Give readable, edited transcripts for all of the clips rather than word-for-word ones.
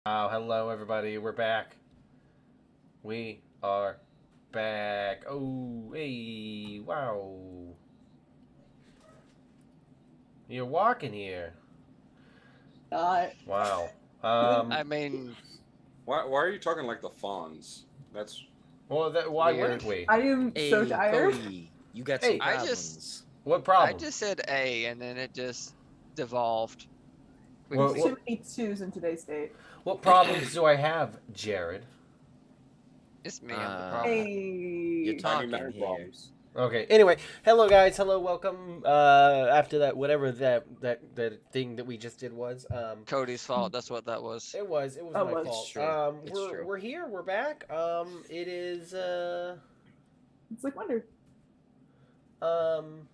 Oh, hello everybody. We're back. We are back. Oh, hey, wow. You're walking here. Uh, Wow. I mean, Why are you talking like the Fawns? That's Why weird. wouldn't we? I am so Hey, tired. Cody, you got some Hey, I just problems. what I problem? just said A and then it just devolved Well, There's quickly. too many twos in today's date. what problems do I have, Jared? It's me, I'm the Uh, problem. You're Hey. talking 99 here. problems. Okay. Anyway, hello guys. Hello, welcome. After that, whatever that thing that we just did was. Cody's fault, that's what that was. It was Oh, my well, fault. It's true. It's we're true. we're here. We're back. It is It's like Wonder. Um,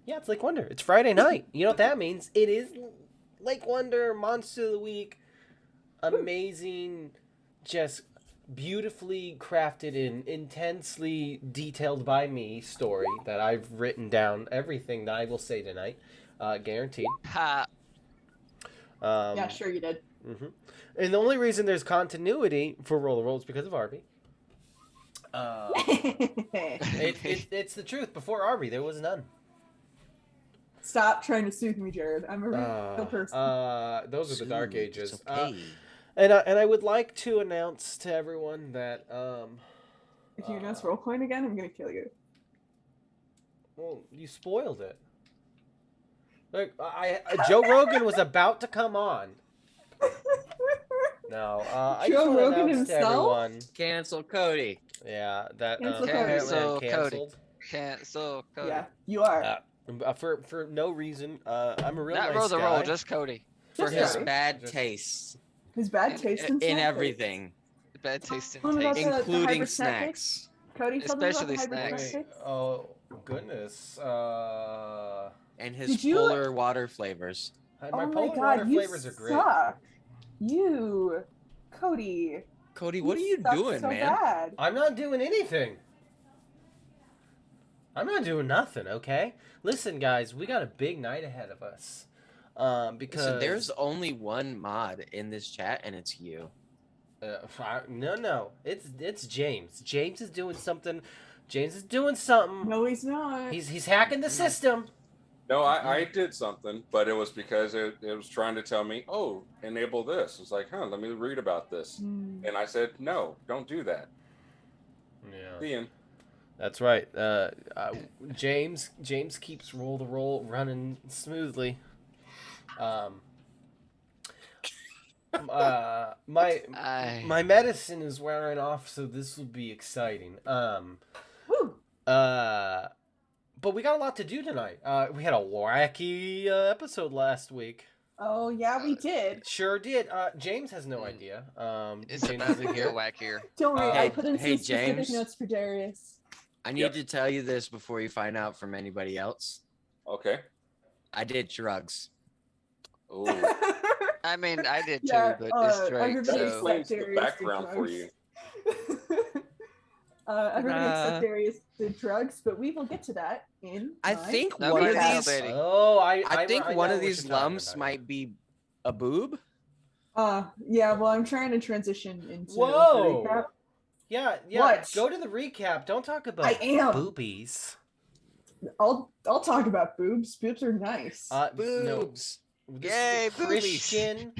yeah, it's Lake Wonder. It's Friday night. You know what that means? It is Lake Wonder Monster of the Week. Amazing, just beautifully crafted and intensely detailed by me story that I've written down everything that I will say tonight. Guaranteed. Ha! Yeah, sure you did. Mm-hmm. And the only reason there's continuity for Roll the Roll is because of Arby. It's the truth. Before Arby, there was none. Stop trying to soothe me, Jared. I'm a real person. Those are the Dark Soothe, Ages. It's okay. And I would like to announce to everyone that If you announce roll point again, I'm gonna kill you. well, you spoiled it. Look, Joe Rogan was about to come on. No, I just Joe want to Rogan announce to himself? everyone. Cancel Cody. Yeah, that Cancel Cody. apparently I'm Cancel Cody. canceled. Cancel Cody. Yeah, you are. For no reason. I'm a real Not nice roll the guy. roll, just Cody. For Just his Cody. bad Just- taste His bad in- taste in snack everything, Bad taste in Tell me about taste. the including hybrid snack cakes. snacks. Cody, tell me about the Especially hybrid snacks. snack Wait, cakes. oh goodness. And his Did you- polar water flavors. My Oh my polar god, water you flavors are great. suck. You, Cody. Cody, what are you suck doing, so man? Bad. I'm not doing anything. I'm not doing nothing, okay? Listen, guys, we got a big night ahead of us. Because Listen, there's only one mod in this chat, and it's you. no, it's James. James is doing something. James is doing something. No, he's not. He's hacking the system. No, I did something, but it was because it was trying to tell me, oh, enable this. It's like, let me read about this. And I said, no, don't do that. Yeah. The end. That's right. James keeps Roll the Roll running smoothly. My medicine is wearing off, so this will be exciting. Woo. But we got a lot to do tonight. We had a wacky episode last week. Oh yeah, we did. Sure did. James has no idea. It's James about to isn't get here. wackier. Don't worry, I Hey- put in hey, some specific James. notes for Darius. I need Yep. to tell you this before you find out from anybody else. Okay. I did drugs. Oh, I mean, I did too, Yeah, but it's straight, everybody that so... explains the Darius did background for drugs. you. Everybody except Uh, Darius did drugs, but we will get to that in. I my think No, one but of it's these. Betty. Oh, I think one know of what these you're talking lumps about. might be a boob. Yeah, well, I'm trying to transition into. Whoa. the recap. Yeah. What? Go to the recap. Don't talk about I am. boobies. I'll talk about boobs. Boobs are nice. No. Boobs. This Yay, is a boobies. Christian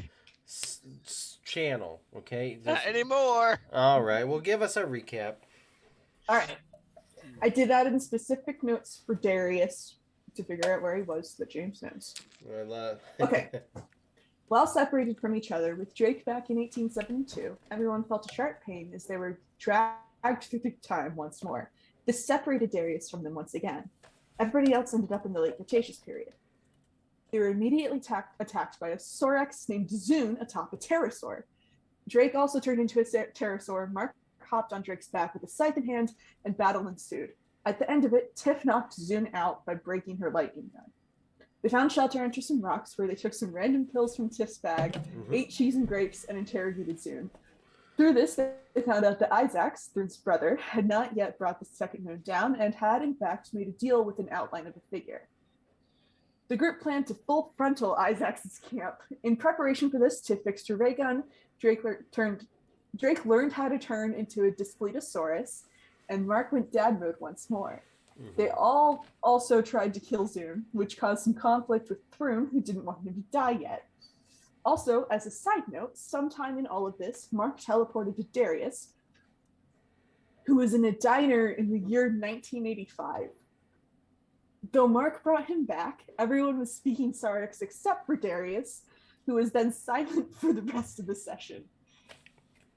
channel, okay? Not anymore. All right, well, give us a recap. All right. I did add in specific notes for Darius to figure out where he was so that James knows. Well, Okay. While separated from each other with Drake back in 1872, everyone felt a sharp pain as they were dragged through time once more. This separated Darius from them once again. Everybody else ended up in the late Cretaceous period. They were immediately attacked by a Sorex named Zune atop a pterosaur. Drake also turned into a pterosaur. Mark hopped on Drake's back with a scythe in hand, and battle ensued. At the end of it, Tiff knocked Zune out by breaking her lightning gun. They found shelter under some rocks where they took some random pills from Tiff's bag, ate cheese and grapes, and interrogated Zune. Through this, they found out that Isaac, Thune's brother, had not yet brought the second moon down and had, in fact, made a deal with an outline of a figure. The group planned to full frontal Isaac's camp. In preparation for this, Tiff fixed her ray gun. Drake learned how to turn into a Displetosaurus, and Mark went dad mode once more. They all also tried to kill Zoom, which caused some conflict with Throom, who didn't want him to die yet. Also, as a side note, sometime in all of this, Mark teleported to Darius, who was in a diner in the year 1985. Though Mark brought him back, everyone was speaking Sarix except for Darius, who was then silent for the rest of the session.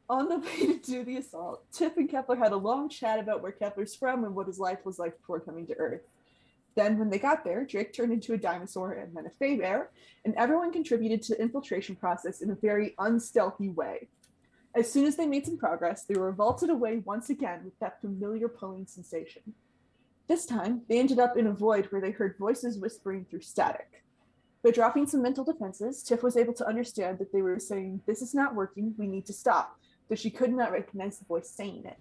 On the way to do the assault, Tiff and Kepler had a long chat about where Kepler's from and what his life was like before coming to Earth. Then, when they got there, Drake turned into a dinosaur and then a fey bear, and everyone contributed to the infiltration process in a very unstealthy way. As soon as they made some progress, they were vaulted away once again with that familiar pulling sensation. This time, they ended up in a void where they heard voices whispering through static. By dropping some mental defenses, Tiff was able to understand that they were saying, "This is not working, we need to stop," though she could not recognize the voice saying it.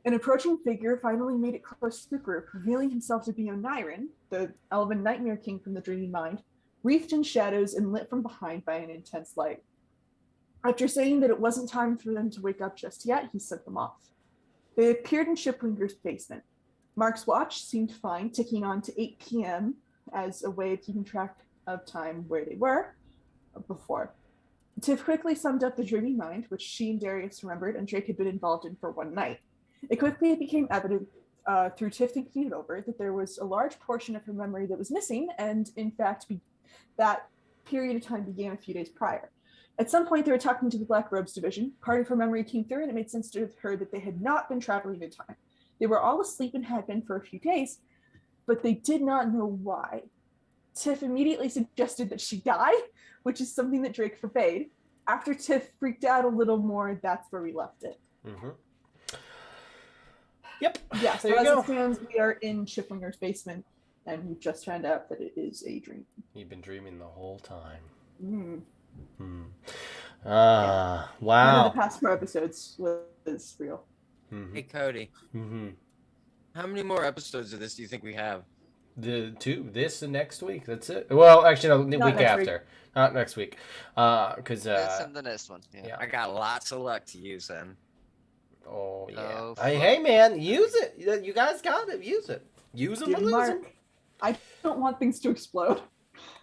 An approaching figure finally made it close to the group, revealing himself to be Oniron, the elven nightmare king from the Dreaming Mind, wreathed in shadows and lit from behind by an intense light. After saying that it wasn't time for them to wake up just yet, he sent them off. They appeared in Shipwinger's basement. Mark's watch seemed fine, ticking on to 8 p.m. as a way of keeping track of time where they were before. Tiff quickly summed up the Dreaming Mind, which she and Darius remembered and Drake had been involved in for one night. It quickly became evident through Tiff thinking it over that there was a large portion of her memory that was missing, and in fact, that period of time began a few days prior. At some point, they were talking to the Black Robes division. Part of her memory came through, and it made sense to her that they had not been traveling in time. They were all asleep and had been for a few days, but they did not know why. Tiff immediately suggested that she die, which is something that Drake forbade. After Tiff freaked out a little more, that's where we left it. Mm-hmm. Yep. Yeah, so there you as go. it stands, we are in Shipwinger's basement, and we just found out that it is a dream. You've been dreaming the whole time. None Wow. of the past 4 episodes was real. Mm-hmm. Hey, Cody. Mm-hmm. How many more episodes of this do you think we have? The 2, this and next week. That's it. Well, actually, no, the Not week next after. Not next week. Because This and the next one. Yeah. yeah. I got lots of luck to use then. Oh yeah. Oh, Hey man, use it. You guys got it. Use it. Use them or Dude, lose them. Mark, I don't want things to explode.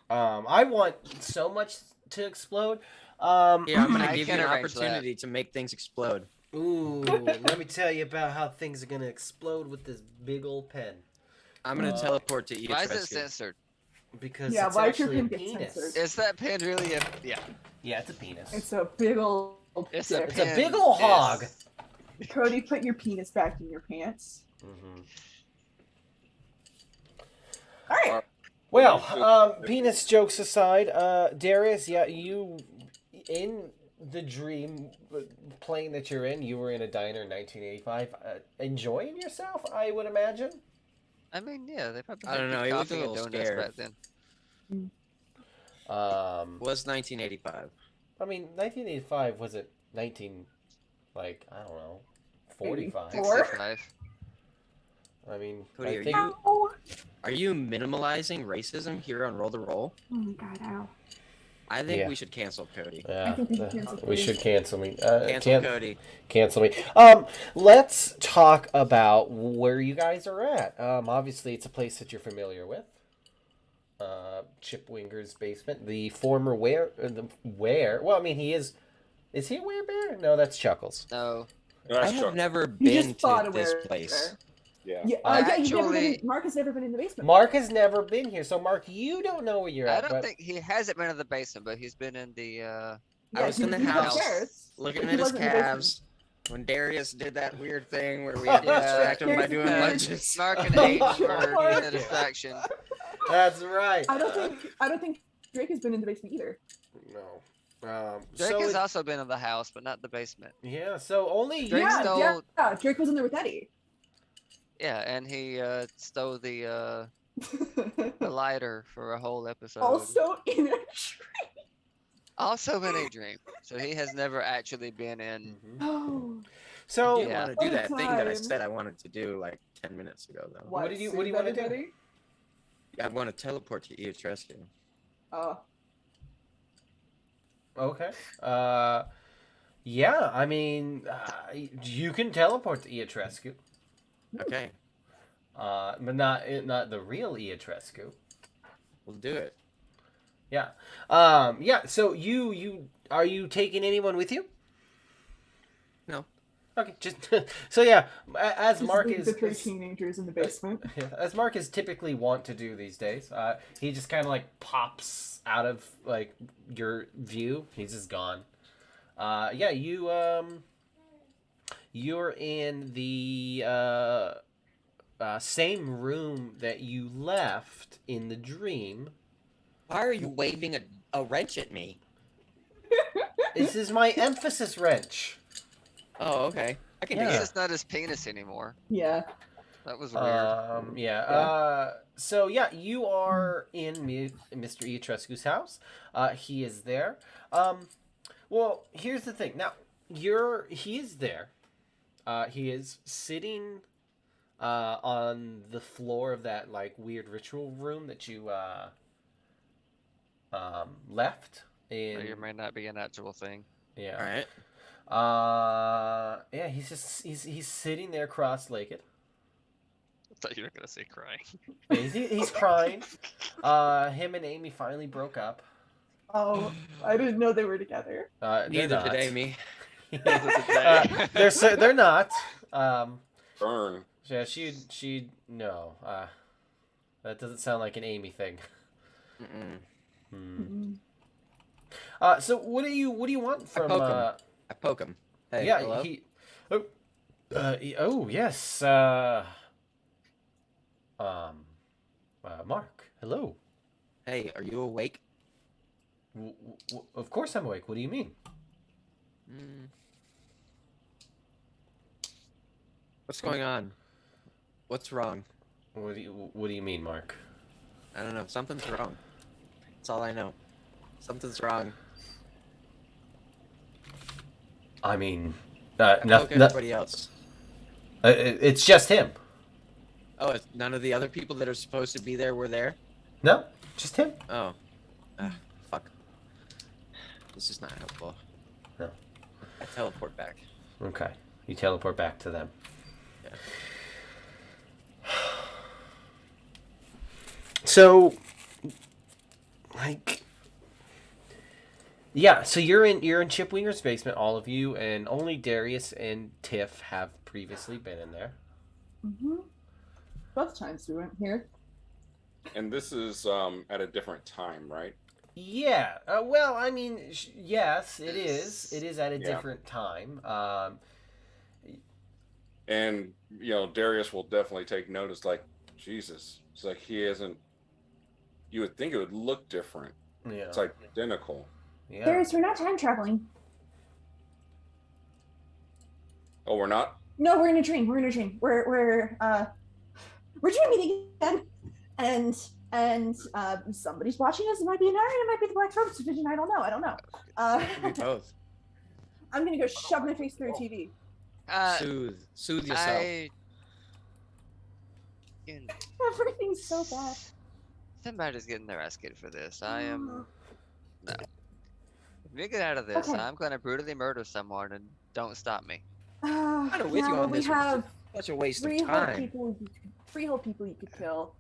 I want so much to explode. Here, I'm gonna I give you can an arrange that. opportunity to make things explode. Ooh, let me tell you about how things are gonna explode with this big old pen. I'm gonna teleport to each Why is it rescue. censored? Because Yeah, it's why is your actually a pen get penis. censored? Is that pen really a... Yeah. Yeah, it's a penis. It's a big old It's dick. It's a big ol' hog. Cody, put your penis back in your pants. Mm-hmm. All right. Well, penis jokes aside, Darius, yeah, you in the dream plane that you're in, you were in a diner in 1985, enjoying yourself, I would imagine. I mean, yeah, they probably I don't had know, good he looked a coffee and little donuts scared. back then. Was 1985. I mean, 1985 was it 19, like, I don't know, 45. 65. I mean, Cody, I are think you- Ow. Are you minimalizing racism here on Roll the Roll? Oh my god, ow. I think Yeah. we should cancel Cody. yeah, I think we should cancel we Cody. should cancel me. Cancel Cody. Cancel me. Let's talk about where you guys are at. Obviously, it's a place that you're familiar with. Chipwinger's basement, the former where. Well, I mean, he is. Is he a werebear? No, that's Chuckles. No. I have never You been just fought to a this werebear. place. Yeah. Yeah, yeah, you've never been Actually- in, Mark has never been in the basement. Mark has never been here, so Mark, you don't know where you're I at. don't but think he hasn't been in the basement, but he's been in the Yeah, I was he- in the he was house, upstairs. looking He at his wasn't in the basement. calves. When Darius did that weird thing where we had to Yeah, distract him by Darius doing did- lunges. Mark and Aiden Oh, were in the Mark. distraction. that's right. I don't think Drake has been in the basement either. No. Drake so has it- also been in the house, but not the basement. yeah. So only Drake you. stole- Yeah, Drake was in there with Eddie. Yeah, and he stole the lighter for a whole episode. Also in a Also in a dream. So he has never actually been in. Mhm. Oh, So I did Yeah. want to do that thing that I Time. said I wanted to do like 10 minutes ago, though. What did you- what do you wanna do? everybody? I want to teleport to Eotrescu. Okay. Yeah, I mean, you can teleport to Eotrescu. Okay, But not the real Eotrescu. we'll do it. Yeah. Yeah, so you are you taking anyone with you? No. Okay, just so yeah, as Just Mark the three is teenagers in the basement. as Mark is typically want to do these days, he just kind of like pops out of like your view. He's just gone. Yeah, you're in the same room that you left in the dream. Why are you waving a wrench at me? This is my emphasis wrench. Oh, okay. I can Yeah. do It's it. just not his penis anymore. Yeah. That was weird. Yeah. So yeah, you are in Mr. Eotrescu's house. He is there. Well, here's the thing. Now, he is there. He is sitting on the floor of that like weird ritual room that you left. May or may not be an actual thing. Yeah. All right. Yeah, he's sitting there cross-legged. I thought you were gonna say crying. Yeah, he's crying. Him and Amy finally broke up. Oh, I didn't know they were together. They're Neither not. did Amy. They're not. Burn. Yeah, she no. That doesn't sound like an Amy thing. Mm-mm. So what do you want from? I poke him. Hey, yeah, hello? oh yes. Mark, hello. Hey, are you awake? Of course I'm awake. What do you mean? What's going on? What's wrong? What do you mean, Mark? I don't know. Something's wrong. That's all I know. Something's wrong. I mean, I poke everybody else. it's just him. Oh, none of the other people that are supposed to be there were there? No, just him. Oh. Fuck. This is not helpful. No. I teleport back. Okay, you teleport back to them. Yeah. So, like, yeah. So you're in Chip Winger's basement, all of you, and only Darius and Tiff have previously been in there. Mm-hmm. Both times we went here. And this is at a different time, right? Yeah. Well, I mean, yes, it is. It is at a Yeah. different time. And Darius will definitely take notice. Like, Jesus, it's like he isn't. You would think it would look different. Yeah. It's identical. Yeah. Darius, we're not time traveling. Oh, we're not. No, we're in a dream. We're in a dream. We're dreaming again, and somebody's watching us. It might be an iron. It might be the Black Throat Division. I don't know. Could be both. I'm gonna go shove my face through a TV. Soothe yourself. Everything's so bad. Somebody's getting their ass kicked for this. I am. No. If we get out of this, Okay. I'm gonna brutally murder someone, and don't stop me. I'm kind of with you on we this. have Such a waste of freehold time. people you could kill.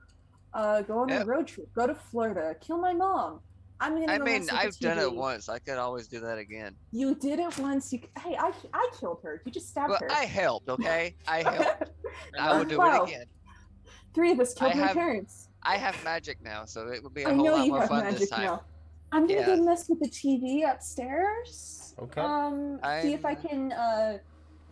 Go on a road trip. Go to Florida. Kill my mom. I'm gonna. I go mean, mess with the I've done it TV. once. I could always do that again. You did it once. Hey, I killed her. You just stabbed Well, her. I helped, okay? I helped. I will do Wow. it again. 3 of us killed I my have- parents. I have magic now, so it will be a I whole know lot you more have fun magic this time. now. I'm gonna Yeah. go mess with the TV upstairs. Okay. See if I can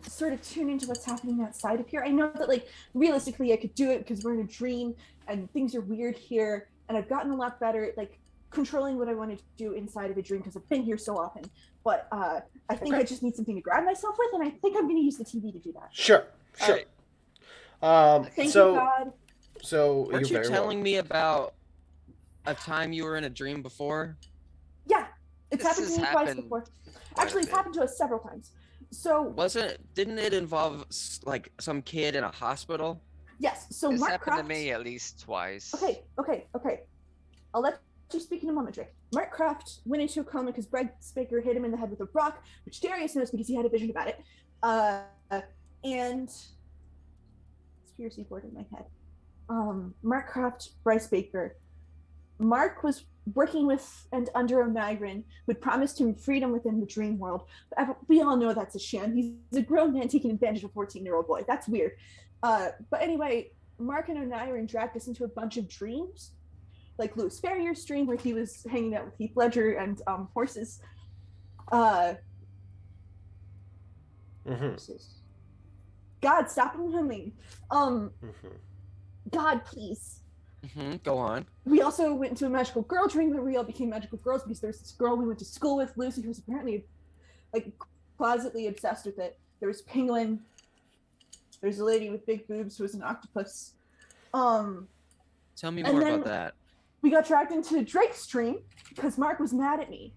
sort of tune into what's happening outside of here. I know that like realistically I could do it because we're in a dream and things are weird here, and I've gotten a lot better at like controlling what I want to do inside of a dream because I've been here so often. But I think I just need something to grab myself with, and I think I'm gonna use the TV to do that. Sure. Alright. Thank you, God. So Weren't you're you very telling me about a time you were in a dream before? Yeah, it's This happened to has me twice happened before. quite a Actually, it's bit. happened to us several times. So Didn't it involve like some kid in a hospital? Yes. So This Mark happened Croft. to me at least twice. Okay. I'll let you speak in a moment, Drake. Mark Croft went into a coma because Bryce Baker hit him in the head with a rock, which Darius knows because he had a vision about it. And conspiracy board in my head. Mark Croft, Bryce Baker. Mark was working with and under Oneiron, who had promised him freedom within the dream world. But we all know that's a sham. He's a grown man taking advantage of a 14-year-old boy. That's weird. But anyway, Mark and Oneiron dragged us into a bunch of dreams, like Louis Ferrier's dream, where he was hanging out with Heath Ledger and horses. God, stop humming. God, please. Go on. We also went into a magical girl dream where we all became magical girls because there's this girl we went to school with, Lucy, who was apparently like closetly obsessed with it. There was Penguin. There's a lady with big boobs who was an octopus. Tell me more about that. We got dragged into Drake's dream because Mark was mad at me.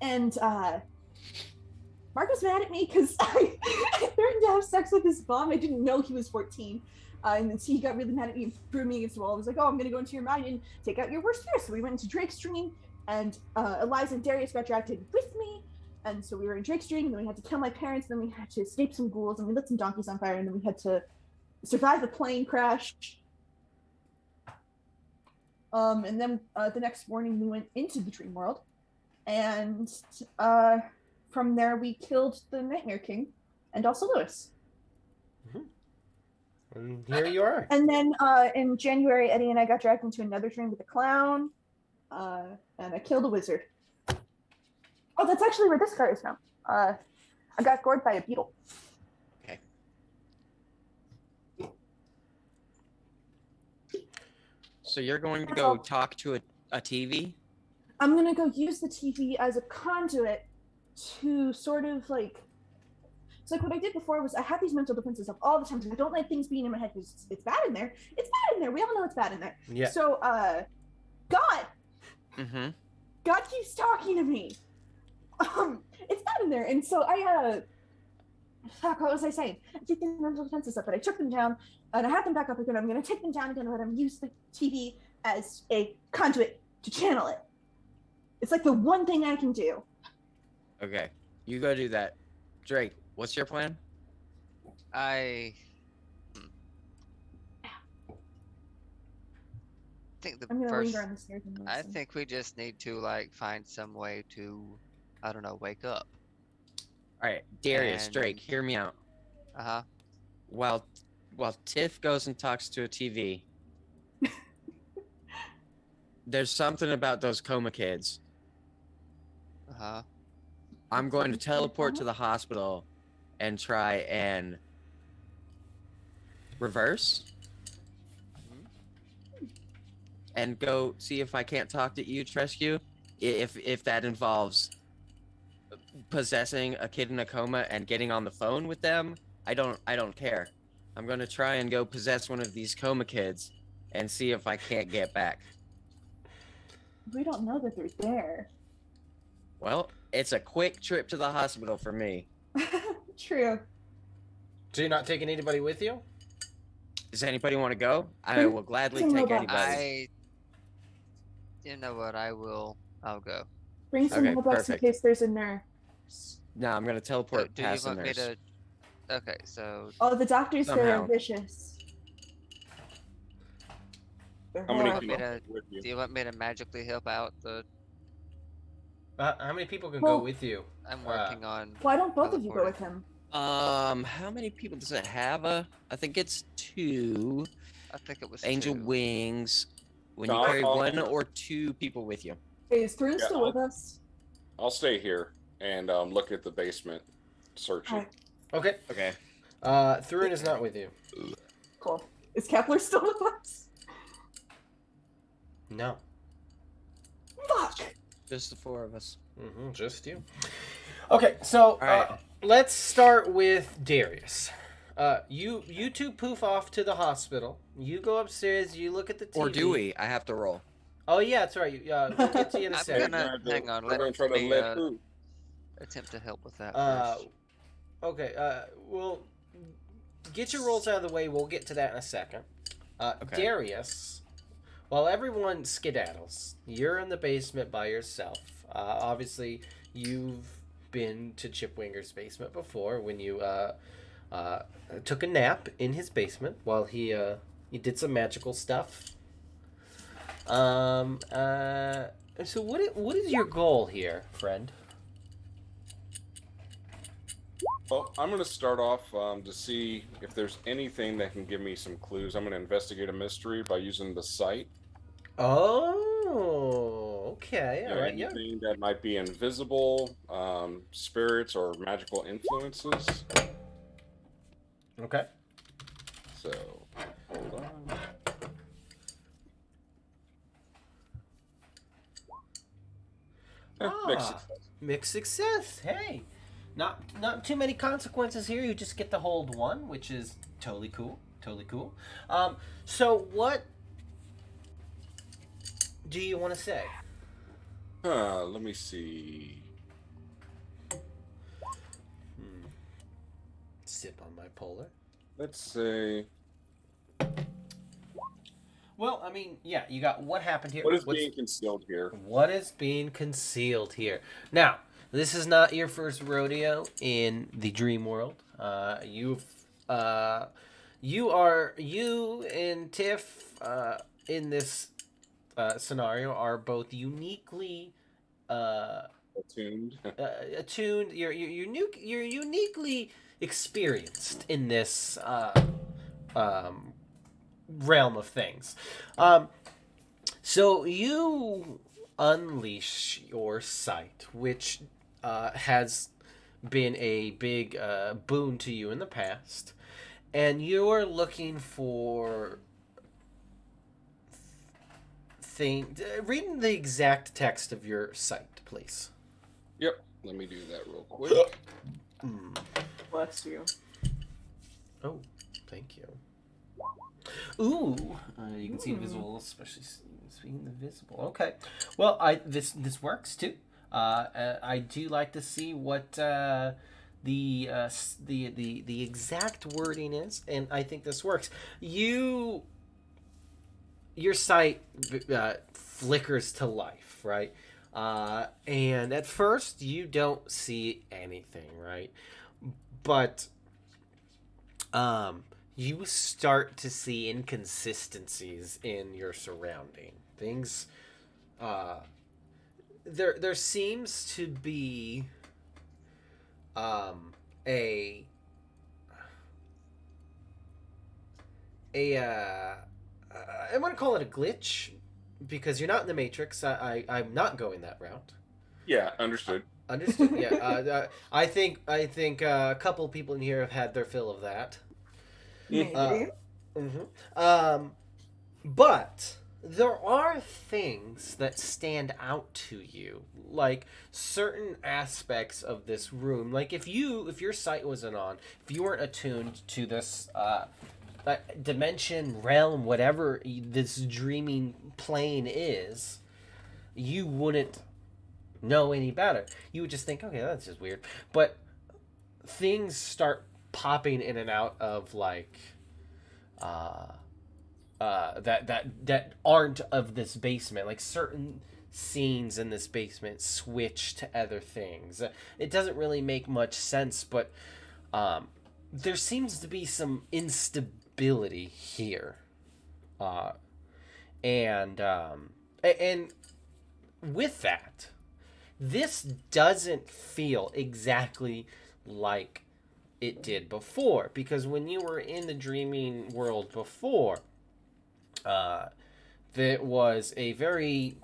And Mark was mad at me because I threatened to have sex with his mom. I didn't know he was 14. And then he got really mad at me and threw me against the wall. I was like, oh, I'm going to go into your mind and take out your worst fears. So we went into Drake's dream, and Eliza and Darius got dragged in with me. And so we were in Drake's dream, and then we had to kill my parents, and then we had to escape some ghouls, and we lit some donkeys on fire, and then we had to survive the plane crash. And then the next morning, we went into the dream world. And from there, we killed the Nightmare King and also Lewis. And here you are. And then in January, Eddie and I got dragged into another dream with a clown, and I killed a wizard. Oh, that's actually where this card is from. I got gored by a beetle. Okay. So you're going to go talk to a TV? I'm going to go use the TV as a conduit to sort of like... It's like what I did before was I had these mental defenses up all the time because I don't like things being in my head because it's bad in there. It's bad in there. We all know it's bad in there. Yeah. So, God. God keeps talking to me. It's bad in there. And so fuck, what was I saying? I take the mental defenses up, but I took them down and I had them back up again. I'm going to take them down again and let them use the TV as a conduit to channel it. It's like the one thing I can do. Okay. You go do that. Drake, what's your plan? I think the I'm going to first. linger on the stairs and I listen. think we just need to like find some way to, I don't know, wake up. All right, Darius, And- Drake, hear me out. While Tiff goes and talks to a TV, there's something about those coma kids. I'm going to teleport to the hospital and try and reverse and go see if I can't talk to Huge Rescue. If that involves possessing a kid in a coma and getting on the phone with them, I don't care. I'm going to try and go possess one of these coma kids and see if I can't get back. We don't know that they're there. Well, it's a quick trip to the hospital for me. True. So you're not taking anybody with you? Does anybody want to go? I will gladly Some take robots. anybody. You know what? I'll go. Bring some Okay, Robux in perfect. case there's a nurse. No, I'm going to teleport Do you past the want me nurse. to? Okay, so Oh, the doctors there Somehow. are vicious. They're How many horrible. me people to- with you? do you want me to magically help out the? How many people can Well- go with you? I'm working on. Why don't both of you go teleporting. with him? How many people does it have? I think it's 2. I think it was Angel 2. Wings. When you No, carry I'll- 1 or 2 people with you. Hey, is Thrun Yeah, still with us? I'll stay here and look at the basement, searching. Alright, Okay. Okay. Thrun is not with you. cool. Is Kepler still with us? No. Fuck! Just the 4 of us. Just you. Okay, so Alright. let's start with Darius. You two poof off to the hospital. You go upstairs. You look at the TV. Or do we? I have to roll. Oh yeah, that's right. We'll get to you in a I'm second. gonna- hang on, We're let gonna try to me, let who? Attempt to help with that Uh, first. Okay. Well, get your rolls out of the way. We'll get to that in a second. Okay. Darius, while everyone skedaddles, you're in the basement by yourself. Obviously, you've been to Chipwinger's basement before when you took a nap in his basement while he did some magical stuff. So what is your goal here, friend? Well, I'm going to start off to see if there's anything that can give me some clues. I'm going to investigate a mystery by using the sight. Oh, okay. All right, yeah. Anything that might be invisible, spirits or magical influences. Okay. So, hold on. Mixed success. Mixed success. Hey, not too many consequences here. You just get to hold one, which is totally cool. Totally cool. So what do you want to say? Let me see. Sip on my polar. Let's say. Well, I mean, yeah, you got what happened here. What is being concealed here? What is being concealed here? Now, this is not your first rodeo in the dream world. You and Tiff in this scenario are both uniquely Attuned. attuned. You're uniquely experienced in this realm of things. So you unleash your sight, which has been a big boon to you in the past, and you're looking for reading the exact text of your sight, please. Yep. Let me do that real quick. Bless you. Oh, thank you. Ooh, you can see the visual, especially speaking the visible. Okay, well, this works too. I do like to see what the exact wording is, and I think this works. Your sight flickers to life, right? And at first you don't see anything, right? But you start to see inconsistencies in your surrounding. Things there seems to be I want to call it a glitch because you're not in the Matrix. I'm not going that route. Yeah, understood. Understood. Yeah. I think a couple people in here have had their fill of that. Maybe. But there are things that stand out to you, like certain aspects of this room. Like if your sight wasn't on, if you weren't attuned to this dimension, realm, whatever this dreaming plane is, you wouldn't know any better. You would just think, okay, that's just weird. But things start popping in and out of like that aren't of this basement. Like certain scenes in this basement switch to other things. It doesn't really make much sense, but there seems to be some instability here. And with that, this doesn't feel exactly like it did before, because when you were in the dreaming world before, there was a very,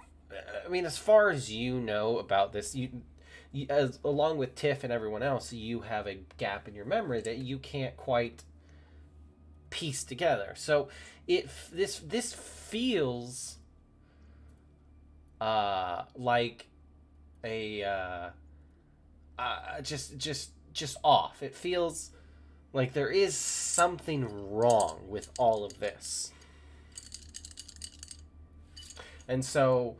I mean, as far as you know about this, you as along with Tiff and everyone else, you have a gap in your memory that you can't quite piece together. So this feels like a just off. It feels like there is something wrong with all of this. And so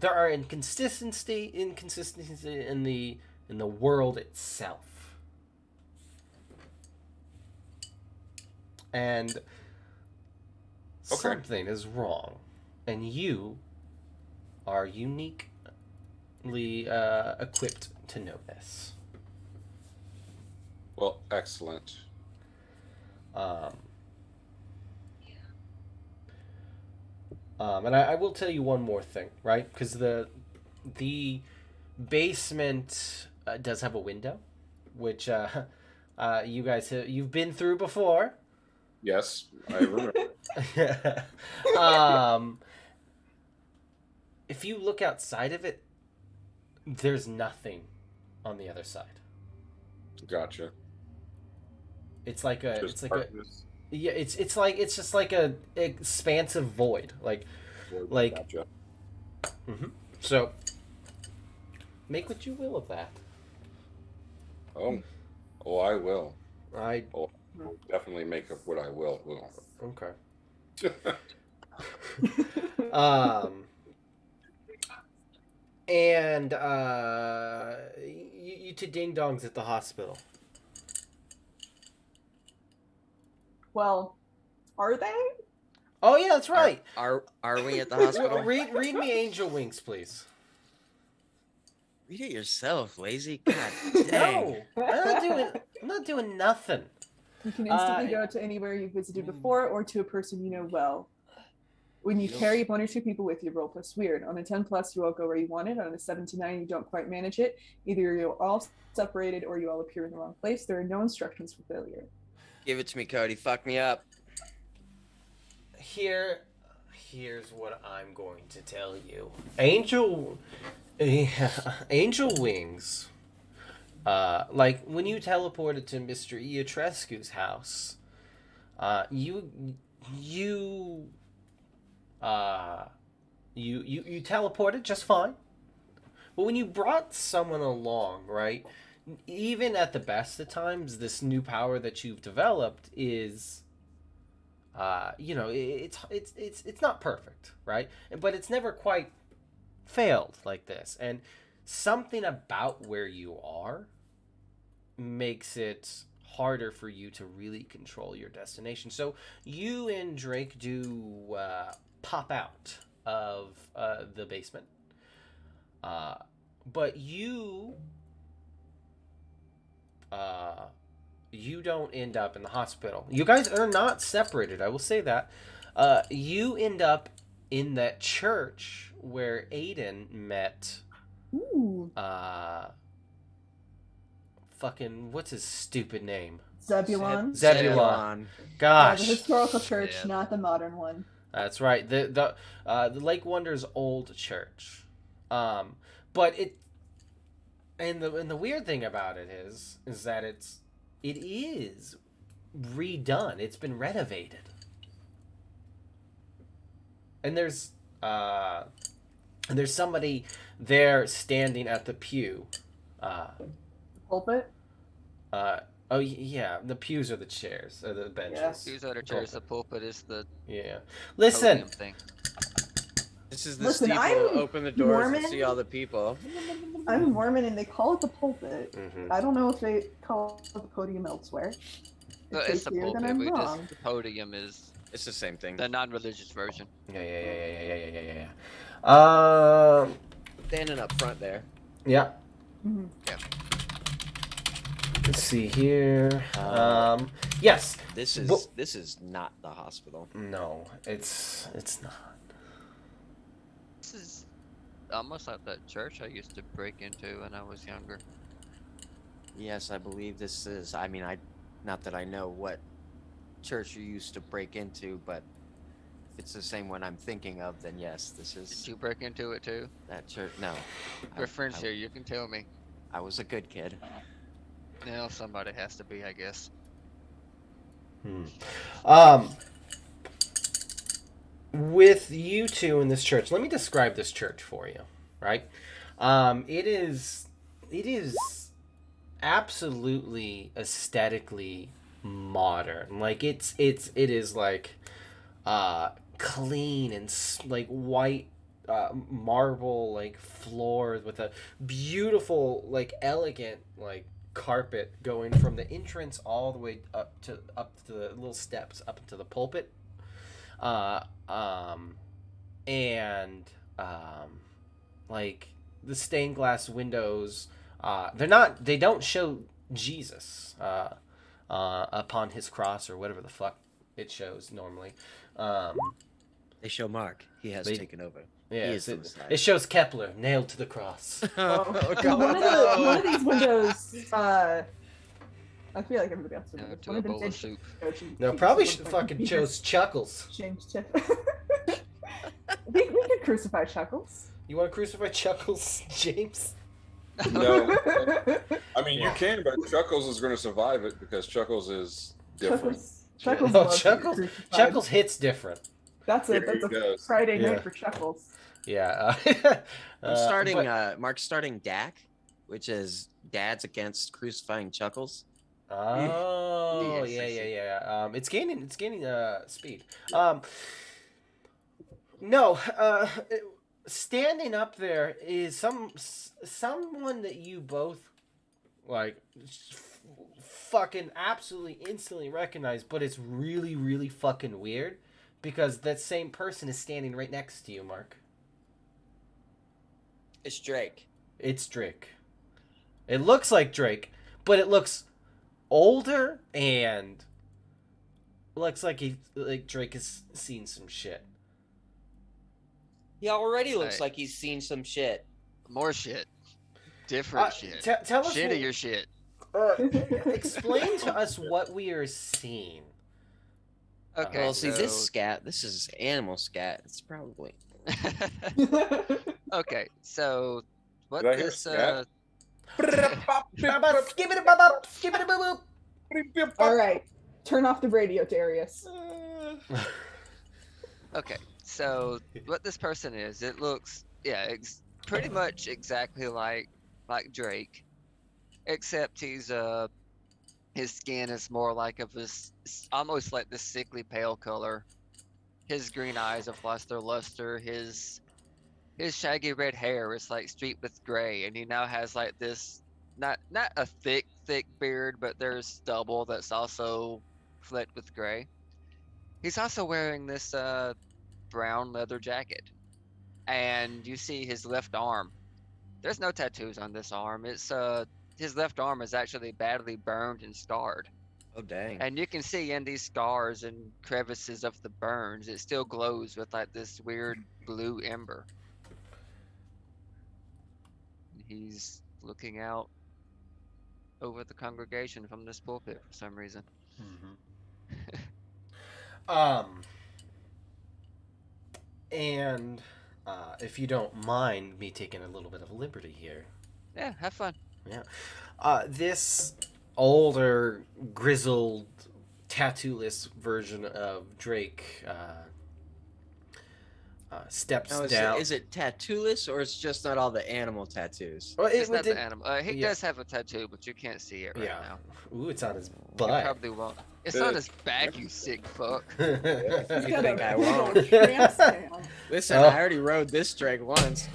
there are inconsistencies in the world itself. and something is wrong, and you are uniquely equipped to know this. Well, excellent. And I will tell you one more thing, right? Because the basement does have a window, which you guys you've been through before. Yes, I remember. If you look outside of it, there's nothing on the other side. Gotcha. It's like a Just it's like darkness. a yeah, it's just like a expansive void, like Gotcha. so make what you will of that. Oh, I will. I I'll definitely make of what I will. okay. And you two ding dongs at the hospital. Well, are they? Oh yeah, that's right. Are we at the hospital? Read me Angel Wings, please. Read it yourself, lazy. God dang. No, I'm not doing nothing. You can instantly go to anywhere you've visited before or to a person you know well. When you carry 1 or 2 people with you, roll plus weird. On a 10 plus, you all go where you want it. On a 7 to 9, you don't quite manage it. Either you're all separated or you all appear in the wrong place. There are no instructions for failure. Give it to me, Cody. Fuck me up. Here's what I'm going to tell you. Angel Wings. Like when you teleported to Mr. Iatrescu's house, you teleported just fine. But when you brought someone along, right? Even at the best of times, this new power that you've developed is, it's not perfect, right? But it's never quite failed like this. And something about where you are makes it harder for you to really control your destination. So you and Drake do pop out of the basement, but you don't end up in the hospital. You guys are not separated, I will say that. You end up in that church where Aiden met fucking what's his stupid name? Zebulon. Zebulon. Gosh. The historical church, not the modern one. That's right. The Lake Wonder's old church. But it and the weird thing about it is that it is redone. It's been renovated. And there's somebody there standing at the pew. Pulpit? Oh yeah, the pews are the chairs, or the benches. Yeah. Pews are the chairs. The pulpit is the Listen. podium thing. This is the Listen, steeple. I'm Open the doors Mormon. and see all the people. I'm Mormon and they call it the pulpit. Mhm. I don't know if they call it the podium elsewhere. If It's they the do, then pulpit. I'm We wrong. just the podium is It's the same thing. the non-religious version. Yeah. Standing up front there. Yeah. Mhm. Let's see here. Yes. This Well- is not the hospital. No, it's not. This is almost like that church I used to break into when I was younger. Yes, I believe this is. I mean, not that I know what church you used to break into, but if it's the same one I'm thinking of, then yes, this Did is you break into it too? that church. No, We're friends here. You can tell me. I was a good kid. Now somebody has to be, I guess. With you two in this church, let me describe this church for you, right? It is absolutely aesthetically modern. Like it is like clean and like white marble like floors with a beautiful like elegant like carpet going from the entrance all the way up to the little steps up to the pulpit, and like the stained glass windows. They don't show Jesus upon his cross or whatever the fuck it shows normally. They show Mark. He has taken over. Yeah, He is the Messiah. it shows Kepler nailed to the cross. Oh, So one of these windows, I feel like everybody else No, would. to One a of them bowl of did soup. No, probably fucking chose Chuckles. Change Tiff. we could crucify Chuckles. You want to crucify Chuckles, James? No, I mean you can, but Chuckles is going to survive it because Chuckles is different. Chuckles, Oh, loves Chuckles, to be crucified. Chuckles hits different. That's Here a he goes. Friday Yeah. night for Chuckles. Yeah. I'm starting. but- Mark's starting DAC, which is Dads Against Crucifying Chuckles. Oh, Yes, I see. yeah. It's gaining speed. No, standing up there is someone that you both like fucking absolutely instantly recognize, but it's really, really fucking weird because that same person is standing right next to you, Mark. It's Drake. It's Drake. It looks like Drake, but it looks older and looks like Drake has seen some shit. He already looks Hey. like he's seen some shit. More shit. Different shit. Tell us Shittier shit. explain to us what we are seeing. Okay. Well, see, this so- scat. This is animal scat. It's probably. Okay, so what Did I hear this scat? All right, turn off the radio, Darius. okay, so what this person is, it looks pretty much exactly like Drake, except he's his skin is more like of this almost like this sickly pale color. His green eyes have lost their luster. His shaggy red hair is like streaked with gray, and he now has like this not a thick beard, but there's stubble that's also flecked with gray. He's also wearing this brown leather jacket, and you see his left arm. There's no tattoos on this arm. It's his left arm is actually badly burned and scarred. Oh dang. And you can see in these scars and crevices of the burns, it still glows with like this weird blue ember. He's looking out over the congregation from this pulpit for some reason. And if you don't mind me taking a little bit of liberty here, Yeah, have fun. this older, grizzled, tattoo-less version of Drake steps Now, down. is it tattoo-less or it's just not all the animal tattoos? Well, It's not did- the animal. He yeah. does have a tattoo, but you can't see it right yeah. now. Ooh, it's on his You butt. probably won't. It's on his back, you sick fuck. He's You got think a I big won't? old tramp stamp. Listen, Oh. I already rode this Drake once.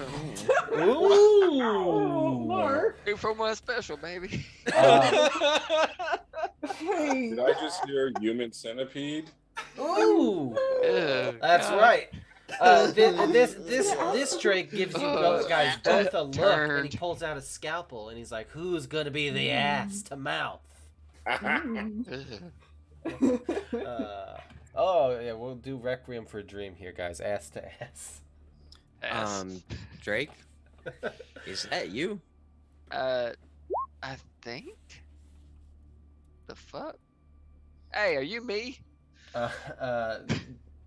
Oh, Ooh. Mark. 2 for 1 special, baby. Hey. Did I just hear human centipede? Ooh. Ugh, That's God. right. This Drake gives you guys both a look, and Turned. he pulls out a scalpel, and he's like, "Who's gonna be the ass to mouth?" Mm. Ugh. Oh yeah, we'll do Requiem for a Dream here, guys. Ass to ass. Ass. Drake, is that you? I think. The fuck? Hey, are you me?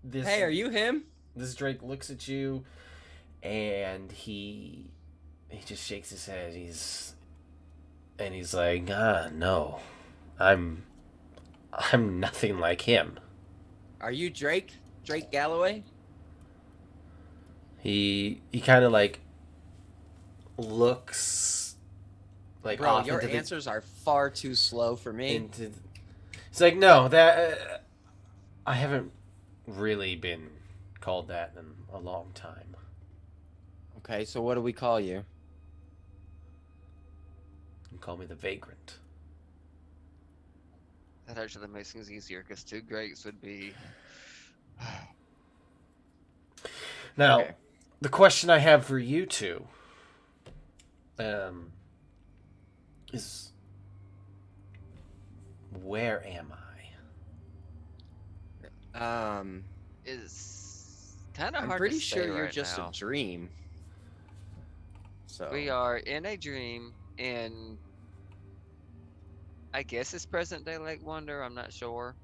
This, Hey, are you him? This Drake looks at you, and he just shakes his head. He's like, no, I'm nothing like him. Are you Drake? Drake Galloway? He kind of like looks like Bro, off your into the- answers are far too slow for me. into. It's like, no, that I haven't really been called that in a long time. Okay, so what do we call you? call me the Vagrant. That actually makes things easier because two Drakes would be. Now, Okay. the question I have for you two is, where am I? Is kind of I'm hard pretty to say sure you're right just now. a dream. So We are in a dream in, I guess it's present day Lake Wonder. I'm not sure.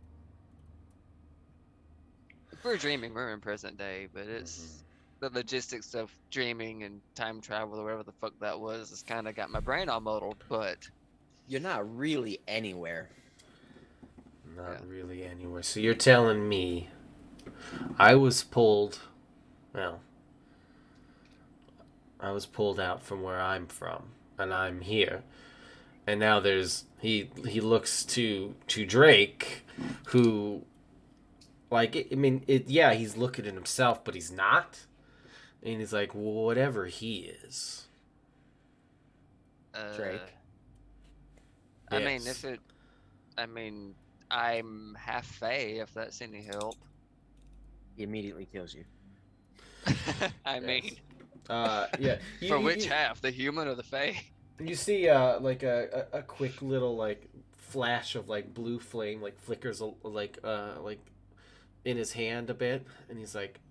If we're dreaming, we're in present day, but it's the logistics of dreaming and time travel or whatever the fuck that was. It's kind of got my brain all muddled, but you're not really anywhere. Not Yeah. really anywhere. So you're telling me I was pulled out from where I'm from, and I'm here. And now he looks to Drake, who, like, he's looking at himself, but he's not. And he's like, well, whatever he is. Drake. I mean, Yes. I'm half Fey, if that's any help. He immediately kills you. I Yes. mean, Yeah. for which half, the human or the Fey? You see, like a quick little like flash of like blue flame, like flickers, like in his hand a bit, and he's like,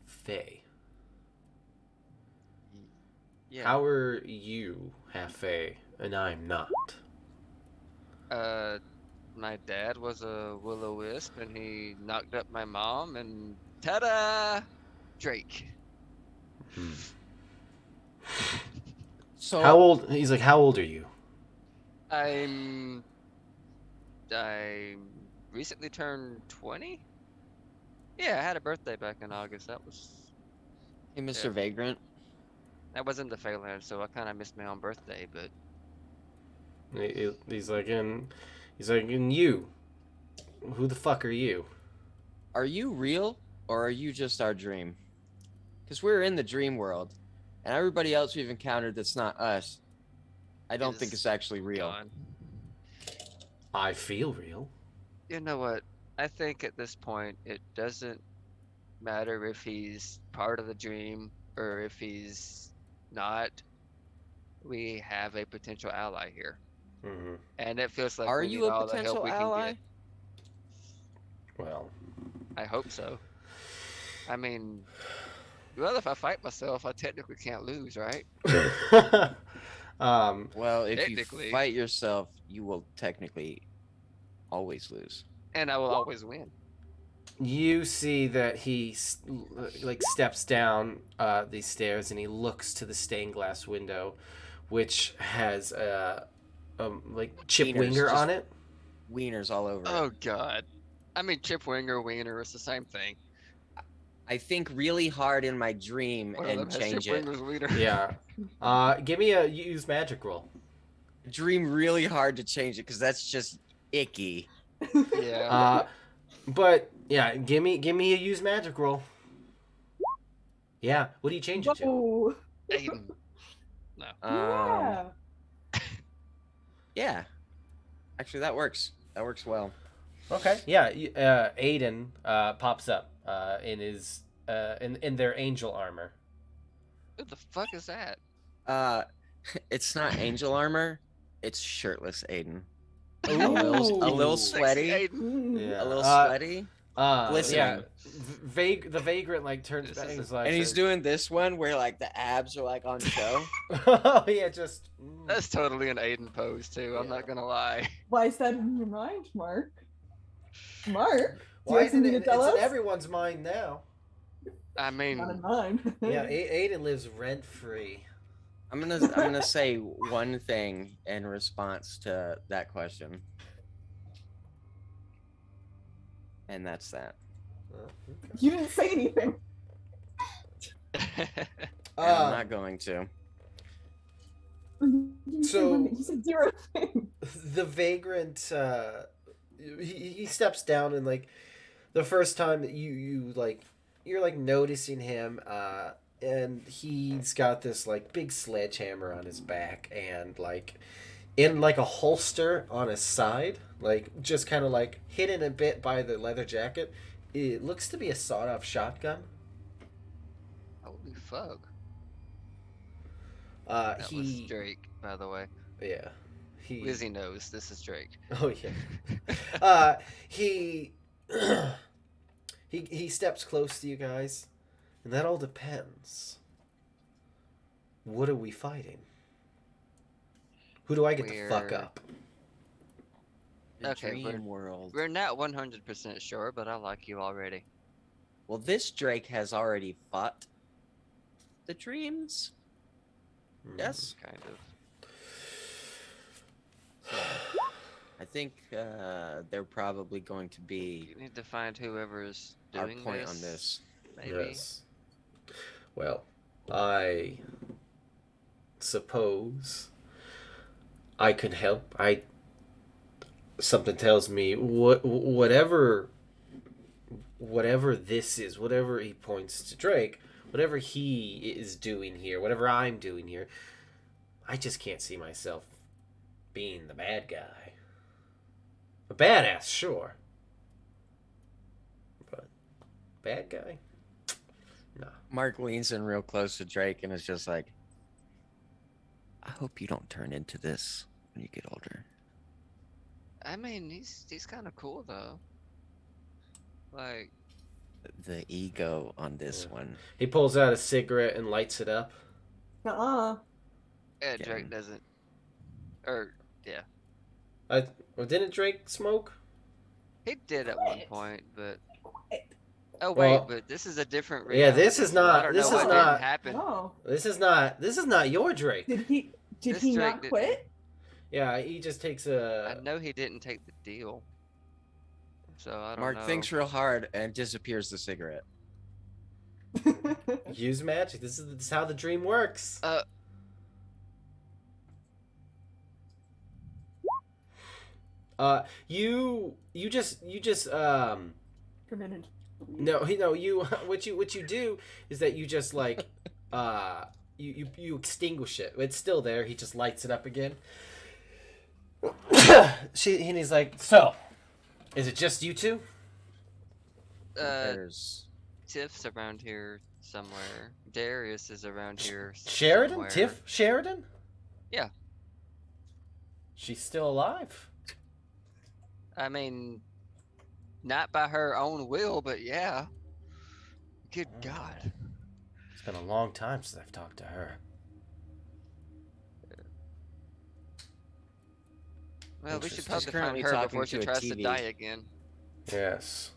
"Faye, Yeah. how are you half Faye and I'm not?" My dad was a will-o-wisp, and he knocked up my mom, and ta-da, Drake. So How old? He's like, "How old are you?" I recently turned 20. Yeah, I had a birthday back in August. That was Hey, Mr. Yeah. Vagrant. in the Feyland, so I kind of missed my own birthday. But He's like, and you, who the fuck are you? Are you real or are you just our dream? Because we're in the dream world, and everybody else we've encountered that's not us, I don't think Is it's actually real. gone. I feel real. You know what? I think at this point it doesn't matter if he's part of the dream or if he's not. We have a potential ally here, Mm-hmm. and it feels like Are we you need a all the help potential we ally? can get. Well, I hope so. I mean, well, if I fight myself, I technically can't lose, right? Well, if you Technically. fight yourself, you will technically always lose. And I will always win. You see that he steps down these stairs and he looks to the stained glass window, which has like chip Wieners, winger just- on it. Wieners all over Oh it. God. I mean, chip winger, wiener, it's the same thing. I think really hard in my dream One of and them has change chip it. winger's wiener. Yeah. Give me a use magic roll. Dream really hard to change it because that's just icky. Yeah. But yeah, give me a use magic roll. Yeah. What do you change it to? Whoa. Aiden. No. Yeah. Yeah. Actually, that works. That works well. Okay. Yeah. Aiden pops up in his in their angel armor. What the fuck is that? It's not angel armor. It's shirtless Aiden. A Ooh. little Sexy sweaty. Aiden. Yeah. A little sweaty. Yeah. Glistening. The vagrant like turns This back is and he's a- like, And he's doing this one where like the abs are like on show. oh yeah, just. That's totally an Aiden pose too. I'm Yeah. not gonna lie. Why is that in your mind, Mark? Mark? Do you Why have isn't something it? to tell It's us? in everyone's mind now. I mean, Not in mine. Yeah, Aiden lives rent free. I'm gonna say one thing in response to that question, and that's that. You didn't say anything. And I'm not going to. You didn't say So- one thing. You said zero things. The vagrant, he steps down and like the first time that you're like noticing him, and he's got this like big sledgehammer on his back, and like in like a holster on his side, like just kind of like hidden a bit by the leather jacket. It looks to be a sawed-off shotgun. Holy fuck. That He was Drake, by the way. yeah. Lizzie knows this is Drake. Oh yeah. He he steps close to you guys, and that all depends. What are we fighting? Who do I get to fuck We're- up? The Okay, dream world. We're not 100% sure, but I like you already. Well, this Drake has already fought the dreams. Yes. Kind of. I think they're probably going to be You need to find whoever's our doing point on this. Maybe. Yes. Well, I suppose I can help. Something tells me whatever this is, whatever he points to Drake, whatever he is doing here, whatever I'm doing here, I just can't see myself being the bad guy. A badass, sure. But bad guy? Nah. Mark leans in real close to Drake and is just like, I hope you don't turn into this when you get older. I mean, he's kind of cool though. Like, The ego on this one. He pulls out a cigarette and lights it up. Uh-uh. yeah, Yeah. Drake doesn't. Or yeah, Well, didn't Drake smoke? he did at one Quit. point, but. Quit. Oh wait, Well, but this is a different. yeah, this reality, is so I not- don't this know is what not- didn't happen. Oh. This is not your Drake. Did he This not Drake didn't- quit? Yeah, he just takes I a. know he didn't take the deal. So I don't Mark know. thinks real hard and disappears the cigarette. Use magic. This is how the dream works. You just Permitted. no you what you do is that you just like you extinguish it. It's still there. He just lights it up again. And he's like, so, is it just you two? There's Tiff's around here somewhere. Darius is around here. Sheridan? somewhere. Tiff Sheridan? Yeah. She's still alive. I mean, not by her own will, but yeah. Good God. It's been a long time since I've talked to her. Well, we should She's probably find currently her talking before she to a tries to TV. die again. Yes.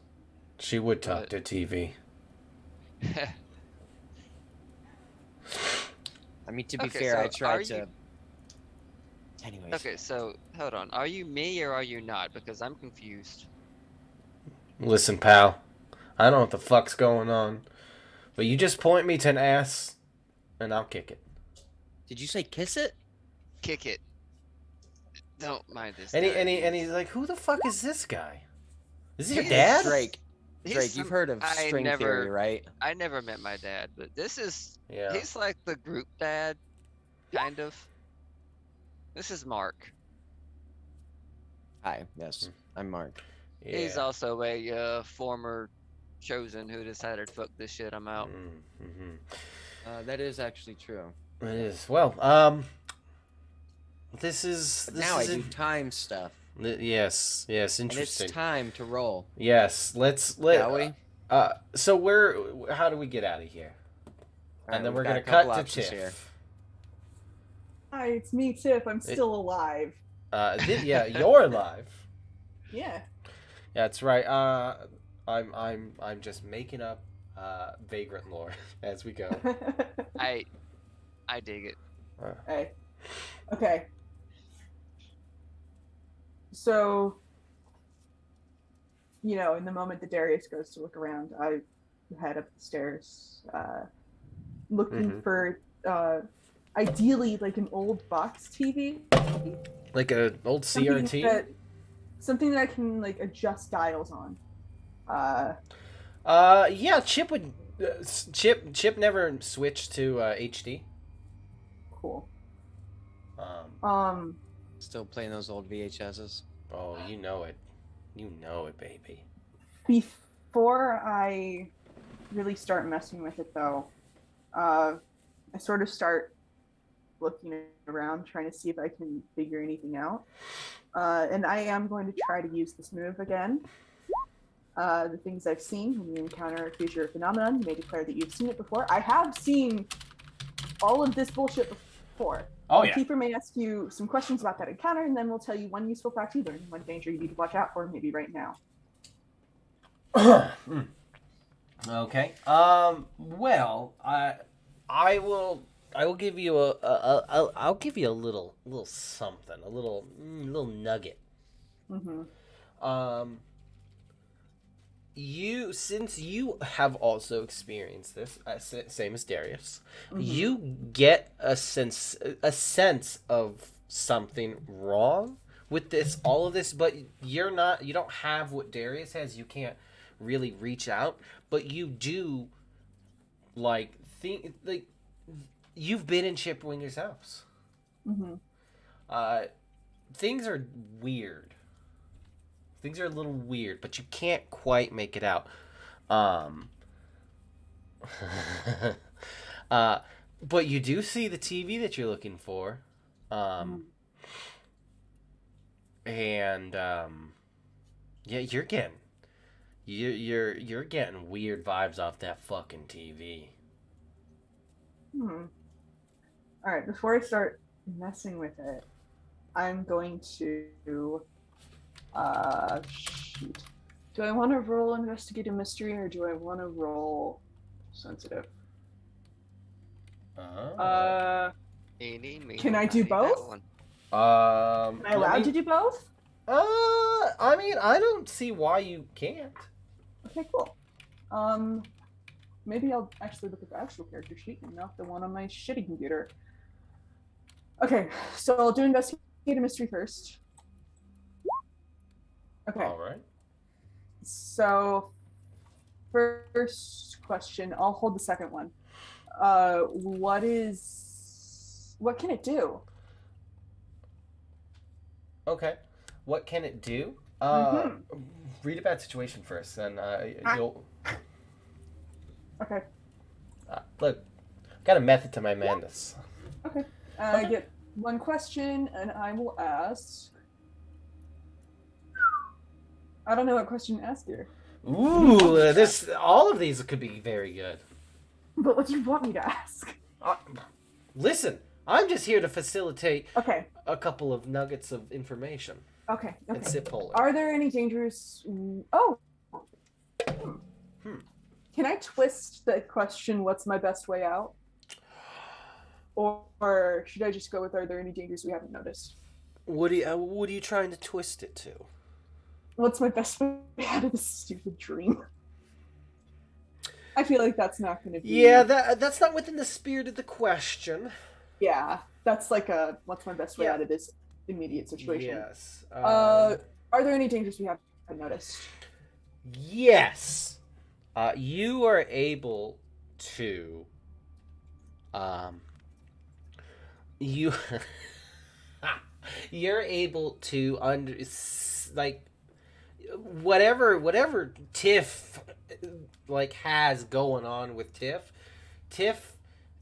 She would talk But- to TV. I mean, to be Okay, fair, so I are tried you- to. Anyways, Okay, so hold on. Are you me or are you not? Because I'm confused. Listen, pal. I don't know what the fuck's going on. But you just point me to an ass, and I'll kick it. did you say kiss it? Kick it. Don't mind this. And guy. he's like, who the fuck is this guy? Is he your He's dad? Drake. He's Drake, you've some- heard of I string never- theory, right? I never met my dad, but this is Yeah. he's like the group dad, kind of. This is Mark. Hi, yes, I'm Mark. Yeah. He's also a former chosen who decided fuck this shit, I'm out. Mm-hmm. That is actually true. It is. Well, this is Now I do time stuff, yes, and it's interesting. time to roll. Yes, let Shall we? So how do we get out of here? Alright, And then we've we're got gonna a couple cut to options Tiff. here. Hi, it's me, Tiff. I'm still alive. Yeah, you're alive. Yeah. Yeah, that's right. I'm just making up vagrant lore as we go. I dig it. Hey. Okay. So, in the moment that Darius goes to look around, I head up the stairs, looking Mhm. for, ideally, like an old box TV. Like an old CRT. Something that I can, like, adjust dials on. Yeah, Chip Chip never switched to HD. Cool. Um, Still playing those old VHSs. oh, you know it, baby. Before I really start messing with it, though, I sort of start looking around, trying to see if I can figure anything out. And I am going to try to use this move again. The things I've seen: when you encounter a creature or phenomenon, you may declare that you've seen it before. I have seen all of this bullshit before. Oh, The yeah. keeper may ask you some questions about that encounter, and then we'll tell you one useful fact you learned and one danger you need to watch out for, maybe right now. Okay. Well, I will give you I'll give you a little something, a little nugget. Mm-hmm. Since you have also experienced this, same as Darius, Mm-hmm. you get a sense of something wrong with this, all of this, but you don't have what Darius has. You can't really reach out, but you do think you've been in Chip Winger's house. Mm-hmm. Things are weird. Things are a little weird, but you can't quite make it out. But you do see the TV that you're looking for. And yeah, you're getting weird vibes off that fucking TV. All right, before I start messing with it, I'm going to shoot. Do I want to roll investigate a mystery or do I want to roll sensitive? Eeny, meeny, Can I do miny, that both? one. Am I allowed to do both? I mean, I don't see why you can't. Okay, cool. Maybe I'll actually look at the actual character sheet and not the one on my shitty computer. Okay, so I'll do investigate a mystery first. Okay. All right. So, first question, I'll hold the second one. What can it do? Okay. What can it do? Read a bad situation first, and you'll. Okay. Look, got a method to my madness. Okay. I get one question, and I will ask. I don't know what question to ask here. Ooh, all of these could be very good. But what do you want me to ask? Listen, I'm just here to facilitate Okay. a couple of nuggets of information. Okay. And sit polar. Are there any dangers? Oh. Can I twist the question, what's my best way out? Or should I just go with, are there any dangers we haven't noticed? What are you trying to twist it to? What's my best way out of this stupid dream? I feel like that's not going to be... Yeah, that's not within the spirit of the question. Yeah, that's like a, what's my best way out of this immediate situation? Yes. Are there any dangers we haven't noticed? Yes. You are able to... You're able to whatever Tiff has going on with Tiff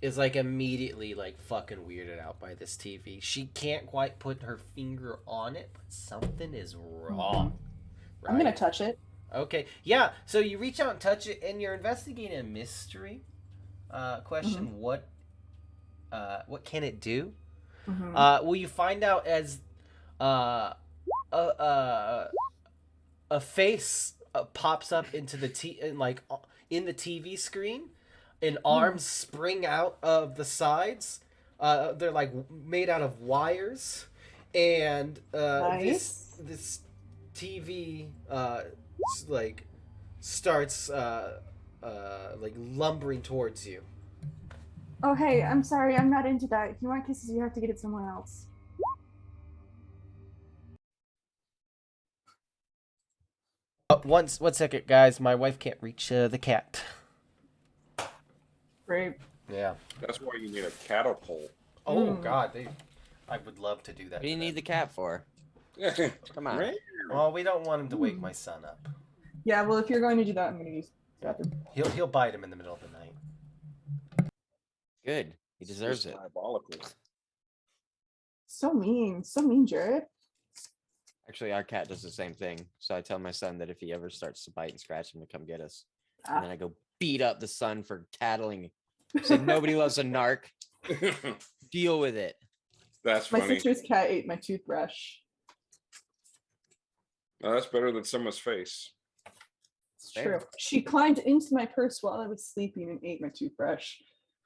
is immediately fucking weirded out by this TV. She can't quite put her finger on it, but something is wrong. Right? I'm gonna touch it. Okay, yeah. So you reach out and touch it, and you're investigating a mystery question. What can it do? Well, you find out as a face pops up into the in the TV screen, and arms spring out of the sides. They're made out of wires, and Nice. this TV starts lumbering towards you. Oh, hey, I'm sorry, I'm not into that. If you want kisses, you have to get it somewhere else. One second, guys. My wife can't reach the cat. Right. Yeah. That's why you need a catapult. Oh God, I would love to do that. What do you to need them. the cat for? Come on. Well, we don't want him to wake my son up. Yeah, well, if you're going to do that, I'm going to use the bathroom. He'll bite him in the middle of the night. Good. He deserves It's it. diabolical. So mean, Jared. Actually, our cat does the same thing. So I tell my son that if he ever starts to bite and scratch him to come get us. Ah. And then I go beat up the son for tattling. Say nobody loves a narc. Deal with it. That's My funny. sister's cat ate my toothbrush. No, that's better than someone's face. It's Fair. true. She climbed into my purse while I was sleeping and ate my toothbrush,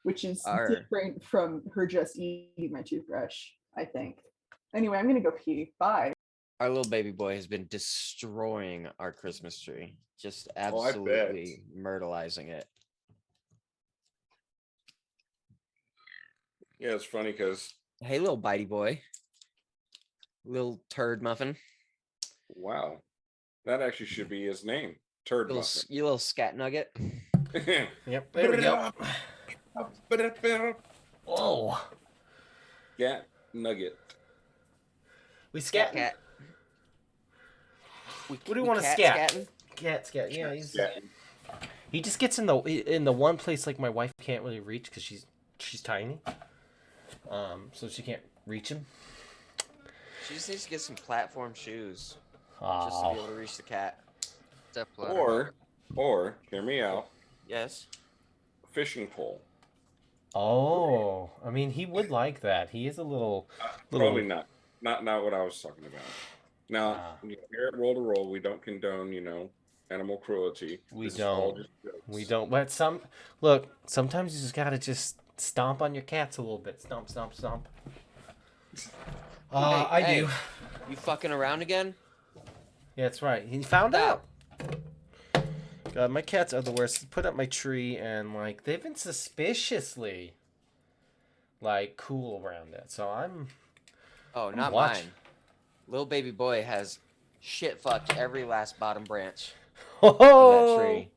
which is Arr. different from her just eating my toothbrush, I think. Anyway, I'm gonna go pee. Bye. Our little baby boy has been destroying our Christmas tree. Just I bet. absolutely myrtleizing it. Yeah, it's funny because Hey, little bitey boy. Little turd muffin. wow, that actually should be his name, Turd You little scat nugget. Muffin. Yep. There we go. Whoa. Yeah, nugget. We scat. Cat. What do you want to scat? Scat. Yeah. Yeah. He just gets in the one place like my wife can't really reach because she's tiny. So she can't reach him. She just needs to get some platform shoes just to be able to reach the cat. Step ladder. Or hear me out. Yes. Fishing pole. Oh, I mean, he would like that. He is a little. Probably not. Not what I was talking about. Now, here at Roll to Roll, we don't condone, animal cruelty. We This is all don't. just jokes. We don't. But sometimes you just gotta just stomp on your cats a little bit. Stomp, stomp, stomp. I Hey, do. You fucking around again? Yeah, that's right. He found Stop. out. God, my cats are the worst. Put up my tree and they've been suspiciously cool around it. So I'm. Oh, not watching. mine. Little baby boy has shit fucked every last bottom branch Oh, of that tree.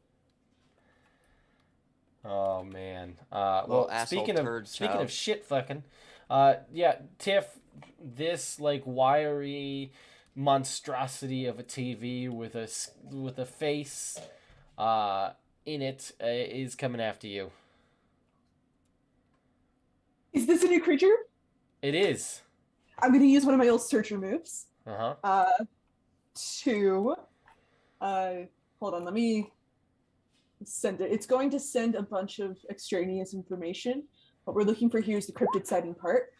Oh man. Little Well, asshole speaking turd of child. shit fucking, yeah, Tiff, this wiry monstrosity of a TV with a face, in it is coming after you. Is this a new creature? It is. I'm gonna use one of my old searcher moves. Uh-huh. To hold on, let me send it. It's going to send a bunch of extraneous information. What we're looking for here is the cryptid sighting part.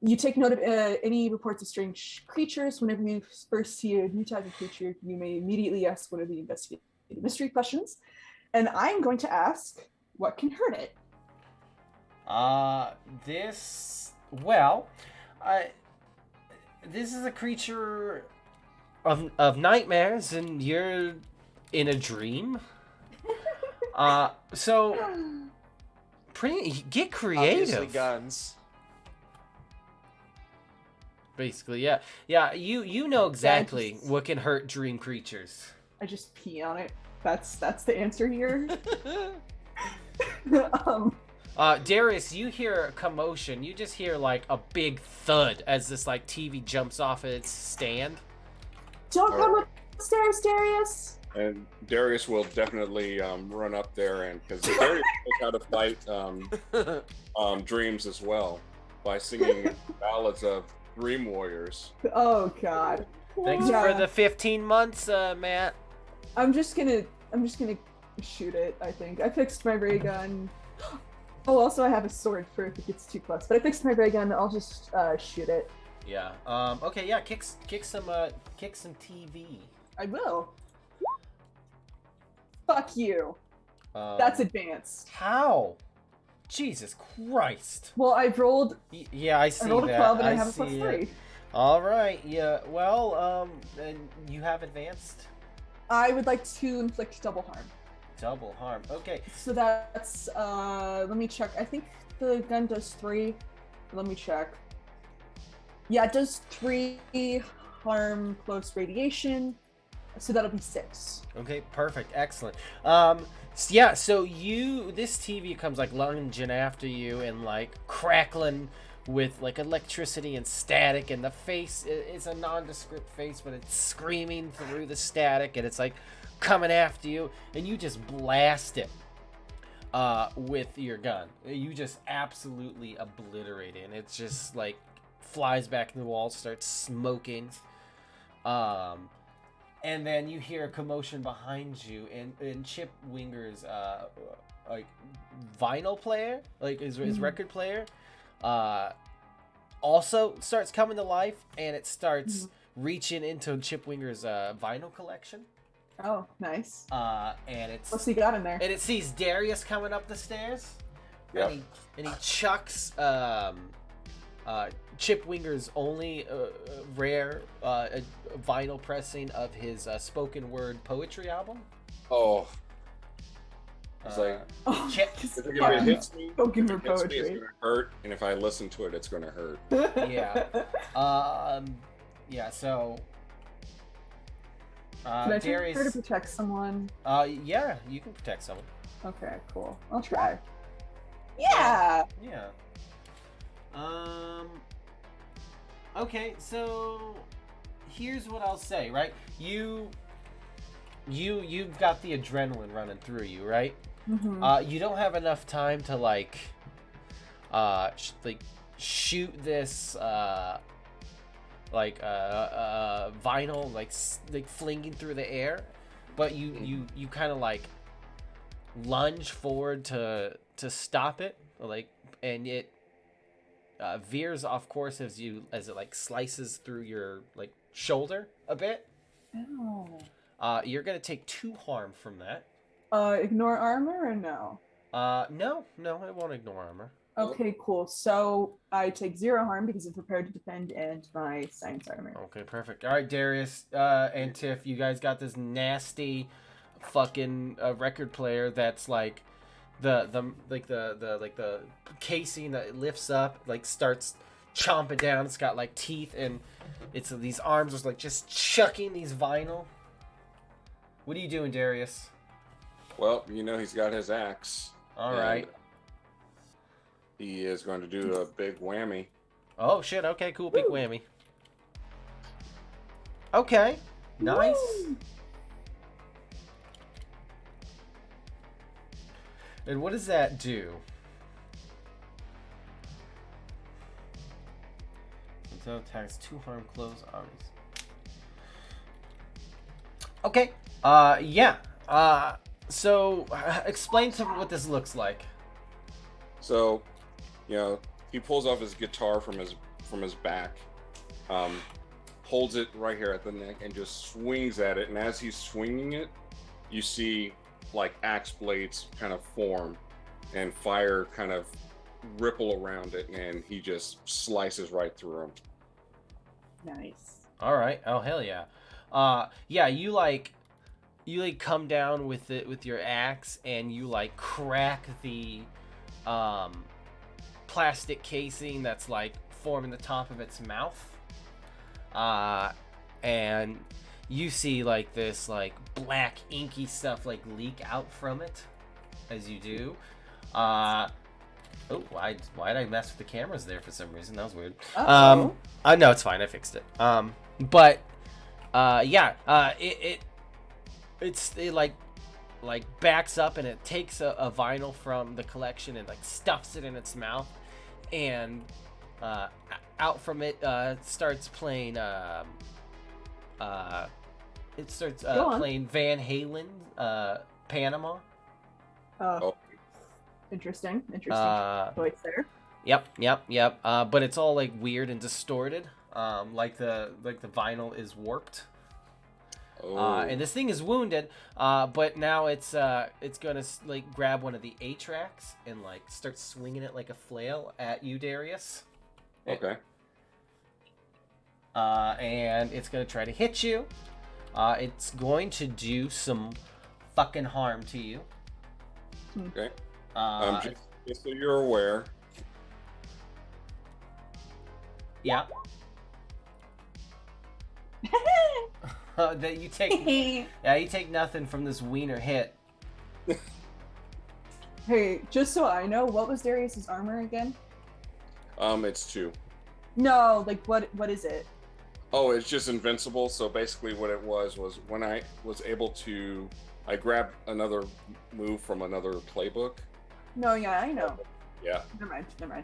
You take note of any reports of strange creatures. Whenever you first see a new type of creature, you may immediately ask one of the investigative mystery questions. And I'm going to ask, what can hurt it? This is a creature of nightmares, and you're in a dream. So get creative. Obviously guns. Basically, yeah. You know exactly what can hurt dream creatures. I just pee on it. That's the answer here. Darius, you hear a commotion. You just hear a big thud as this TV jumps off its stand. Don't come upstairs, Darius. And Darius will definitely run up there, and because Darius knows how to fight dreams as well by singing ballads of dream warriors. Oh God. Thanks for the 15 months, Matt. I'm just gonna shoot it. I think I fixed my ray gun. Oh, also I have a sword for if it gets too close. But I fixed my ray gun. I'll just shoot it. Yeah. Okay. Yeah. Kick some TV. I will. Fuck you. That's advanced. How? Jesus Christ. Well, I've rolled. Yeah, I see I rolled that. a 12 and I have a see +3. it. All right. Yeah. Well, you have advanced. I would like to inflict double harm. Double harm. Okay. So that's let me check. I think the gun does 3. Let me check. Yeah, it does 3 harm, close radiation, So that'll be 6. Okay, perfect, excellent. So this TV comes like lunging after you and like crackling with like electricity and static, and the face is a nondescript face, but it's screaming through the static, and it's like coming after you, and you just blast it with your gun. You just absolutely obliterate it, and it's just like flies back in the wall, starts smoking. And then you hear a commotion behind you, and Chip Winger's like vinyl player, like his record player, also starts coming to life, and it starts reaching into Chip Winger's vinyl collection. Oh, nice. And it's What's he got in there? and it sees Darius coming up the stairs. Yep. And he chucks Chip Winger's only rare vinyl pressing of his spoken word poetry album. Oh. It's like, Oh, Chip- just if it hits me, spoken if word it hits me, it's poetry. gonna hurt, and if I listen to it, it's gonna hurt. Yeah. Yeah. So. Can I try Darius. to protect someone? Yeah, you can protect someone. Okay, cool. I'll try. Yeah. Yeah. Okay, so here's what I'll say, right? You've got the adrenaline running through you, right? Mm-hmm. You don't have enough time to like shoot this vinyl like flinging through the air, but you kind of like lunge forward to stop it, like, and it veers off course as it like slices through your like shoulder a bit. Oh. You're gonna take 2 harm from that. Ignore armor or no? No, it won't ignore armor. Okay, cool. So I take 0 harm because I'm prepared to defend and my science armor. Okay, perfect. All right, Darius and Tiff, you guys got this nasty fucking record player that's like the casing that lifts up, like starts chomping down. It's got like teeth, and it's these arms are like just chucking these vinyl. What are you doing, Darius? Well, he's got his axe. All and right. He is going to do a big whammy. Oh shit. Okay, cool. Big whammy. Okay. Nice. Woo! And what does that do? So attacks 2 harm close arms. Okay. Yeah. So explain to me what this looks like. So, he pulls off his guitar from his back, holds it right here at the neck, and just swings at it. And as he's swinging it, you see like axe blades kind of form and fire kind of ripple around it, and he just slices right through him. Nice. All right. Oh hell yeah. Yeah. You come down with it with your axe, and you like crack the plastic casing that's like forming the top of its mouth. And you see like this like black inky stuff like leak out from it as you do. Oh, why did I mess with the cameras there for some reason? That was weird. Uh-oh. No, it's fine. I fixed it. But it like backs up, and it takes a vinyl from the collection and like stuffs it in its mouth, and out from it starts playing playing Van Halen, Panama. Oh. Interesting choice there. Yep. But it's all like weird and distorted. Like the vinyl is warped. Oh. And this thing is wounded. But now it's gonna like grab one of the A-tracks and like start swinging it like a flail at you, Darius. Okay. And it's gonna try to hit you. It's going to do some fucking harm to you. Okay. Just so you're aware. Yeah. that you take. Yeah, you take nothing from this wiener hit. Hey, just so I know, what was Darius's armor again? It's 2. No, like what is it? Oh, it's just invincible. So basically, what it was when I was able to, I grabbed another move from another playbook. No, yeah, I know. Yeah. Never mind.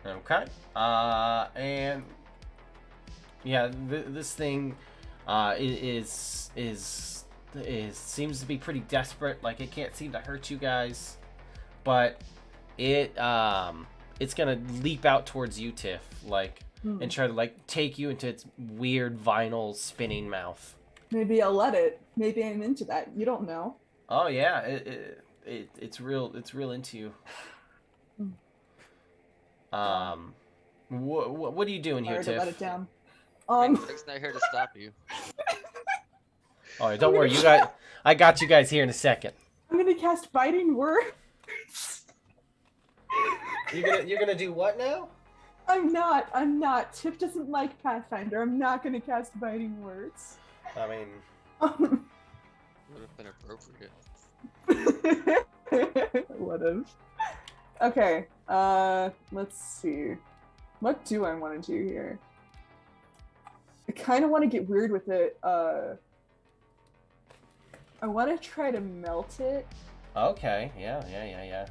Okay. And yeah, this thing is seems to be pretty desperate. Like it can't seem to hurt you guys, but it's gonna leap out towards you, Tiff, like, and try to like take you into its weird vinyl spinning mouth. Maybe I'll let it. Maybe I'm into that. You don't know. Oh yeah, it's real into you. What are you doing here, Sorry to Tiff? let it down. Drake's not here to stop you. All right, don't worry. I got you guys here in a second. I'm gonna cast biting words. You're gonna do what now? I'm not. Tiff doesn't like Pathfinder. I'm not gonna cast biting words. I mean, Would have been appropriate. Would've. Okay, let's see. What do I want to do here? I kind of want to get weird with it. I want to try to melt it. okay, yeah.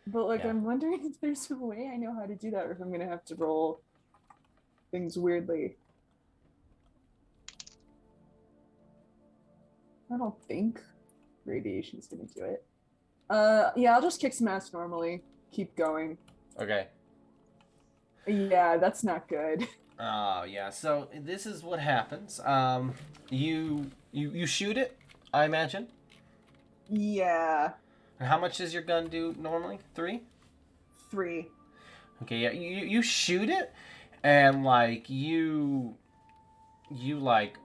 But like, Yeah. I'm wondering if there's a way I know how to do that, or if I'm gonna have to roll things weirdly. I don't think radiation's gonna do it. Yeah, I'll just kick some ass normally. Keep going. Okay. Yeah, that's not good. Oh yeah. So this is what happens. You shoot it, I imagine. Yeah, And how much does your gun do normally? 3? 3. Okay, yeah. You shoot it, and like you like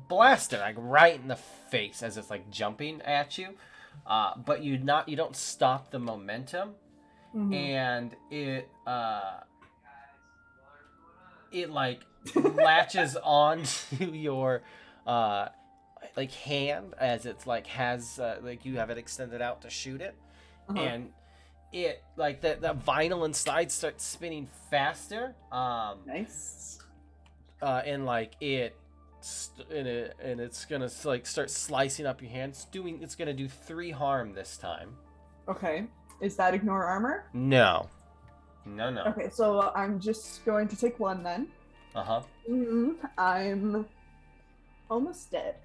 blast it like right in the face as it's like jumping at you. But you don't stop the momentum, Mhm. and it like latches onto your like hand as it's like has like you have it extended out to shoot it, Uh-huh. and it like the vinyl inside starts spinning faster. Nice. And like and it's gonna like start slicing up your hand. It's gonna do 3 harm this time. Okay. Is that ignore armor? No. Okay, so I'm just going to take 1 then. Uh-huh. I'm almost dead.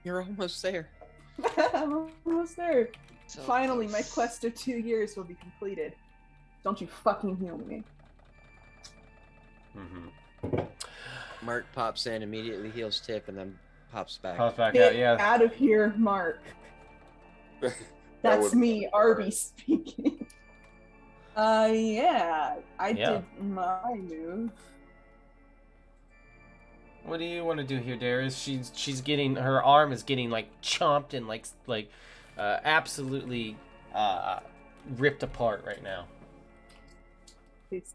You're almost there. I'm almost there. So Finally, my close. quest of 2 years will be completed. Don't you fucking heal me. Mm-hmm. Mark pops in, immediately heals Tiff, and then pops back. Pops back out, Get yeah. out of here, Mark. That's would- me, Arby speaking. Yeah, I Yeah. did my move. What do you want to do here, Darius? She's getting, her arm is getting like chomped and like absolutely ripped apart right now. Please.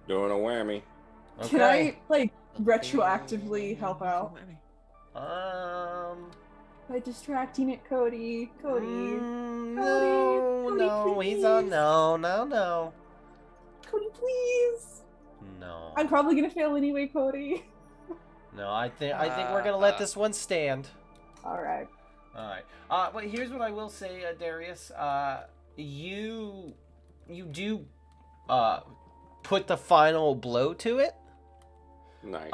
Doing a whammy. Okay. Can I like retroactively help out by distracting it, Cody? Cody, No, Cody, no, he's please. on. No. Cody, please. No. I'm probably gonna fail anyway, Cody. No, I think we're gonna let this one stand. All right. All right. But here's what I will say, Darius. You do put the final blow to it. Nice.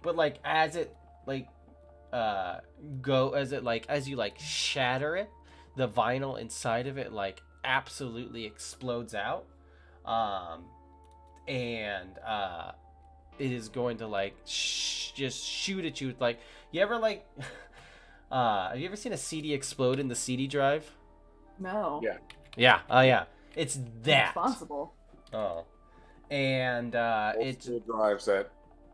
But like as it like as you like shatter it, the vinyl inside of it like absolutely explodes out. And it is going to like just shoot at you with like, you ever like have you ever seen a CD explode in the CD drive? No. Yeah. Yeah. Oh yeah. It's that. Responsible. Oh. And Old it's school drives that,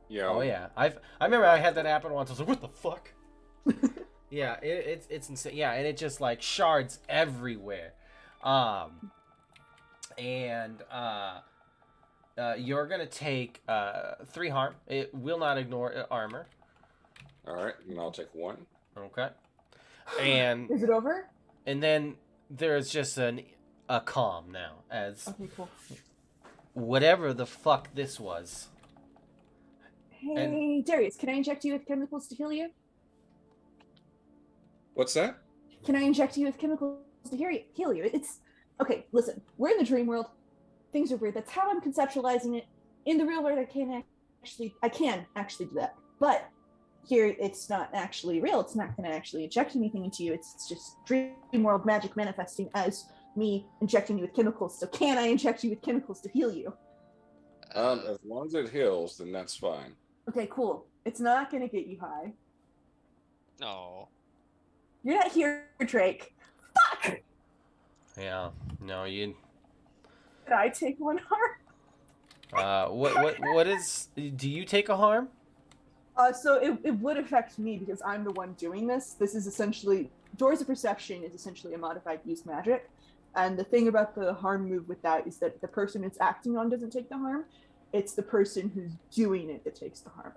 you know. oh yeah. I remember I had that happen once. I was like, what the fuck? Yeah, it's insane. Yeah, and it just like shards everywhere. and you're gonna take 3 harm. It will not ignore armor. All right, and I'll take 1. Okay. And Is it over? and then there's just a calm now as Okay, cool. whatever the fuck this was. Hey, Darius, can I inject you with chemicals to heal you? What's that? Can I inject you with chemicals to heal you? It's okay. Listen, we're in the dream world. Things are weird. That's how I'm conceptualizing it. In the real world, I can actually do that. But here, it's not actually real. It's not going to actually inject anything into you. It's just dream world magic manifesting as me injecting you with chemicals. So can I inject you with chemicals to heal you? As long as it heals, then that's fine. Okay, cool. It's not going to get you high. No. You're not here, Drake. Fuck! Yeah. No, you. Did I take 1 harm? What is? Do you take a harm? So it would affect me because I'm the one doing this. This is essentially Doors of Perception is essentially a modified use magic, and the thing about the harm move with that is that the person it's acting on doesn't take the harm. It's the person who's doing it that takes the harm.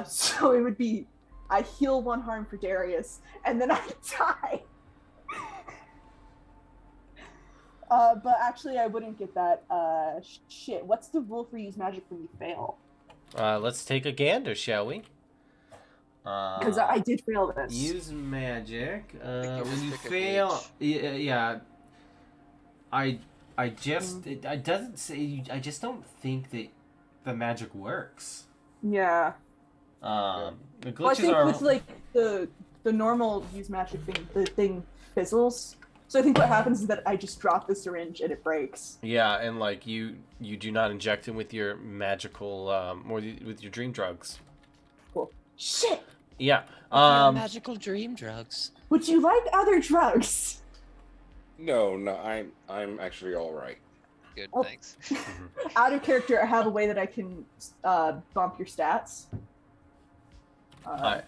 So it would be I heal 1 harm for Darius, and then I die. But actually, I wouldn't get that. Shit. What's the rule for use magic when you fail? Let's take a gander, shall we? Because I did fail this. Use magic. you When you just pick a fail, yeah. It doesn't say. I just don't think that the magic works. Yeah. The Well, I glitches think are. with like the normal use magic thing, the thing fizzles. So I think what happens is that I just drop the syringe and it breaks. Yeah, and like you do not inject him with your magical or with your dream drugs. Cool. Shit. Yeah. Magical dream drugs. Would you like other drugs? No, I'm actually all right. Good, Oh. thanks. Out of character, I have a way that I can bump your stats.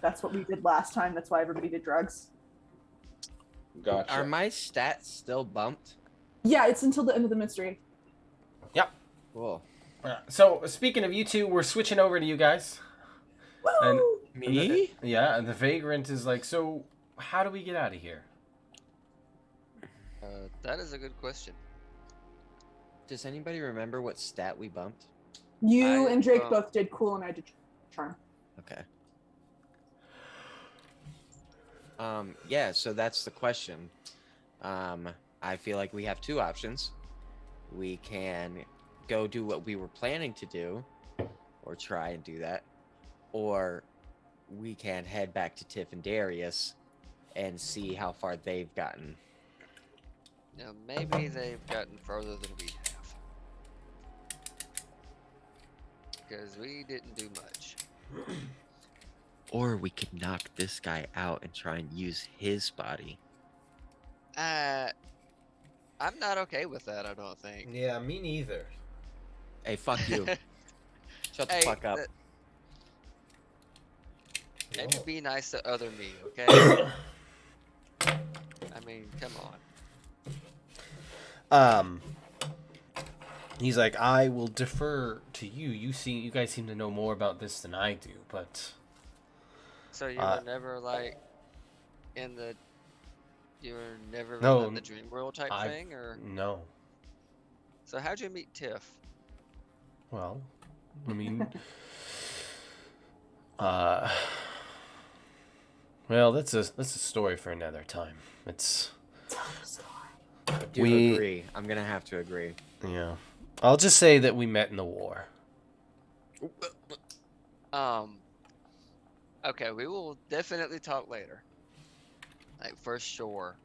That's what we did last time. That's why everybody did drugs. Gotcha. Are my stats still bumped? Yeah, it's until the end of the mystery. Cool. So speaking of you two, we're switching over to you guys. And Woo! Me? and the vagrant is like, so how do we get out of here? That is a good question. Does anybody remember what stat we bumped? You I, and Drake um, both did cool, and I did charm. Okay. Yeah, so that's the question. I feel like we have 2 options. We can go do what we were planning to do, or try and do that, or we can head back to Tiff and Darius and see how far they've gotten. Now, maybe they've gotten further than we have. Because we didn't do much. Or we could knock this guy out and try and use his body. I'm not okay with that, I don't think. Yeah, me neither. Hey, fuck you. Shut the Hey, fuck up. Maybe be nice to other me, okay? I mean, come on. He's like, I will defer to you. You guys seem to know more about this than I do, but So you were never like in the you were never No, in the dream world type thing, or no. so how'd you meet Tiff? Well, I mean, well, that's a story for another time. It's I do we- agree. I'm gonna have to agree. yeah. I'll just say that we met in the war. Okay, we will definitely talk later. Like for sure.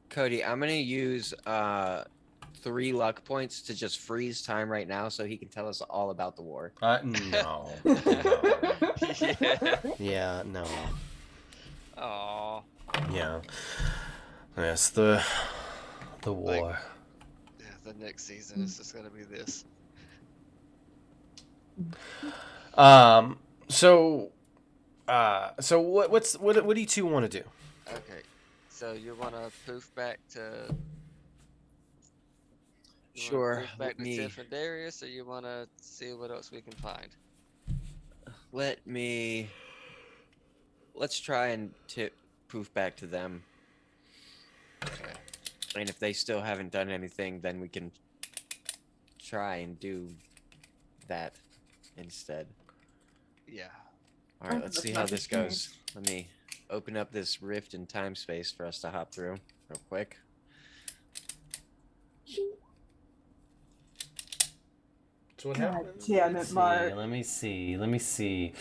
Cody, I'm gonna use 3 luck points to just freeze time right now so he can tell us all about the war. No. Yeah. Yeah, no. Aw. Yeah. Yes, the war. Yeah, the next season is just gonna be this. So what do you two want to do? Okay. So you wanna poof back to You Sure, wanna move back let to me- Tiff and Darius, or you wanna see what else we can find? Let's try and tip proof back to them. Okay. And if they still haven't done anything, then we can try and do that instead. Yeah. All right, Oh, let's that's see not how the this goes. Let me open up this rift in time space for us to hop through real quick. So what God happened? damn Let's it, Mark. Let me see.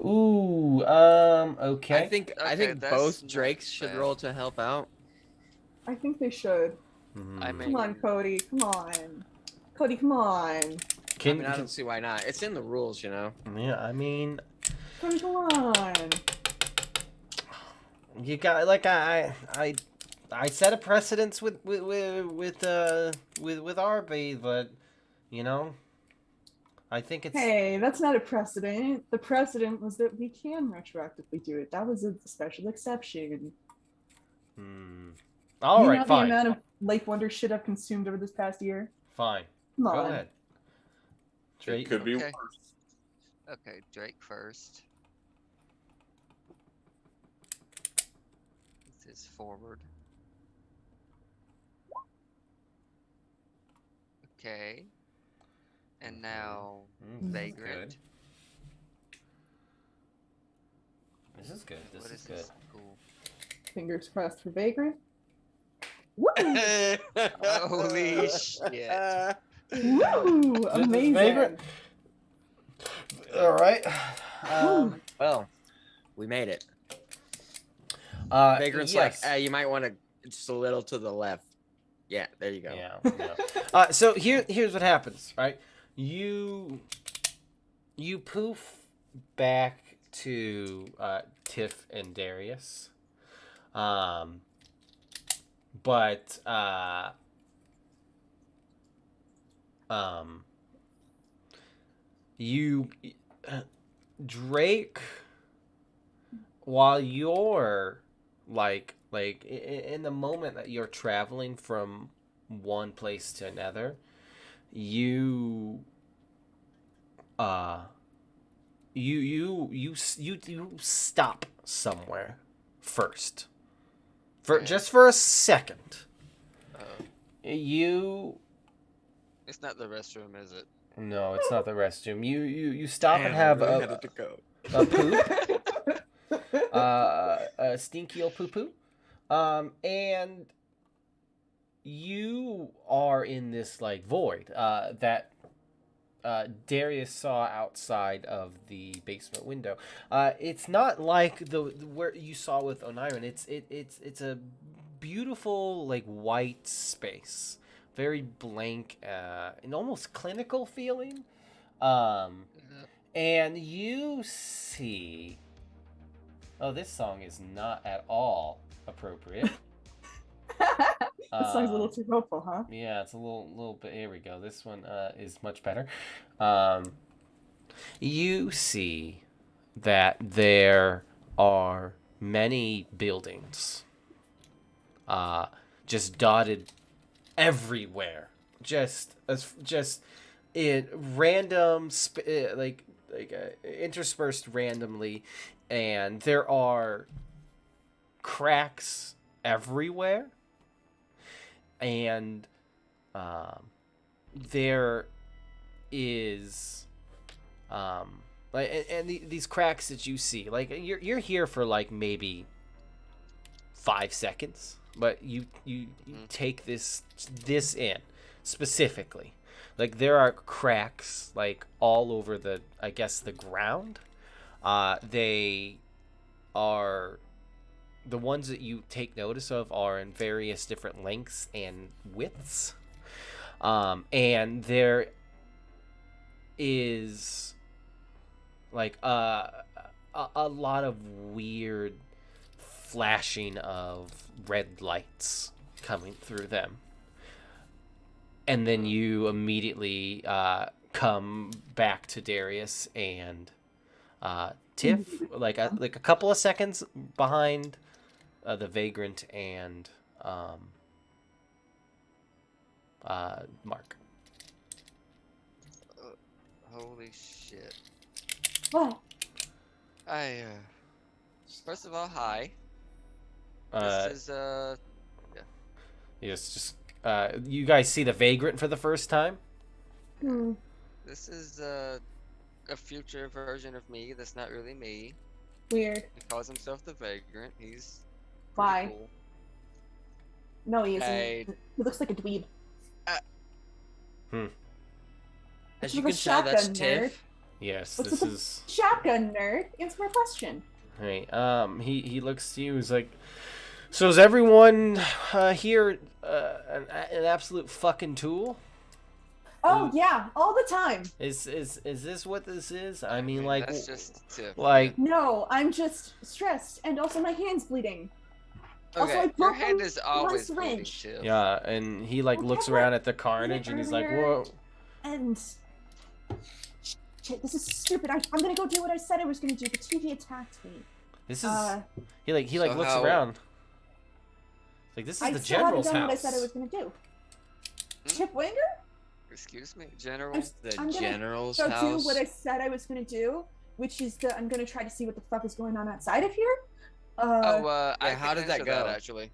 Ooh, okay. I think Okay, both that's not Drakes should bad. roll to help out. I think they should. I Hmm. mean, Come on, Cody. Come on. Cody, come on. I mean, I don't see why not. It's in the rules, you know. yeah, I mean, Cody, come on. you got like I set a precedence with RB, but you know, I think it's Hey, that's not a precedent. The precedent was that we can retroactively do it. That was a special exception. All You right, know fine, the amount of Lake Wonder shit I've consumed over this past year? fine. Come Go on. ahead. It Drake. could be Okay. worse. okay, Drake first. This is forward. Okay. And now Vagrant. This is good. This What is is good. this? Cool. Fingers crossed for Vagrant. Woo! Holy shit. Woo! Amazing. Vagrant. All right. Well, we made it. Vagrant's yes. like, you might want to just a little to the left. Yeah, there you go. Yeah. So here's what happens, right? You poof back to Tiff and Darius, but you Drake, while you're like in the moment that you're traveling from one place to another, you you stop somewhere first for Okay. just for a second. Uh, You it's not the restroom, is it? no, it's not the restroom. You stop and Damn, I have really a had it to go. poop, a stinky old poo poo, and you are in this like void that Darius saw outside of the basement window. It's not like the where you saw with Oniron. It's a beautiful like white space, very blank and almost clinical feeling. And you see. Oh, this song is not at all appropriate. This song's a little too hopeful, huh? Yeah, it's a little bit. Here we go. This one is much better. You see that there are many buildings, just dotted everywhere, just in random, interspersed randomly, and there are cracks everywhere. And there is these cracks that you see, like you're here for like maybe 5 seconds, but you take this in specifically. Like there are cracks like all over the ground. They are the ones that you take notice of are in various different lengths and widths. And there is like a lot of weird flashing of red lights coming through them. And then you immediately come back to Darius and Tiff, like a couple of seconds behind the Vagrant and Mark. Holy shit. What? First of all, hi. Uh, This is yes, just you guys see the vagrant for the first time? Hmm. this is a future version of me that's not really me. Weird. He calls himself the Vagrant. He's pretty Why? cool. No, he isn't. Hey. He looks like a dweeb. Hmm. As It's you with can a tell, that's shotgun, nerd. Tiff. Yes, What's this with the is. shotgun, nerd? Answer my question. Hey, he looks to you. He's like, so is everyone here an absolute fucking tool? Oh yeah, all the time. Is this what this is? I mean, mean, like, that's just Tiff. like, No, I'm just stressed, and also my hand's bleeding. Also, I Okay, your broke hand my is always bleeding, syringe. Tiff. yeah, and he like looks around at the carnage and he's like, whoa. And shit, this is stupid. I'm gonna go do what I said I was gonna do. The TV attacked me. This is he like So looks how- around. Like, this is I the still haven't general's done house. what I said I was gonna do. Hmm? Chip Winger? Excuse me, General. The I'm gonna general's go house. do what I said I was gonna do, which is I'm gonna try to see what the fuck is going on outside of here. I yeah, how can did that answer go? actually.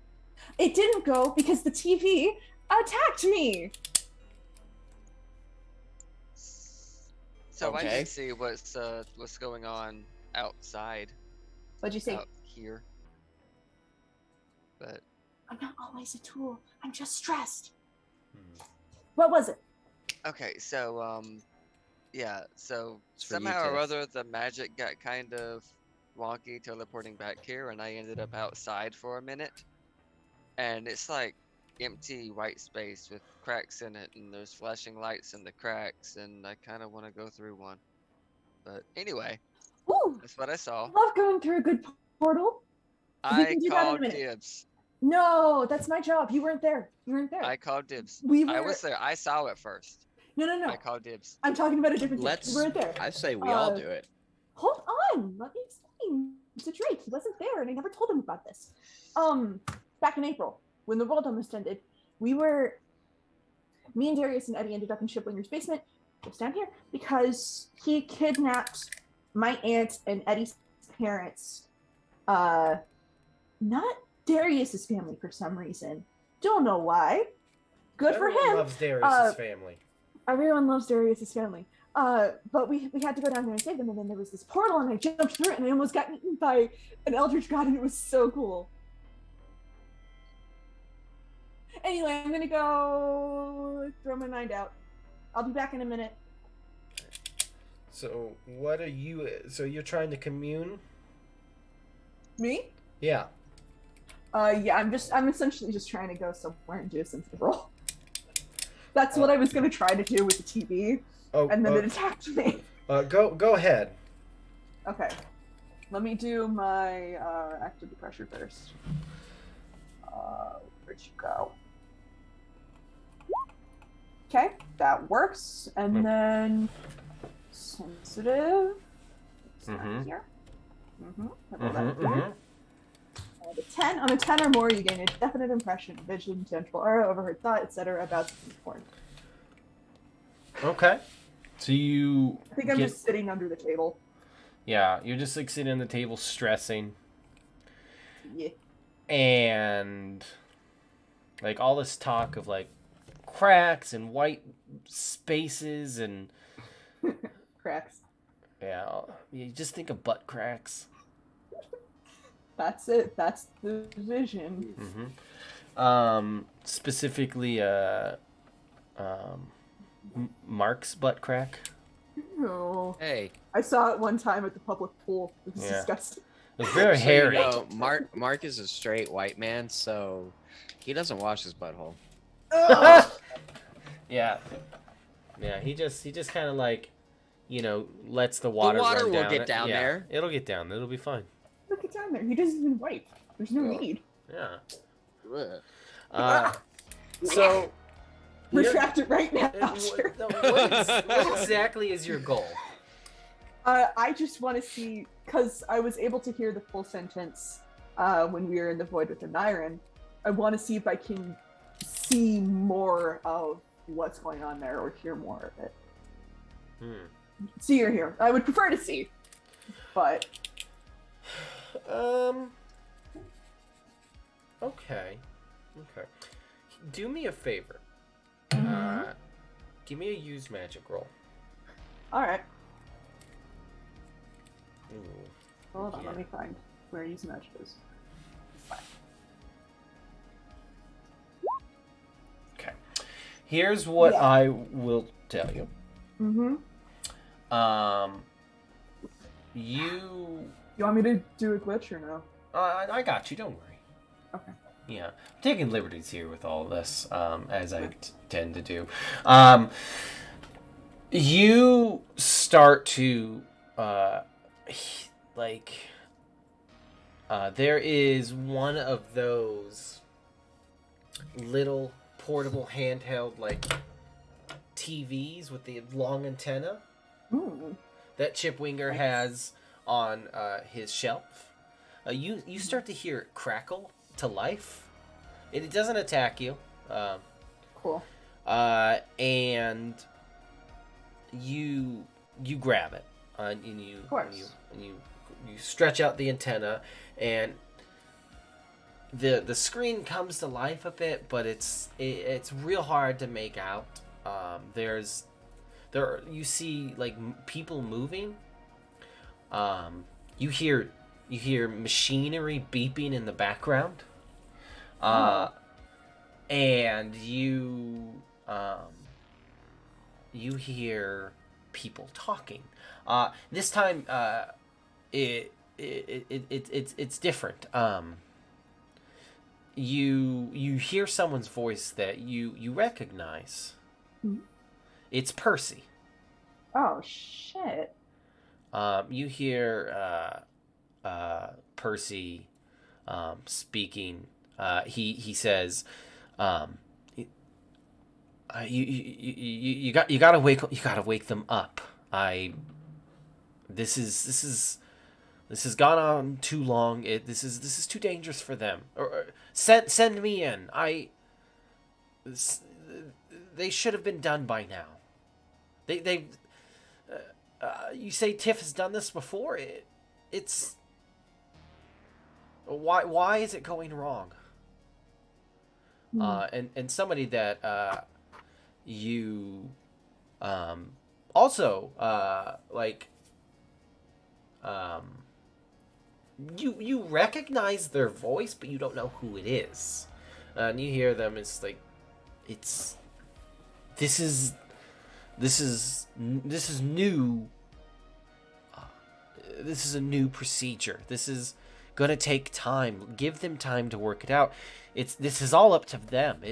It didn't go because the TV attacked me. So I Okay. can see what's going on outside What'd you say? out here. But I'm not always a tool. I'm just stressed. What was it? okay, so yeah, so It's for you, somehow or Tiff. other the magic got kind of wonky teleporting back here, and I ended up outside for a minute. And it's like empty white space with cracks in it, and there's flashing lights in the cracks, and I kind of want to go through one. But anyway, Ooh, that's what I I saw. love going through a good portal. We I can do that in a called minute. dibs. No, that's my job. You weren't there. You weren't there. I called dibs. We I were- was there. I saw it first. No. I called dibs. I'm talking about a different thing. Let's. You weren't there. I say we all Uh, do it. Hold on. Let me explain to Drake. He wasn't there, and I never told him about this. Back in April, when the world almost ended, me and Darius and Eddie ended up in Shipwinger's basement, just down here, because he kidnapped my aunt and Eddie's parents. Not Darius's family for some reason. Don't know why. Good for Everyone him. loves Darius's Uh, family. Everyone loves Darius's family. But we had to go down there and save them, and then there was this portal, and I jumped through it, and I almost got eaten by an eldritch god, and it was so cool. Anyway, I'm gonna go throw my mind out. I'll be back in a minute. So what are you? So you're trying to commune? Me? Yeah. Yeah, I'm essentially just trying to go somewhere and do a sensitive roll. That's what I was gonna try to do with the TV, Oh, and then it attacked me. go ahead. Okay. Let me do my active pressure first. Where'd you go? Okay, that works. And then sensitive. It's not Mhm. here. Mhm, And a 10. On a 10 or more, you gain a definite impression, vision, tangible aura, overheard thought, etc. about the form. Okay. So you. I think I'm get- just sitting under the table. Yeah, you're just like sitting on the table stressing, Yeah. and like all this talk of like cracks and white spaces and Cracks. yeah, you just think of butt cracks. That's it. That's the vision. Specifically, Mark's butt crack. No. Hey, I saw it one time at the public pool. It was Yeah. disgusting. It was very so hairy. you know, Mark is a straight white man, so he doesn't wash his butthole. Yeah. Yeah, he just kind of like, lets the water water run will down get it. down Yeah, there. It'll get down. It'll be fine. Look, it's down there. He doesn't even wipe. There's no need. Yeah. Ugh. So Retract it right now. what exactly is your goal? I just want to see, because I was able to hear the full sentence when we were in the void with the Nyren. I want to see if I can see more of what's going on there or hear more of it. See or hear. I would prefer to see, but Okay. Do me a favor. Mhm. Give me a use magic roll. all right. Ooh. Hold on, Yeah. let me find where use magic is. Okay. Here's what Yeah. I will tell you. Mm-hmm. You. You want me to do a glitch or no? I got you. Don't worry. Okay. Yeah, I'm taking liberties here with all this, as I tend to do. You start to, there is one of those little portable handheld, like, TVs with the long antenna Ooh. that Chip Winger has on his shelf. You start to hear it crackle to life. It doesn't attack you. Cool. And you grab it, and you Of course. you stretch out the antenna, and the screen comes to life a bit, but it's real hard to make out. You see like people moving. You hear machinery beeping in the background. And you hear people talking. This time, it's different. You hear someone's voice that you recognize. Mhm. It's Percy. Oh shit. You hear Percy speaking. He says, you gotta wake them up. This has gone on too long. This is too dangerous for them. Or send me in. They should have been done by now. You say Tiff has done this before. It's why is it going wrong? And somebody that you also you recognize their voice, but you don't know who it is. And you hear them. It's like this is new. This is a new procedure. This is gonna take time. Give them time to work it out. This is all up to them.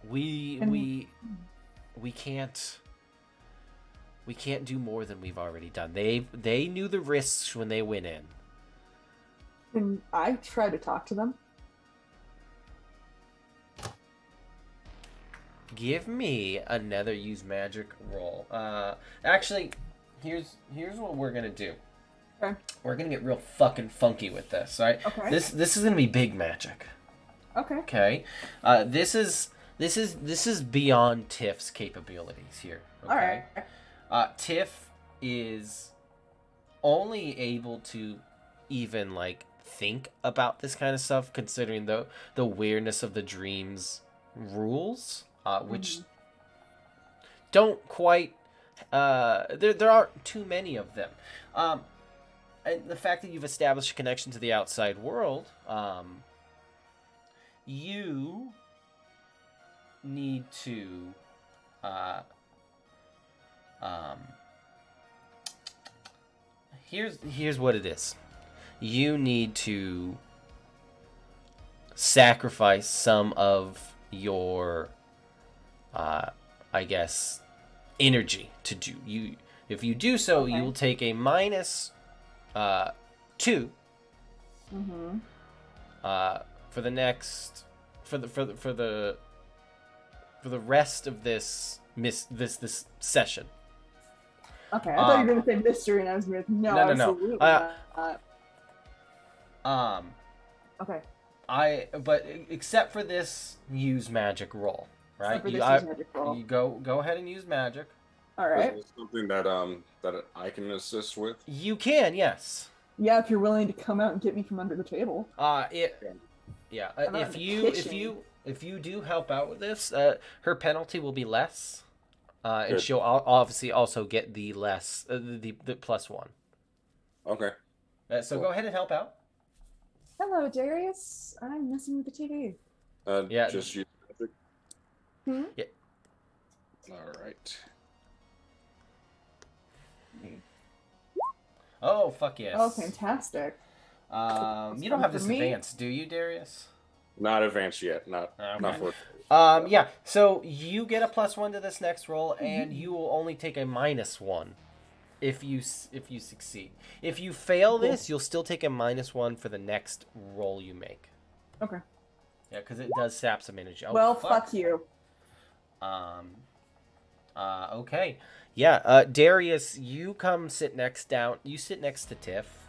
We can't do more than we've already done. They knew the risks when they went in. And I try to talk to them. Give me another use magic roll. Actually, here's what we're gonna do. Okay. We're gonna get real fucking funky with this, right? Okay. This is gonna be big magic. Okay. Okay. This is beyond Tiff's capabilities here. Okay. All right. Tiff is only able to even like think about this kind of stuff, considering the weirdness of the dreams rules, which don't quite. There aren't too many of them. And the fact that you've established a connection to the outside world, you need to here's what it is. You need to sacrifice some of your I guess energy to do. If you do so, you will take a minus 2 for the next for the rest of this session. Okay, I thought you were gonna say mystery, and I was gonna no. No. Absolutely not. Okay. But except for this, use magic roll, right? For this use magic roll. You go ahead and use magic. All right. Is it something that that I can assist with? You can, yes. Yeah, if you're willing to come out and get me from under the table. Yeah. I'm out If in the you do help out with this, her penalty will be less, and Good. she'll obviously also get the less the +1. Okay. So Cool. go ahead and help out. Hello, Darius. I'm messing with the TV. Yeah. Just use magic. Hmm? Yeah. All right. Oh fuck yes. Oh, fantastic. You don't have this For me? advanced, do you, Darius? Not advanced yet. Not Okay. for. Yeah. So you get a +1 to this next roll, and you will only take a -1 if you succeed. If you fail this, you'll still take a -1 for the next roll you make. Okay. Yeah, because it does sap some energy. Oh, Well, fuck you. Okay. Yeah. Darius, you come sit next to Tiff,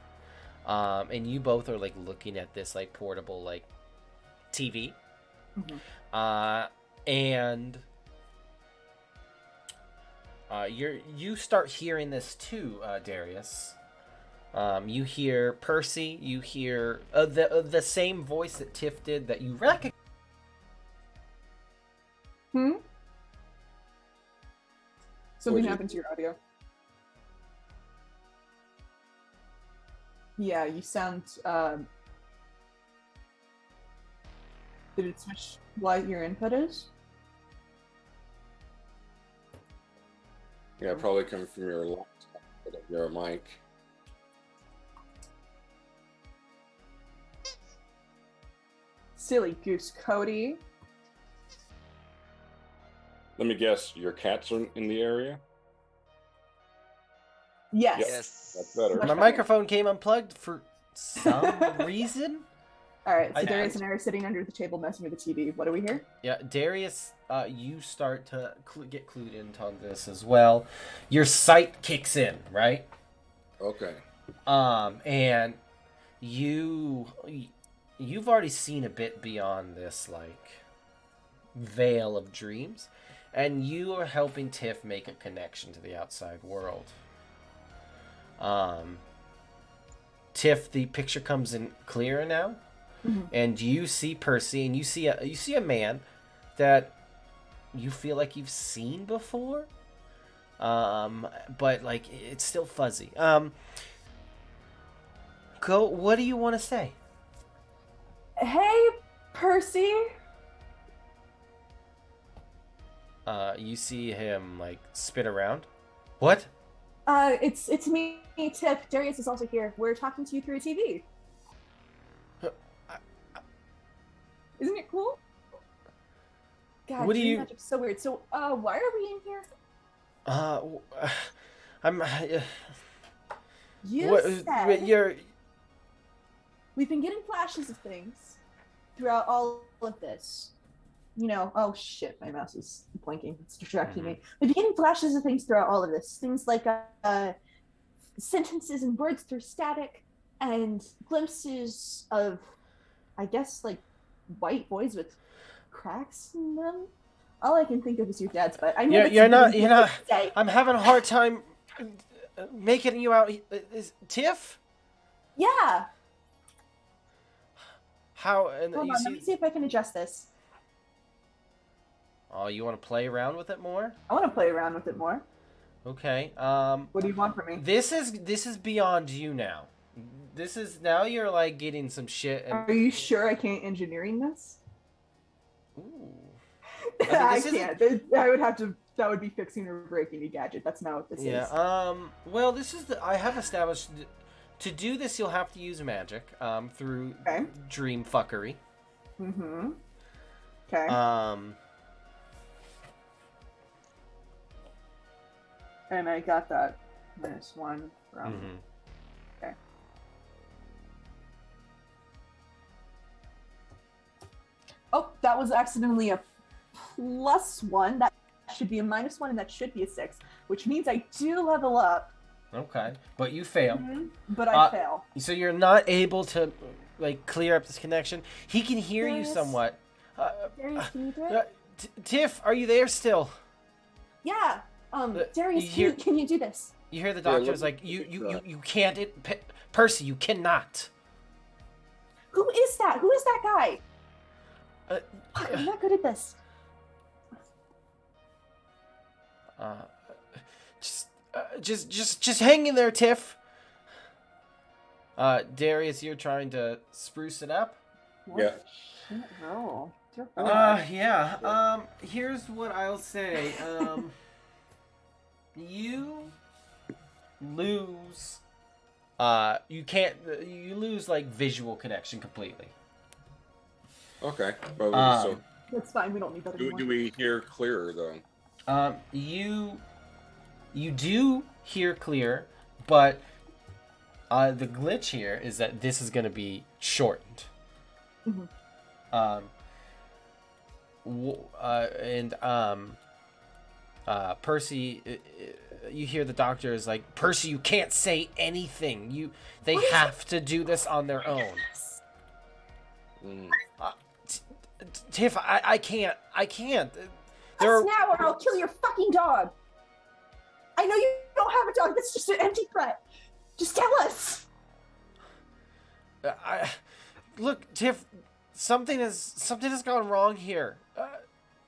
and you both are like looking at this like portable like TV. Mhm. And you start hearing this too, Darius. You hear Percy. You hear the same voice that Tiff did that you recognize. Something What'd you- happened to your audio. Yeah, you sound. Did it switch what your input is? Yeah, probably coming from your laptop, your mic. Silly goose, Cody. Let me guess. Your cats are in the area. Yes. Yes. That's better. My microphone came unplugged for some reason. All right, so I- Darius and I are sitting under the table messing with the TV. What do we hear? Yeah, Darius, you start to get clued into on this as well. Your sight kicks in, right? Okay. And you've already seen a bit beyond this like veil of dreams, and you are helping Tiff make a connection to the outside world. Tiff, the picture comes in clearer now. Mhm. And you see Percy, and you see a man that you feel like you've seen before, but like it's still fuzzy. What do you want to say? Hey, Percy. You see him like spin around. What? It's me, Tiff. Darius is also here. We're talking to you through a TV. Isn't it cool? God, What do dream you- magic's so weird. So, why are we in here? I'm. You What? said You're. we've been getting flashes of things throughout all of this. You know, oh shit, my mouse is blinking. It's distracting me. We've been getting flashes of things throughout all of this. Things like sentences and words through static, and glimpses of, I guess, like white boys with cracks in them. All I can think of is your dad's butt. I know You're- that's you're not- really you're weird not- to say. I'm having a hard time making you out. Is Tiff? Yeah. How? And Hold you on, let me see? see if I can adjust this. Oh, you want to play around with it more? I want to play around with it more. Okay. What do you want from me? This is beyond you now. This is now you're like getting some shit and Are you sure I can't engineering this? ooh. I this isn't- can't. I would have to. That would be fixing or breaking a gadget. That's not what this Yeah. is. Well, this is I have established to do this you'll have to use magic through Okay. dream fuckery. Mm-hmm. Okay. And I got that -1 from. Mhm. Okay. Oh, that was accidentally a +1. That should be a -1, and that should be a 6, which means I do level up. Okay. But you fail. But I Uh, fail. So you're not able to like clear up this connection. He can hear you Darius? somewhat. Darius, can you do it? Tiff, are you there still? Yeah. Darius, you hear- can you do this? You hear the Yeah, doctor's let like, me you can't. Percy, you cannot. Who is that? Who is that guy? Uh, Fuck, I'm not good at this. Just hang in there, Tiff. Darius, you're trying to spruce it up. Yeah. No. Yeah. Here's what I'll say. You lose. You lose like visual connection completely. Okay. But so That's fine. We don't need that anymore. do we hear clearer though? You do hear clear, but the glitch here is that this is going to be shortened. Mhm. Percy, you hear the doctor is like, Percy, you can't say anything. They What is have to do this on their own. Mm. Tiff, I can't. Us now or I'll kill your fucking dog. I know you don't have a dog. That's just an empty threat. Just tell us. Look, Tiff, something has gone wrong here.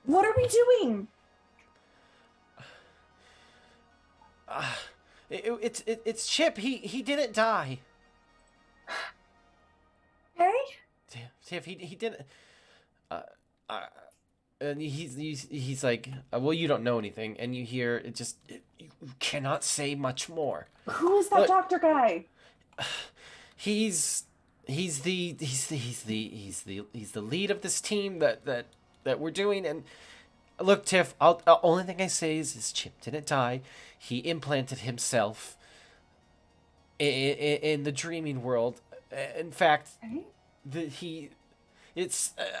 What are we doing? It's Chip. He didn't die. Hey? Tiff, he didn't. And he's like, well, you don't know anything, and you hear you cannot say much more. Who is that Look, doctor guy? He's the lead of this team that we're doing. And look, Tiff, only thing I say is Chip didn't die. He implanted himself in the dreaming world. In fact, Hey?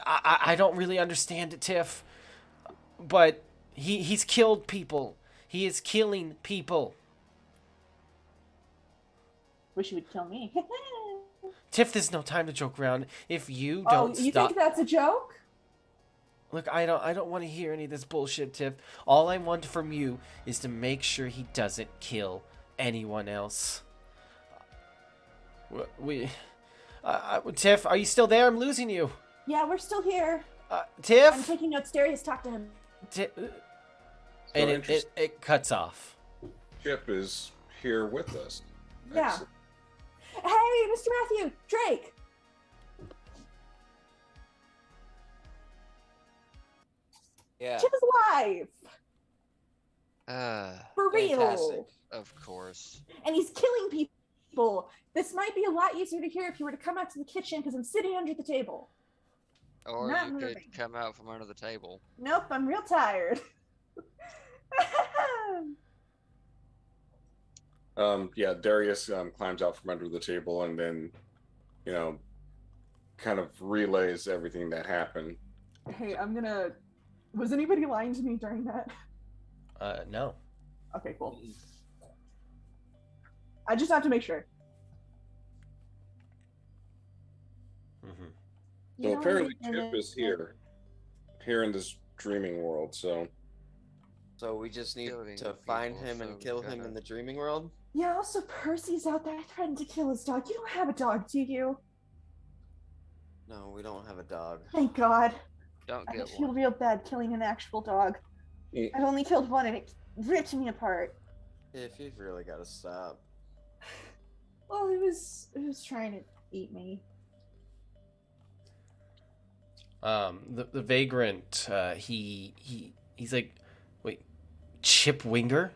I don't really understand it, Tiff, but he's killed people. He is killing people. Wish you would kill me. Tiff, there's no time to joke around. If you Oh, don't you stop, think that's a joke? look, I don't want to hear any of this bullshit, Tiff. All I want from you is to make sure he doesn't kill anyone else. Tiff, are you still there? I'm losing you. Yeah, we're still here. I'm Tiff. taking notes. Darius, talk to him. And interesting. it cuts off. Chip is here with us. Yeah. Excellent. Hey, Mr. Matthew, Drake. Yeah. Chip is alive. For real. Fantastic. Of course. And he's killing people. This might be a lot easier to hear if you were to come out to the kitchen because I'm sitting under the table. Or Not you moving. could come out from under the table. Nope, I'm real tired. Yeah, Darius climbs out from under the table and then, kind of relays everything that happened. Hey, was anybody lying to me during that? No. Okay, cool. I just have to make sure. Mm-hmm. So apparently Chip is here in this dreaming world. So So we just need Killing to find people, him so and we kill him gotta- in the dreaming world? Yeah, also Percy's out there threatening to kill his dog. You don't have a dog, do you? No, we don't have a dog. Thank God. Don't I get feel one. real bad killing an actual dog. Mm. I've only killed one and it ripped me apart. If you've really got to stop. Well, it was trying to eat me. The vagrant, he's like, wait, Chip Winger?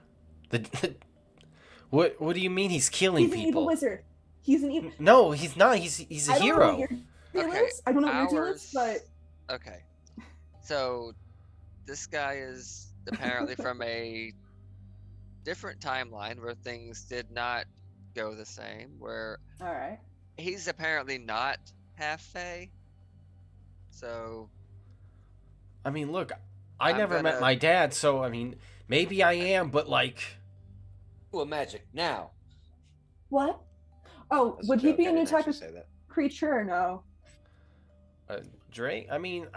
What do you mean he's killing He's an evil people? wizard. He's an evil. No, he's not. He's a I don't know hero. what your deal Okay, is. I don't know what your deal is, ours- but Okay. So this guy is apparently from a different timeline where things did not go the same, where all right. he's apparently not half Fae. So I mean, look, I I'm never met gonna- my dad, so I mean, maybe I am, but like, Well, magic now. What? Oh, would he Joke, be I a new didn't type actually of? say that. creature or no? Drake. I mean,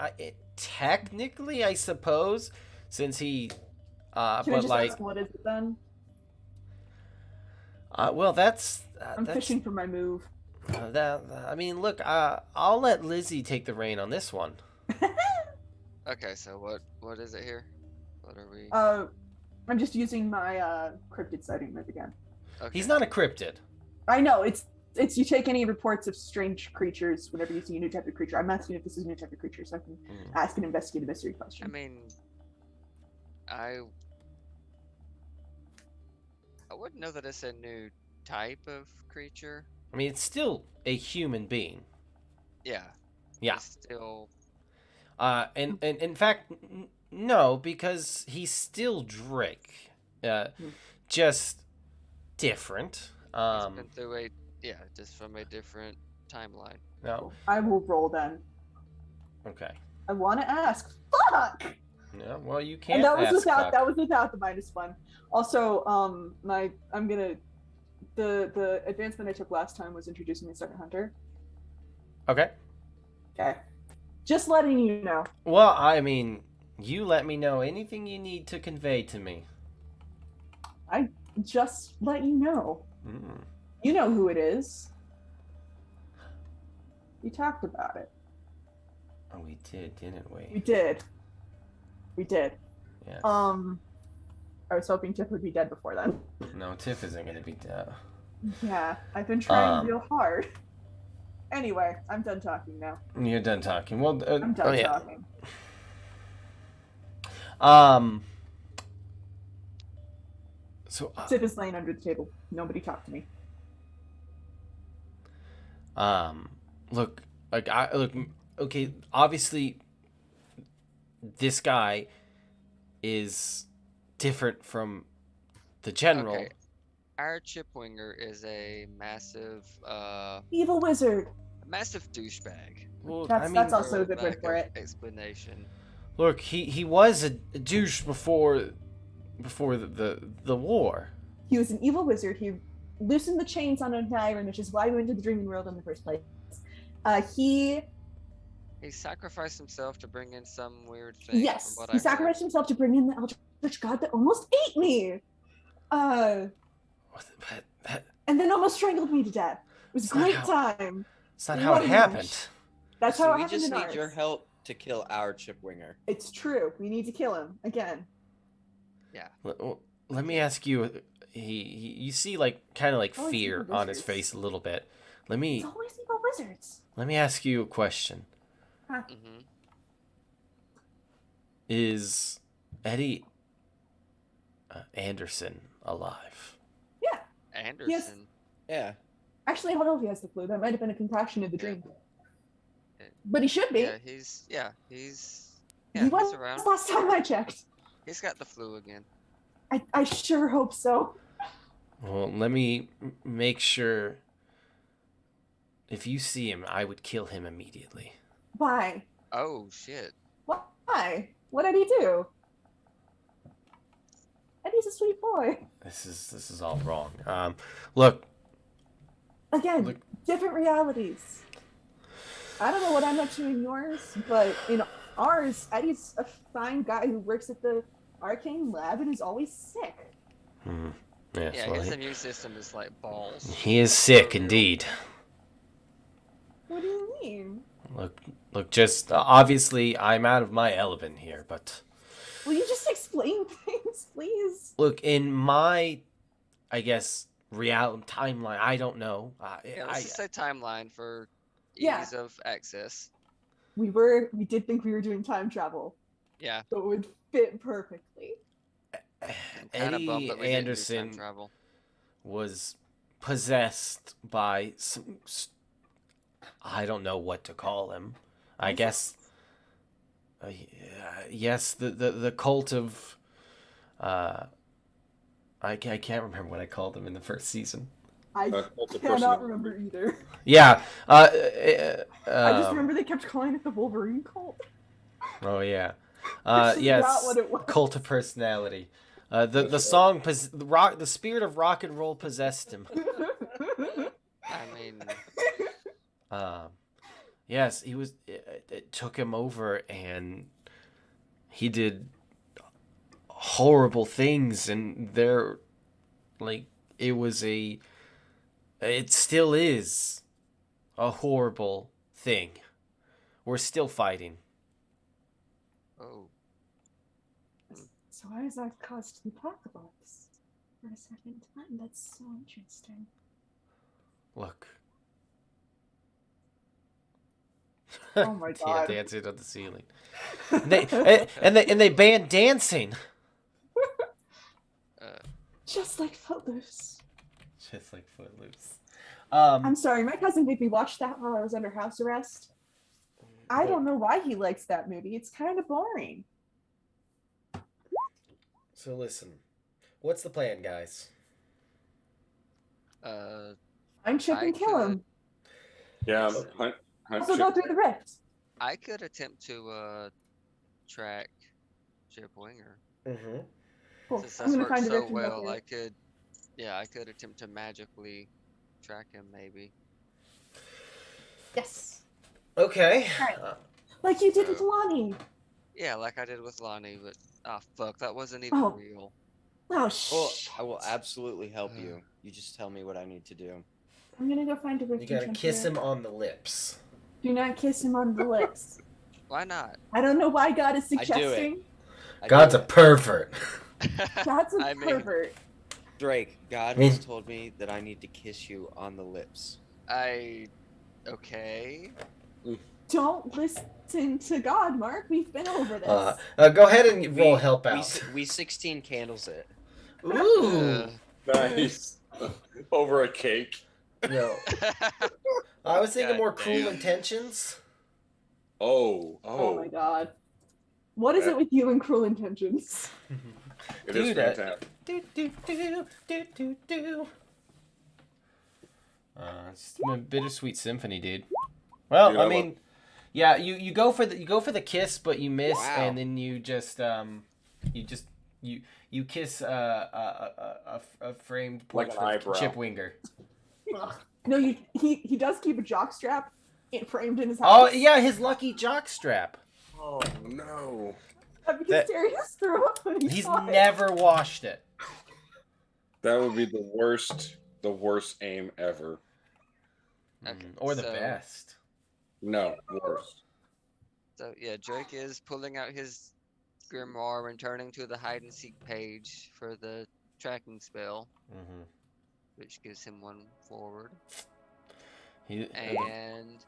technically, I suppose, since he. Can I But just like, ask what is it then? well, that's. I'm fishing for my move. I mean, look. I'll let Lizzie take the reign on this one. Okay, so what is it here? What are we? I'm just using my cryptid sighting move again. Okay. He's not a cryptid. I know it's you take any reports of strange creatures whenever you see a new type of creature. I'm asking if this is a new type of creature, so I can ask and investigate a mystery question. I mean, I wouldn't know that it's a new type of creature. I mean, it's still a human being. Yeah. Yeah. It's still. And in fact, no, because he's still Drake. Just different. He's been through just from a different timeline. No. I will roll then. Okay. I want to ask. Fuck. Yeah. Well, you can't. And that was ask without fuck. that was without the -1. Also, I'm gonna the advancement I took last time was introducing the second hunter. Okay. Okay. Just letting you know. Well, I mean, you let me know anything you need to convey to me. I just let you know. Mm. You know who it is. We talked about it. Oh, we did, didn't we? We did. We did. Yes. I was hoping Tiff would be dead before then. No, Tiff isn't gonna be dead. Yeah, I've been trying real hard. Anyway, I'm done talking now. You're done talking. Well, I'm done talking. So. Tiff is laying under the table. Nobody talk to me. Look, okay, obviously this guy is different from the general. Okay. Our Chipwinger is a massive Evil wizard. massive douchebag. Well, That's also a good word lack for of it. Explanation. Look, he was a douche before the war. He was an evil wizard. He loosened the chains on an island, which is why we went to the dreaming world in the first place. He sacrificed himself to bring in some weird thing. Yes, from what he I sacrificed himself to bring in the eldritch god that almost ate me. And then almost strangled me to death. It was a great time. That's not how it happened. That's So how it we happened just in need ours. your help to kill our Chipwinger. It's true. We need to kill him again. Yeah. Let me ask you. You see like kind of like Always fear evil on his wizards. face a little bit. It's always evil wizards. Let me ask you a question. Mm-hmm. Is Eddie Anderson alive? Yeah. Anderson. Yeah. Actually, I don't know if he has the flu. That might have been a contraction of the dream. But he should be. Yeah, he's He was around. last time I checked. He's got the flu again. I sure hope so. Well, let me make sure. If you see him, I would kill him immediately. Why? Oh shit. Why? What did he do? Eddie's a sweet boy. This is all wrong. Look. Again, Look. different realities. I don't know what I'm up to in yours, but in ours, Eddie's a fine guy who works at the arcane lab and is always sick. Yes, Yeah, well, his immune system is like balls. he is sick indeed. What do you mean? Look, just obviously I'm out of my element here, but Will you just explain things, please? look, in my, I guess, reality timeline, I don't know. Yeah, let's just say timeline for Yeah. ease of access. We did think we were doing time travel, Yeah. so it would fit perfectly. I'm kinda bummed Eddie that we didn't do time Anderson travel. was possessed by some. I don't know what to call him. I guess. Yes, the cult of. I can't remember what I called him in the first season. I Cult of cannot personality. remember either. Yeah. I just remember they kept calling it the Wolverine cult. Oh yeah. This is Yes. not what it was. Cult of personality. The song the spirit of rock and roll possessed him. I mean, Yes, he was. It took him over, and he did horrible things, and there, like, it was a. It still is a horrible thing. We're still fighting. Oh, So why is that caused the apocalypse for a second time? That's so interesting. Look. Oh my Yeah, God. dancing on the ceiling. They banned dancing. Just like Footloose. Just like Footloose. I'm sorry, my cousin made me watch that while I was under house arrest. I don't know why he likes that movie. It's kind of boring. So listen, what's the plan, guys? I'm Chip and kill him. Yeah, Yes. hunt Also Chip. go through the rift. I could attempt to track Chip Winger. Mm-hmm. Cool. Since I'm that's gonna worked find a so rift and go well, through I it. could, I could attempt to magically track him, maybe. Yes. Okay. Alright. Like you did with Lonnie. Yeah, like I did with Lonnie, but fuck, that wasn't even Oh. real. Oh, Well, shh. I will absolutely help you. You just tell me what I need to do. I'm gonna go find a rift. You gotta and jump kiss through him it. on the lips. Do not kiss him on the lips. Why not? I don't know why God is I do it. suggesting. I God's do a it. pervert. God's a I mean- pervert. Drake, God I mean- has told me that I need to kiss you on the lips. Okay. Don't listen to God, Mark. We've been over this. Go ahead and roll help We, out. we 16 candles it. Ooh. Nice. Over a cake. No. I was thinking God more cruel damn. intentions. Oh my God. What is it with you and cruel intentions? It is Dude, fantastic. It's a bittersweet symphony, dude. Well, Dude, I I mean, yeah, you go for the kiss, but you miss, Wow. and then you kiss a framed Like an portrait eyebrow. of Chip Winger. No, he does keep a jockstrap framed in his house. Oh yeah, his lucky jockstrap. Oh no. Because that- Darius threw up when he He's saw it. never washed it. That would be the worst aim ever. Okay, Or the so- best. No, worst. So yeah, Drake is pulling out his grimoire and turning to the hide and seek page for the tracking spell, Mm-hmm. which gives him one forward. He, And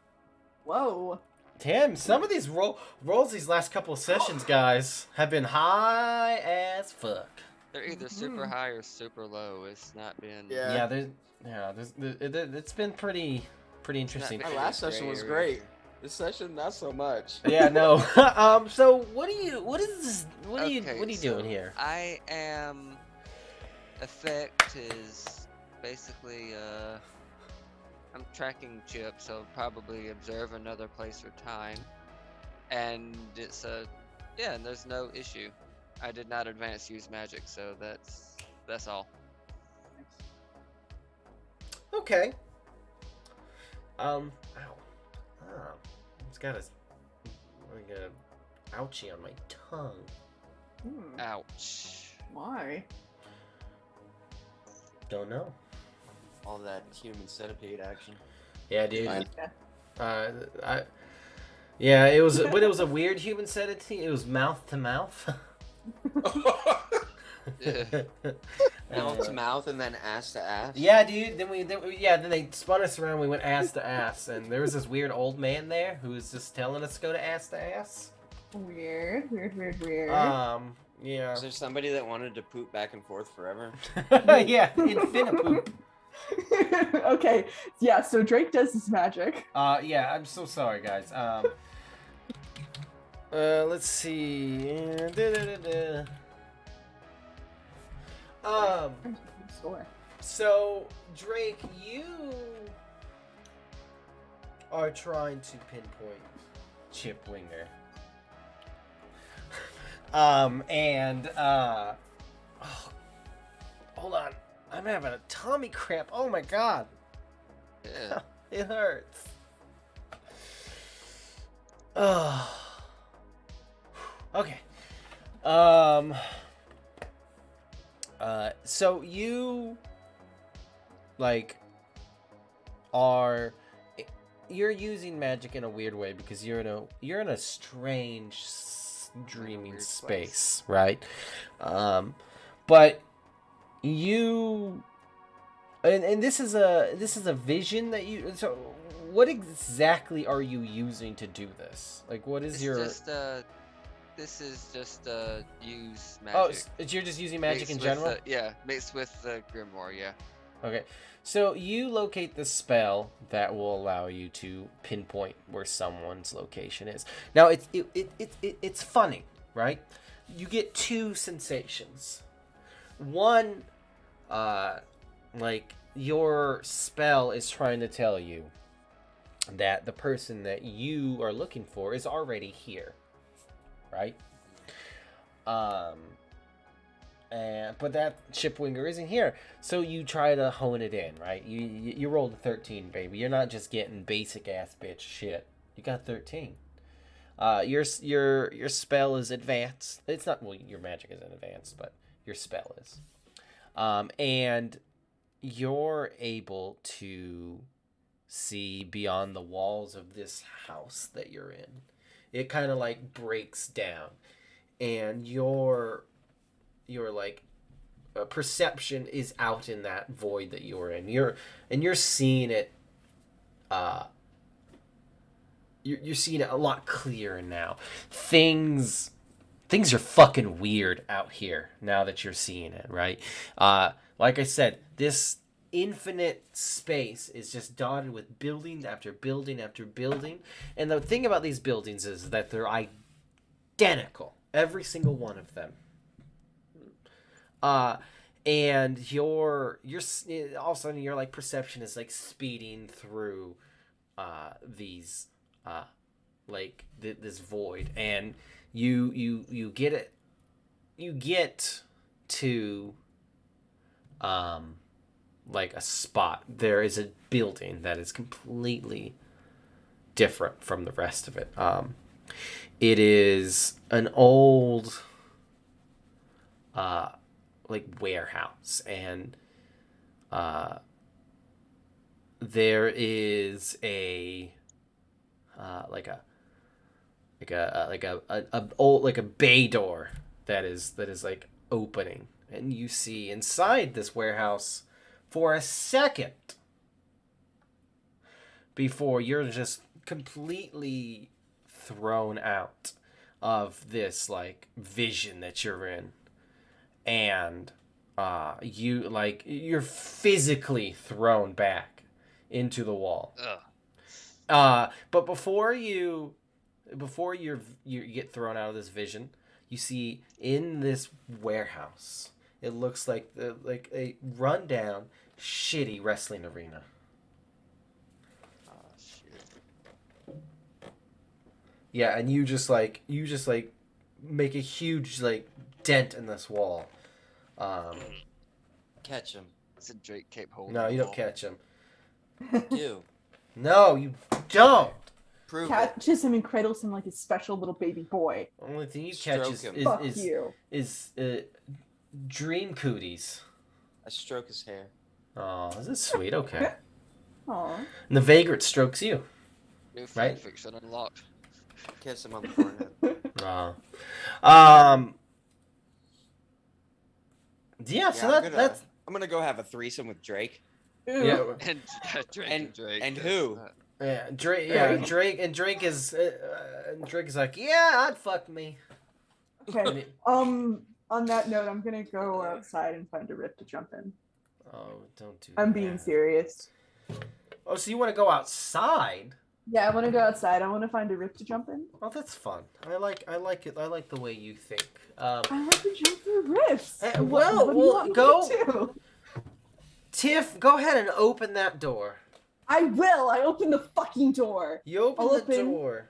Whoa. Damn, some of these rolls these last couple of sessions, guys, have been high as fuck. they're either super Mhm. high or super low. It's not been. Yeah. It's been pretty interesting. been- My last session was Gray great. area. This session, not so much. Yeah, no. So what are you Okay, doing so here? I am. Effect is basically I'm tracking Chip, so probably observe another place or time, and it's and there's no issue. I did not advance use magic, so that's all. Okay. Ow. Ah, it's got a ouchie on my tongue. Ouch. Why? Don't know. All that human centipede action. Yeah, dude. Fine. Yeah, it was, but it was a weird human centipede. It was mouth to mouth. Mouth to mouth and then ass to ass. Yeah, dude. Then they spun us around. We went ass to ass, and there was this weird old man there who was just telling us to go to ass to ass. Weird. Yeah. Is there somebody that wanted to poop back and forth forever? Yeah, infinipoop. Okay. Yeah, so Drake does his magic. Yeah. I'm so sorry, guys. Let's see. Store. So Drake, you are trying to pinpoint Chip Winger. Oh, hold on. I'm having a tummy cramp. Oh my god. Yeah. It hurts. Okay. So you like are you're using magic in a weird way because you're in a strange dreaming weird space, right? But you and this is a vision that you so what exactly are you using to do this? Like what is It's your just this is just use Oh, magic. you're just using magic in Mixed with general? yeah, mixed with the grimoire. Yeah. Okay. So you locate the spell that will allow you to pinpoint where someone's location is. Now it's funny, right? You get two sensations. One, like your spell is trying to tell you that the person that you are looking for is already here, right? But that shipwinger isn't here, so you try to hone it in, right? You rolled a 13, baby. You're not just getting basic ass bitch shit. You got 13. Your spell is advanced. It's not your magic isn't advanced, but your spell is. And you're able to see beyond the walls of this house that you're in. It kind of like breaks down, and your like perception is out in that void that you're in. You're seeing it. You're seeing it a lot clearer now. Things are fucking weird out here now that you're seeing it, right? Like I said, this infinite space is just dotted with building after building after building. And the thing about these buildings is that they're identical, every single one of them. And your all of a sudden your like perception is like speeding through these like this void, and you get it, you get to like a spot. There is a building that is completely different from the rest of it. It is an old like warehouse, and there is a old like a bay door that is like opening, and you see inside this warehouse for a second before you're just completely thrown out of this like vision that you're in, and you're physically thrown back into the wall. But before you get thrown out of this vision, you see in this warehouse, it looks like a rundown, shitty wrestling arena. Oh shit. Yeah, and you just make a huge like dent in this wall. Catch him. It's a Drake cape hole. No, you don't catch him. Do. No, you don't. Prove it. Catches him and cradles him like his special little baby boy. Only thing you Stroke catch him. Fuck you. is dream cooties. I stroke his hair. Oh, this is sweet. Okay. Aw. And the vagrant strokes you. New Right? fanfiction unlocked. Kiss him on the forehead. Yeah. So Yeah, that's I'm gonna go have a threesome with Drake. Ew. yeah. And Drake and Drake. And who? Yeah, Drake. Yeah, Drake is like, yeah, I'd fuck me. Okay. On that note, I'm gonna go outside and find a rift to jump in. Oh, don't do. I'm that. being serious. Oh, so you want to go outside? Yeah, I want to go outside. I want to find a rift to jump in. Oh, that's fun. I like it. I like the way you think. I like to jump through rifts. Well, What do you want me go. to do? Tiff, go ahead and open that door. I will. I open the fucking door. You open I'll the open- door.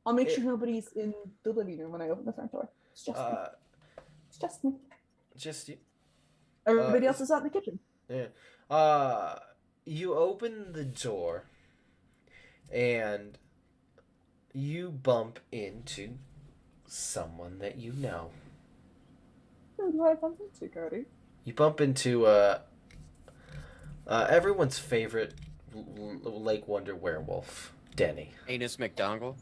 I'll make sure nobody's in the living room when I open the front door. It's just me. It's just me. Just you. Everybody else is out in the kitchen. Yeah. You open the door, and you bump into someone that you know. Who do I bump into, Cody? You bump into everyone's favorite Lake Wonder werewolf, Denny. Anus McDongle.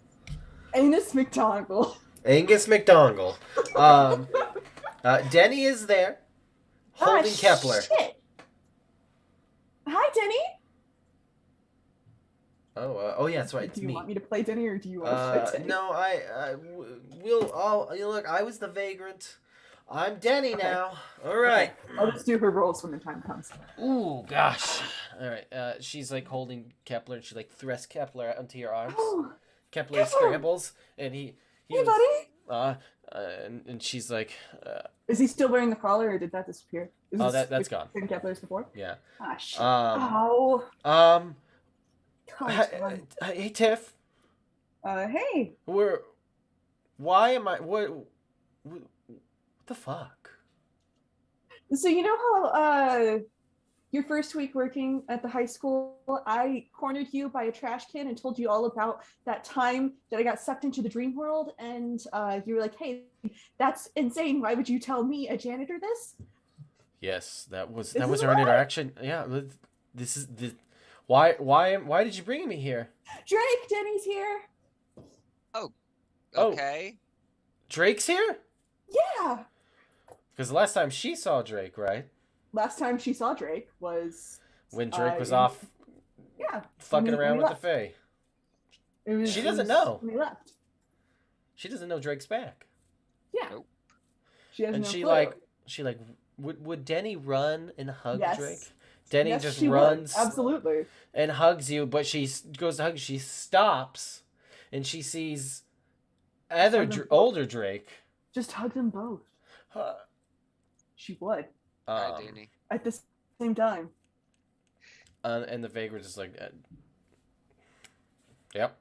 Anus McDongle. Angus McDongle. Denny is there, holding Kepler. Shit. Hi, Denny. Oh yeah, that's right. It's Do you me. want me to play Denny, or do you want to play Denny? No, we'll all. Look, I was the vagrant. I'm Denny Okay. now. All right. I'll just do her rolls when the time comes. Ooh, gosh. All right. She's like holding Kepler, and she like thrusts Kepler onto your arms. Oh, Kepler Kepler! scrambles, and he hey, was- buddy. and she's like, Is he still wearing the collar, or did that disappear? Is oh, this that's gone. Same Kepler's before? Yeah. Ah, shit. Um, Oh. Hey, Tiff. Hey. Why am I? What the fuck? So you know how your first week working at the high school, I cornered you by a trash can and told you all about that time that I got sucked into the dream world, and you were like, "Hey, that's insane. Why would you tell me, a janitor, this?" Yes, that was This is our why? interaction. Yeah, this is the. Why did you bring me here? Drake, Denny's here. Oh. Okay. Drake's here? Yeah. Because the last time she saw Drake, right? Last time she saw Drake was When Drake was in- off yeah. fucking when around we with left. the Fae. She It doesn't was know. when we left. She doesn't know Drake's back. Yeah. Nope. She has And no she clue. would Denny run and hug Yes. Drake? Denny Yes, just she would. runs Absolutely. and hugs you, but she goes to hug. She stops, and she sees Hug them both. older Drake. Just hug them both. Uh, She would Hi, um, Danny. at the same time. and the vagrant is like, yep.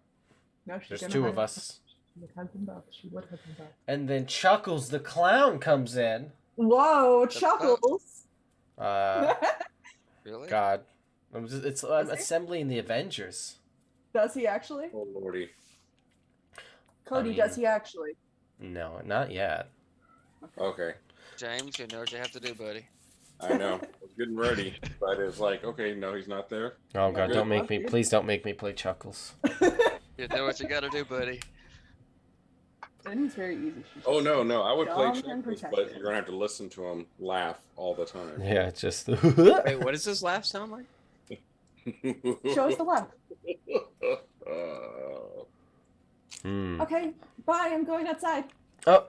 No, she's There's gonna two hug of them. us. She would hug them both. She would hug them both. And then Chuckles the clown comes in. Whoa, fuck? Chuckles! Really? God, I'm Does he? assembling the Avengers. Does he actually? Oh lordy. Cody, mean- does he actually? No, not yet. Okay. James, you know what you have to do, buddy. I know. I was getting ready, but it's like, okay, no, he's not there. Oh God, Good. don't make me! Please don't make me play Chuckles. You know what you gotta do, buddy. Denny's very easy. She's Oh no, no, I would play Dumb and Chuckles, but protective. you're gonna have to listen to him laugh all the time. Yeah, it's just. Wait, what does this laugh sound like? Show us the left. Hmm. Okay, bye. I'm going outside. Oh,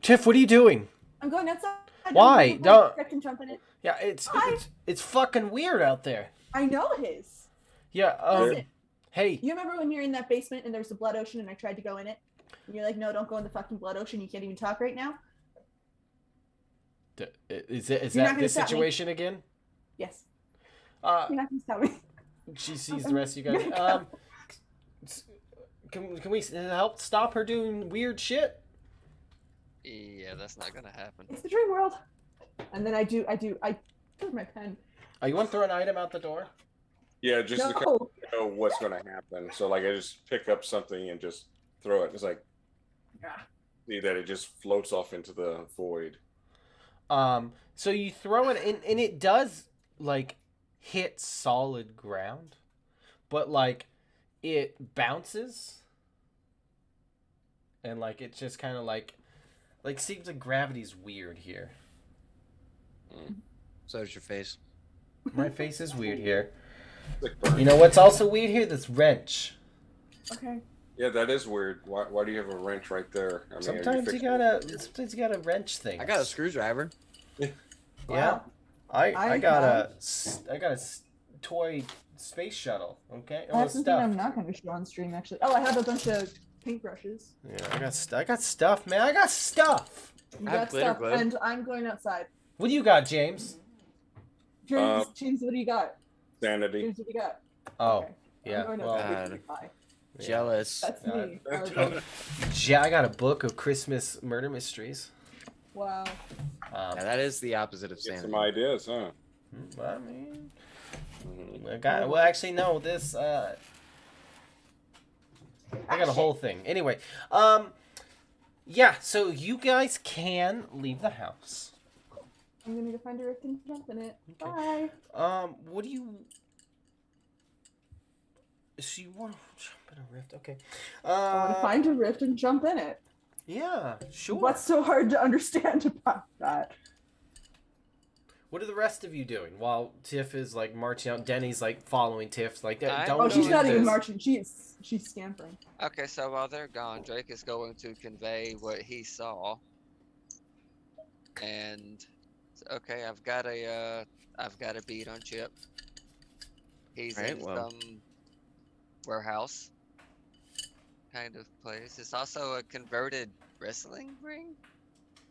Tiff, what are you doing? I'm going outside. Why? Don't- I can jump in it. Yeah, Hi. it's fucking weird out there. I know it is. Yeah. Listen, Hey. you remember when you're in that basement and there's a blood ocean and I tried to go in it? And you're like, no, don't go in the fucking blood ocean. You can't even talk right now. Is You're not that gonna this stop me. situation again? Yes. Uh, You're not going to stop me. she sees the rest of you guys. Can we help stop her doing weird shit? Yeah, that's not gonna happen. It's the dream world. And then I threw my pen. Oh, you want to throw an item out the door? Yeah, just to kind No. of know what's gonna happen. So like, I just pick up something and just throw it. It's like, Yeah. see that it just floats off into the void. So you throw it in, and it does like hit solid ground, but like it bounces, and like it's just kind of like seems like gravity's weird here. So is your face. My face is weird here. Like burn. You know what's also weird here? This wrench. Okay. Yeah, that is weird. Why do you have a wrench right there? I mean, are Sometimes you fixing gotta wrench things. I got a screwdriver. Yeah. Wow. I I got have- a toy space shuttle. Okay. I have something I'm not going to show on stream, actually. Oh, I have a bunch of paintbrushes. Yeah, I got stuff, man. I got stuff. You I have got glitter stuff, glue. and I'm going outside. What do you got, James? James, what do you got? sanity. James, what do you got? Oh, Okay. yeah. I'm going Well, outside. Bye. yeah. Jealous. That's me. That's Okay. Yeah, I got a book of Christmas murder mysteries. Wow. Yeah, that is the opposite of Get sanity. some ideas, huh? I mean, Mhm. I got. Well, actually, no. This. I got a whole thing. Anyway, yeah. So you guys can leave the house. I'm gonna go find a rift and jump in it. Okay. Bye. What do you? So you want to jump in a rift? Okay. I want to find a rift and jump in it. Yeah, sure. What's so hard to understand about that? What are the rest of you doing while Tiff is like marching out? Denny's like following Tiff. Like, I- don't. Oh, she's do not even this. marching. She's scampering. Okay, so while they're gone, Drake is going to convey what he saw. And okay, I've got a beat on Chip. He's Right, in well. some warehouse kind of place. It's also a converted wrestling ring,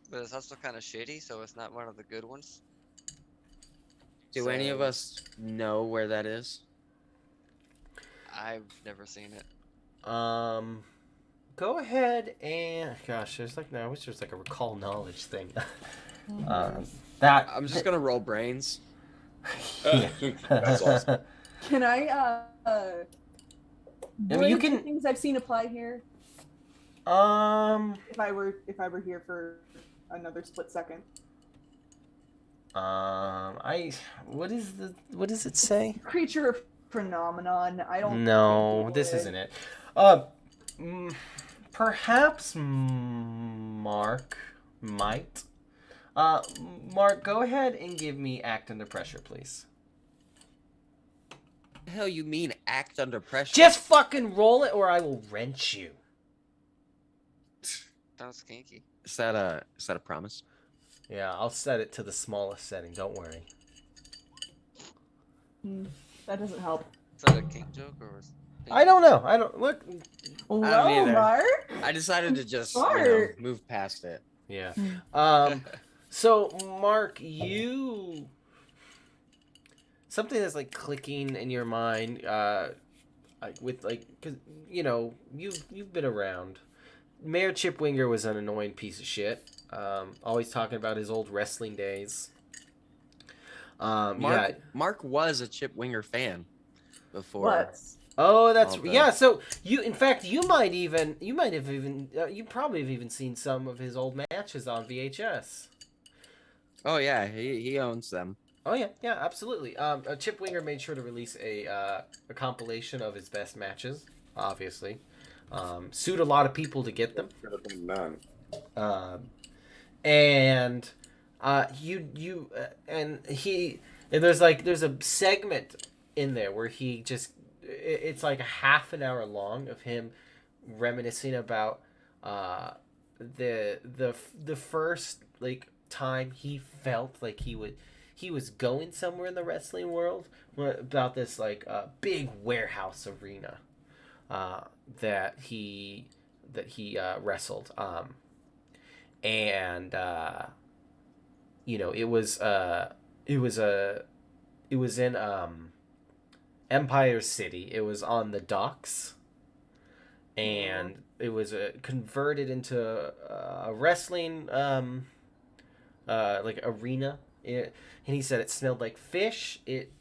but it's also kind of shitty, so it's not one of the good ones. Do any of So, us know where that is? I've never seen it. Go ahead and gosh, there's like I wish there's like a recall knowledge thing. That I'm just gonna roll brains. That's awesome. Can I mean, you bridge can- the things I've seen apply here Um. if I were here for another split second? What does it say? Creature phenomenon. I don't No, think this would. isn't it. Perhaps Mark might. Mark, go ahead and give me act under pressure, please. The hell you mean act under pressure? Just fucking roll it, or I will wrench you. Sounds kinky. Is that a promise? Yeah, I'll set it to the smallest setting. Don't worry. That doesn't help. Is that a kink joke or? I don't know. I don't look. Well, either. Mark. I decided to just Smart. move past it. Yeah. So Mark, you something that's like clicking in your mind, like with like, cause you've been around. Mayor Chip Winger was an annoying piece of shit. Always talking about his old wrestling days. Mark was a Chip Winger fan before. What? Oh, that's all the- yeah. So in fact, you probably have even seen some of his old matches on VHS. Oh yeah, he owns them. Oh yeah, absolutely. Chip Winger made sure to release a compilation of his best matches. Obviously, sued a lot of people to get them. Could have been none. And there's a segment in there where he just it's like a half an hour long of him reminiscing about the first like time he felt like he was going somewhere in the wrestling world, about this like big warehouse arena that he wrestled, and it was in Empire City. It was on the docks, and it was converted into a wrestling like arena. And he said it smelled like fish. It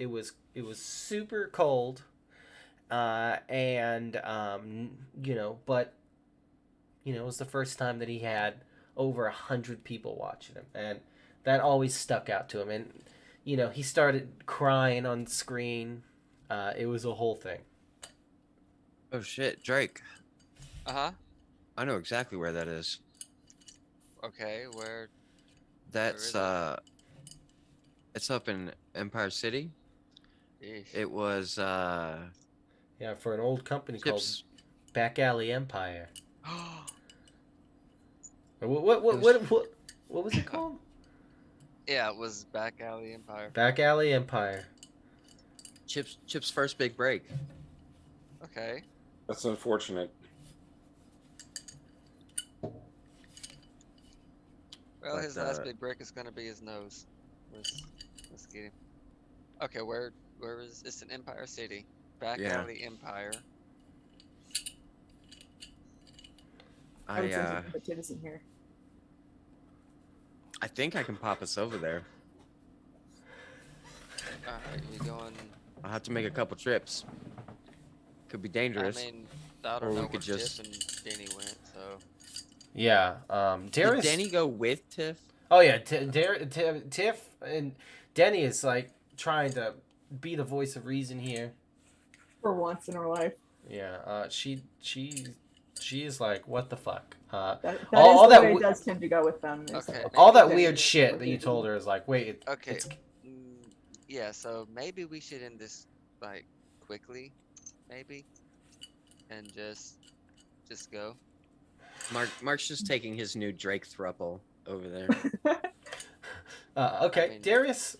was super cold, but it was the first time that he had over 100 people watching him, and that always stuck out to him. And he started crying on screen. It was a whole thing. Oh shit, Drake. Uh-huh. I know exactly where that is. Okay, where? That's Where is it's up in Empire City. Eesh. It was Yeah, for an old company Chips. called Back Alley Empire. What was it called? Yeah, it was Back Alley Empire. Back Alley Empire. Chip's first big break. Okay. That's unfortunate. Well, But, his last big break is gonna be his nose. Let's get him. Okay, where is it's in Empire City? Back Yeah. Alley Empire. I would say I something, but Tit isn't here. I think I can pop us over there. Alright, we going. I'll have to make a couple trips. Could be dangerous. I mean, I Or don't we know could where just- Tiff and Denny went, so. Yeah. Did Darius. Denny go with Tiff? Oh yeah, Tiff and Denny is like trying to be the voice of reason here. For once in her life. Yeah. She is like, what the fuck? That All is that the way we- it does tend to go with them. is Okay, all that Denny weird is shit like that you it. told her is like, wait, Okay. it's Yeah, so maybe we should end this like quickly, maybe, and just go. Mark's just taking his new Drake thruple over there. okay. I mean- Darius,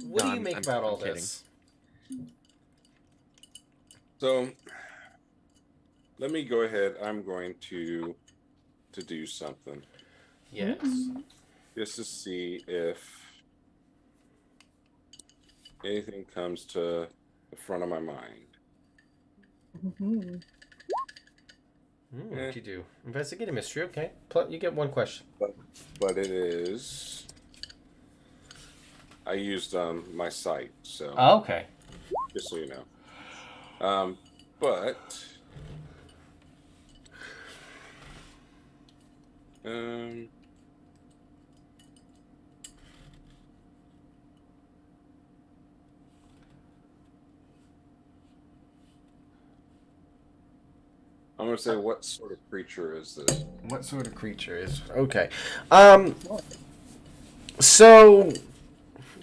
what No, do you make about I'm all kidding. this? So let me go ahead. I'm going to do something Yes. just to see if anything comes to the front of my mind. Mhm. What'd you do? Investigate a mystery. Okay. You get one question. But it is. I used my sight, so Oh, okay. just so you know. But I'm gonna say, what sort of creature is this? What sort of creature is okay? So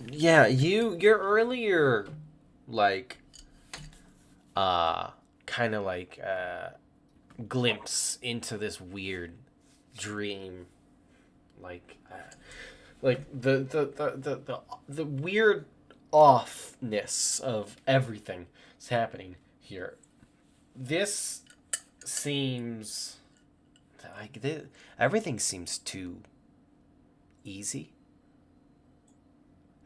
yeah, your earlier like kind of like glimpse into this weird dream, like the weird offness of everything that's happening here. This seems like everything seems too easy.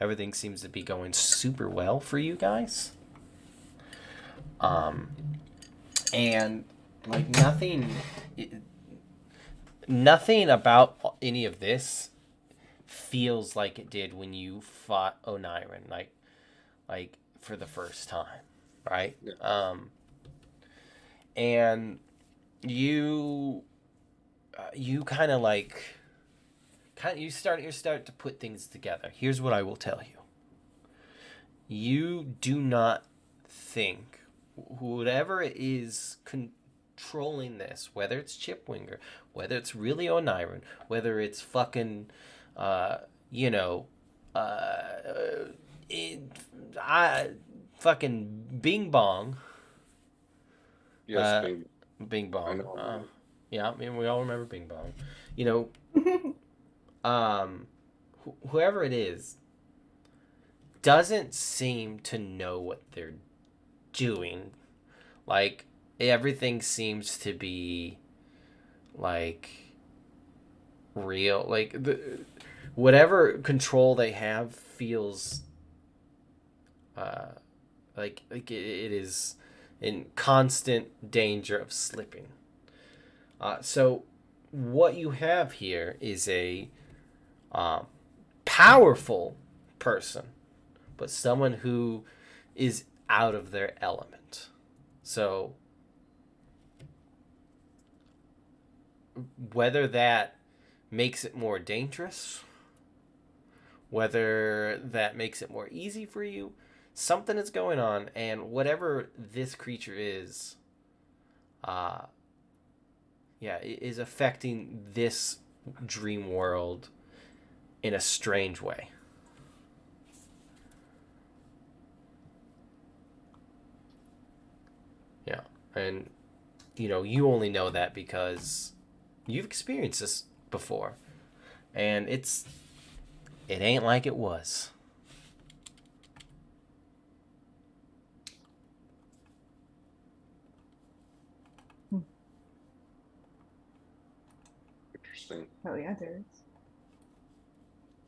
Everything seems to be going super well for you guys. And like nothing about any of this feels like it did when you fought Oniron, like for the first time, right? Yeah. And you kind of you start to put things together. Here's what I will tell you. You do not think whatever is controlling this, whether it's Chipwinger, whether it's really Oniron, whether it's fucking fucking Bing Bong. Yes, Bing Bong. I know. Yeah, I mean, we all remember Bing Bong. You know, whoever it is doesn't seem to know what they're doing. Like, everything seems to be, like, real. Like, whatever control they have feels like it is in constant danger of slipping. So what you have here is a powerful person, but someone who is out of their element. So whether that makes it more dangerous, whether that makes it more easy for you, something is going on, and whatever this creature is, is affecting this dream world in a strange way. Yeah, and you only know that because you've experienced this before, and it ain't like it was. Interesting. Oh yeah, Darius.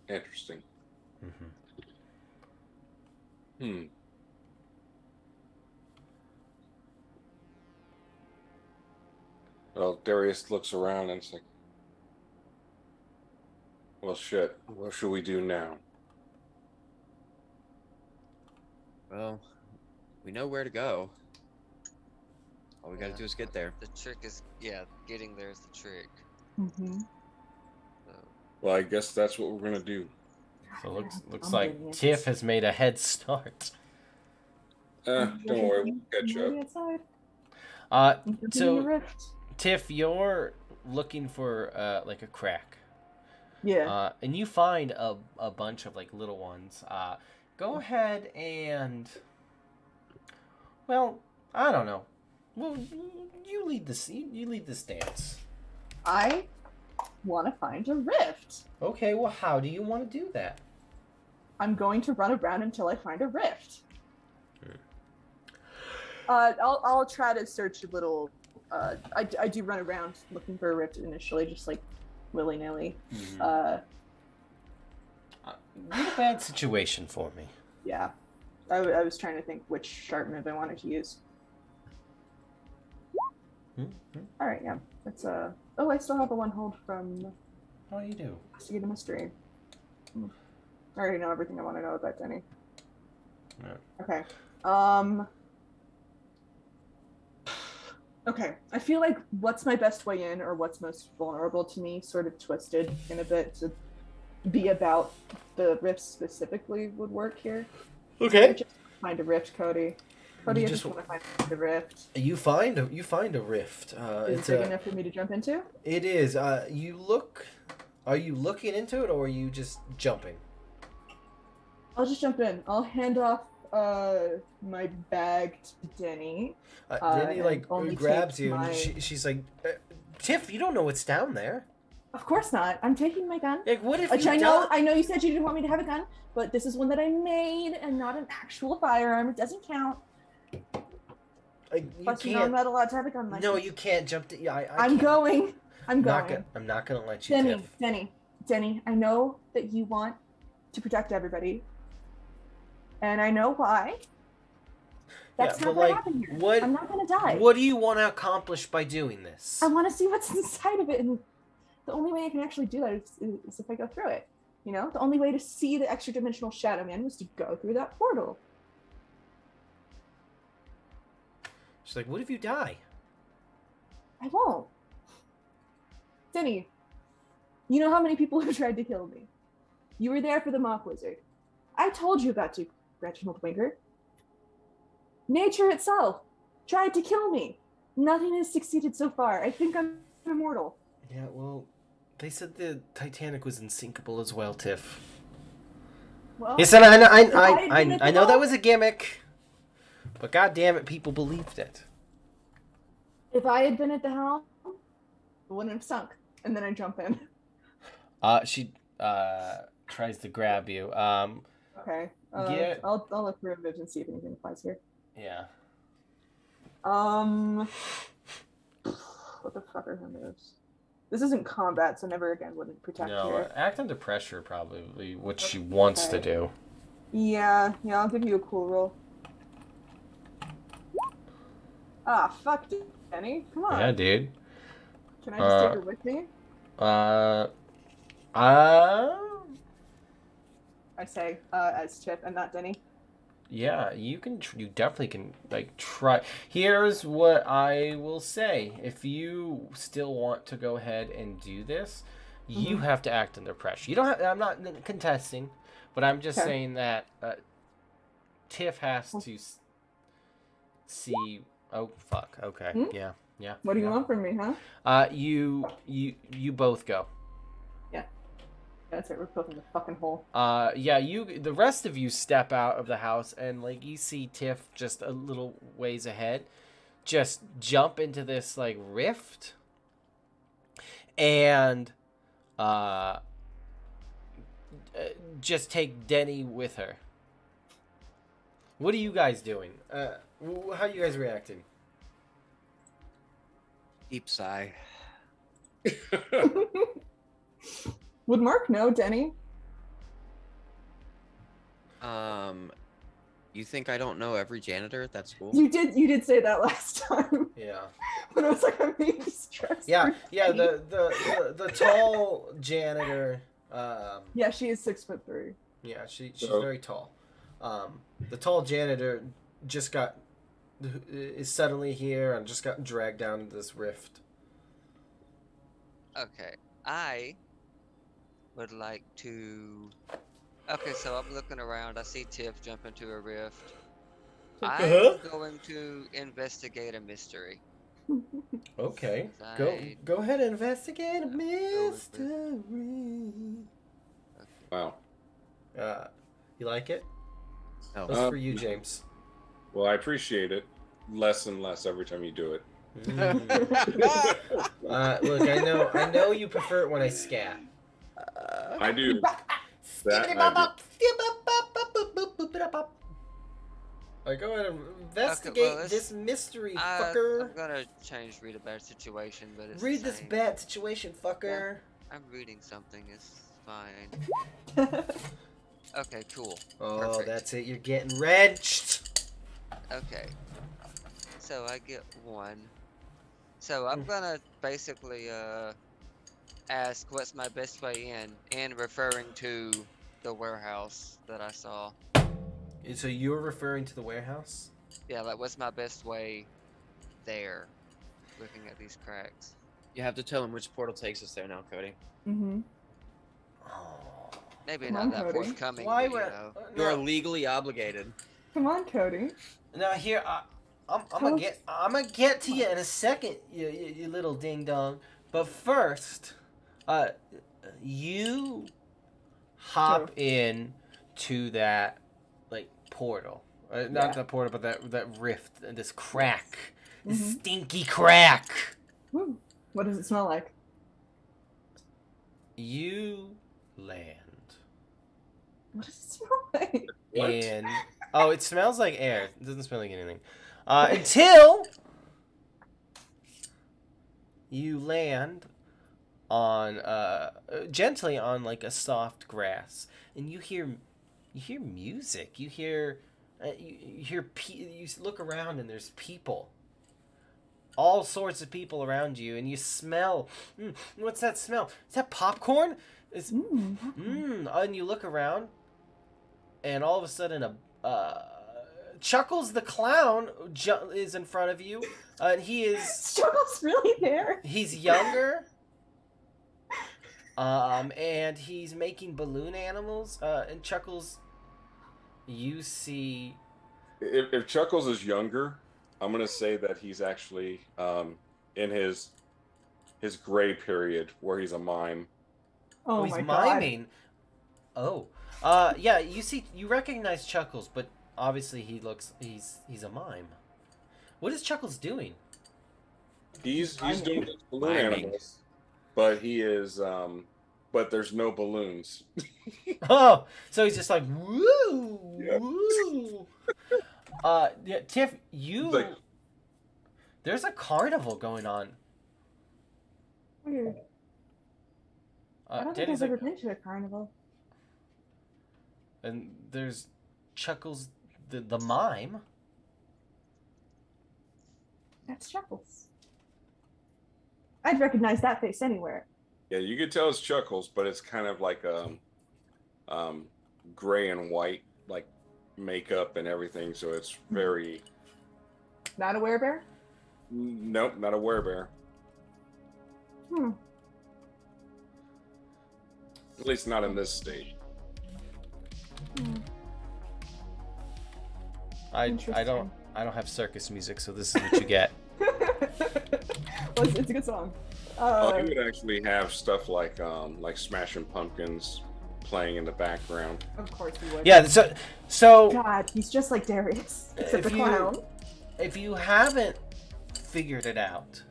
Interesting. Mm-hmm. Well, Darius looks around and it's like, well, shit. What should we do now? Well, we know where to go. All we gotta Yeah. do is get there. The trick is, getting there is the trick. Mm-hmm. So, Well, I guess that's what we're gonna do. So looks I'm like getting it. Tiff has made a head start. Don't worry, we'll catch I'm already up. outside. Uh, I'm jumping in so the rift. Tiff, you're looking for like a crack. Yeah. And you find a bunch of like little ones. Go ahead and, well, I don't know. Well, you lead this. You lead this dance. I want to find a rift. Okay. Well, how do you want to do that? I'm going to run around until I find a rift. Hmm. I'll try to search a little. I do run around looking for a rift initially, just like willy nilly. Not a bad situation for me. Yeah. I was trying to think which sharp move I wanted to use. All right, yeah. That's Oh, I still have a one hold from How do you do? Investigate a Mystery. I already know everything I want to know about Denny. Yeah. Okay. Okay. I feel like what's my best way in or what's most vulnerable to me sort of twisted in a bit to be about the rift specifically would work here. I Okay. just find a rift, Cody. Cody, You I just just want to find the rift. You find a rift. Is It's it big enough for me to jump into? It is. You look. Are you looking into it or are you just jumping? I'll just jump in. I'll hand off my bag to Denny. Denny and like only grabs take you my- and she's like, Tiff, you don't know what's down there. Of course not. I'm taking my gun. Like, what if Which you I know die? you said you didn't want me to have a gun, but this is one that I made and not an actual firearm. It doesn't count. Like, you Plus, you know, I'm can't. not allowed to have a gun like No, this. you can't jump. I I'm can't. going. I'm Not going. I'm not gonna let you, Denny, Tiff. Denny, I know that you want to protect everybody. And I know why. That's Yeah, not but, gonna like, happen here. what- I'm not gonna die. What do you want to accomplish by doing this? I want to see what's inside of it, and the only way I can actually do that is if I go through it. You know, the only way to see the extra dimensional Shadow Man was to go through that portal. She's like, what if you die? I won't. Denny, you know how many people have tried to kill me? You were there for the Mock Wizard. I told you about Duke Reginald Winger. Nature itself tried to kill me. Nothing has succeeded so far. I think I'm immortal. Yeah, well, they said the Titanic was unsinkable as well, Tiff. Well, He said, I I know that was a gimmick, but god damn it, people believed it. if I had been at the helm, it wouldn't have sunk. And then I jump in. She tries to grab you. Okay. Yeah. I'll look through moves and see if anything applies here. Yeah. What the fuck are her moves? This isn't combat, so never again wouldn't protect No, here. act under pressure probably what she wants to do. Yeah, I'll give you a cool roll. Ah, fuck, Denny. Come on. Yeah, dude. Can I just take her with me? I say, as Tiff and not Denny. Yeah, you can. You definitely can. Like, try. Here's what I will say: if you still want to go ahead and do this, you have to act under pressure. You don't. Have, I'm not contesting, but I'm just Okay. saying that Tiff has to see. Oh fuck. Okay. Hmm? Yeah. What do you yeah. want from me, huh? You both go. That's it, we're poking the fucking hole. The rest of you step out of the house and like you see Tiff just a little ways ahead, just jump into this like rift, and just take Denny with her. What are you guys doing? How are you guys reacting? Deep sigh. Would Mark know, Denny? You think I don't know every janitor at that school? You did say that last time. Yeah. But I was like, I'm being distressed. Yeah. for Yeah. Denny. The tall janitor. Yeah, she is 6'3". Yeah, she's So- very tall. The tall janitor just got is suddenly here and just got dragged down into this rift. Okay, I would like to. Okay, so I'm looking around. I see Tiff jump into a rift. Uh-huh. I'm going to investigate a mystery. Okay. I- Go ahead and investigate a Go with it. mystery. Wow. You like it? Oh. That's for you, James. Well, I appreciate it less and less every time you do it. Look, I know you prefer it when I scat. I do. That I Alright, go ahead and investigate let's- this mystery, I'm fucker. gonna change read a bad situation, but it's Read the this same. bad situation, fucker. I'm reading something. It's fine. Okay, cool. Oh, Perfect. that's it. You're getting wrenched. Okay. So I get one. So I'm gonna basically ask what's my best way in, referring to the warehouse that I saw. So you're referring to the warehouse? Yeah, like what's my best way there? Looking at these cracks. You have to tell him which portal takes us there now, Cody. Mm-hmm. Oh. Maybe Come not on, that Cody. forthcoming, Why but, would? you know. You are legally obligated. Come on, Cody. Now here, I'm gonna get to you in a second, you little ding dong. But first, you hop in to that like portal, not Yeah. the portal, but that rift, this crack, this Mhm. stinky crack. Woo. What does it smell like? You land, What does it smell like? What? and it smells like air. It doesn't smell like anything. Until you land on gently on like a soft grass, and you hear music. You hear you look around, and there's people, all sorts of people around you, and you smell. What's that smell? Is that popcorn? It's and you look around, and all of a sudden Chuckles the clown is in front of you, and he is Struggle's really there. he's younger, and he's making balloon animals. And Chuckles, you see, If Chuckles is younger, I'm gonna say that he's actually in his gray period where he's a mime. Oh he's my miming. Oh, yeah, you recognize Chuckles, but obviously he's a mime. What is Chuckles doing? He's doing the balloon Miming. animals, but he is but there's no balloons. Oh, so he's just like woo, Yeah. woo. Yeah, Tiff, Like- there's a carnival going on. God. Weird. I don't think Danny's I've like, ever been to a carnival. and there's Chuckles, the mime. That's Chuckles. I'd recognize that face anywhere. Yeah, you could tell it's Chuckles, but it's kind of like gray and white, like makeup and everything. So it's very Not a werebear? nope, not a werebear. Hmm. At least not in this state. I Interesting. don't have circus music, so this is what you get. Well, it's a good song. He would actually have stuff like Smashing Pumpkins playing in the background. Of course he would. Yeah, so God, he's just like Darius, except If a you- clown. if you haven't figured it out,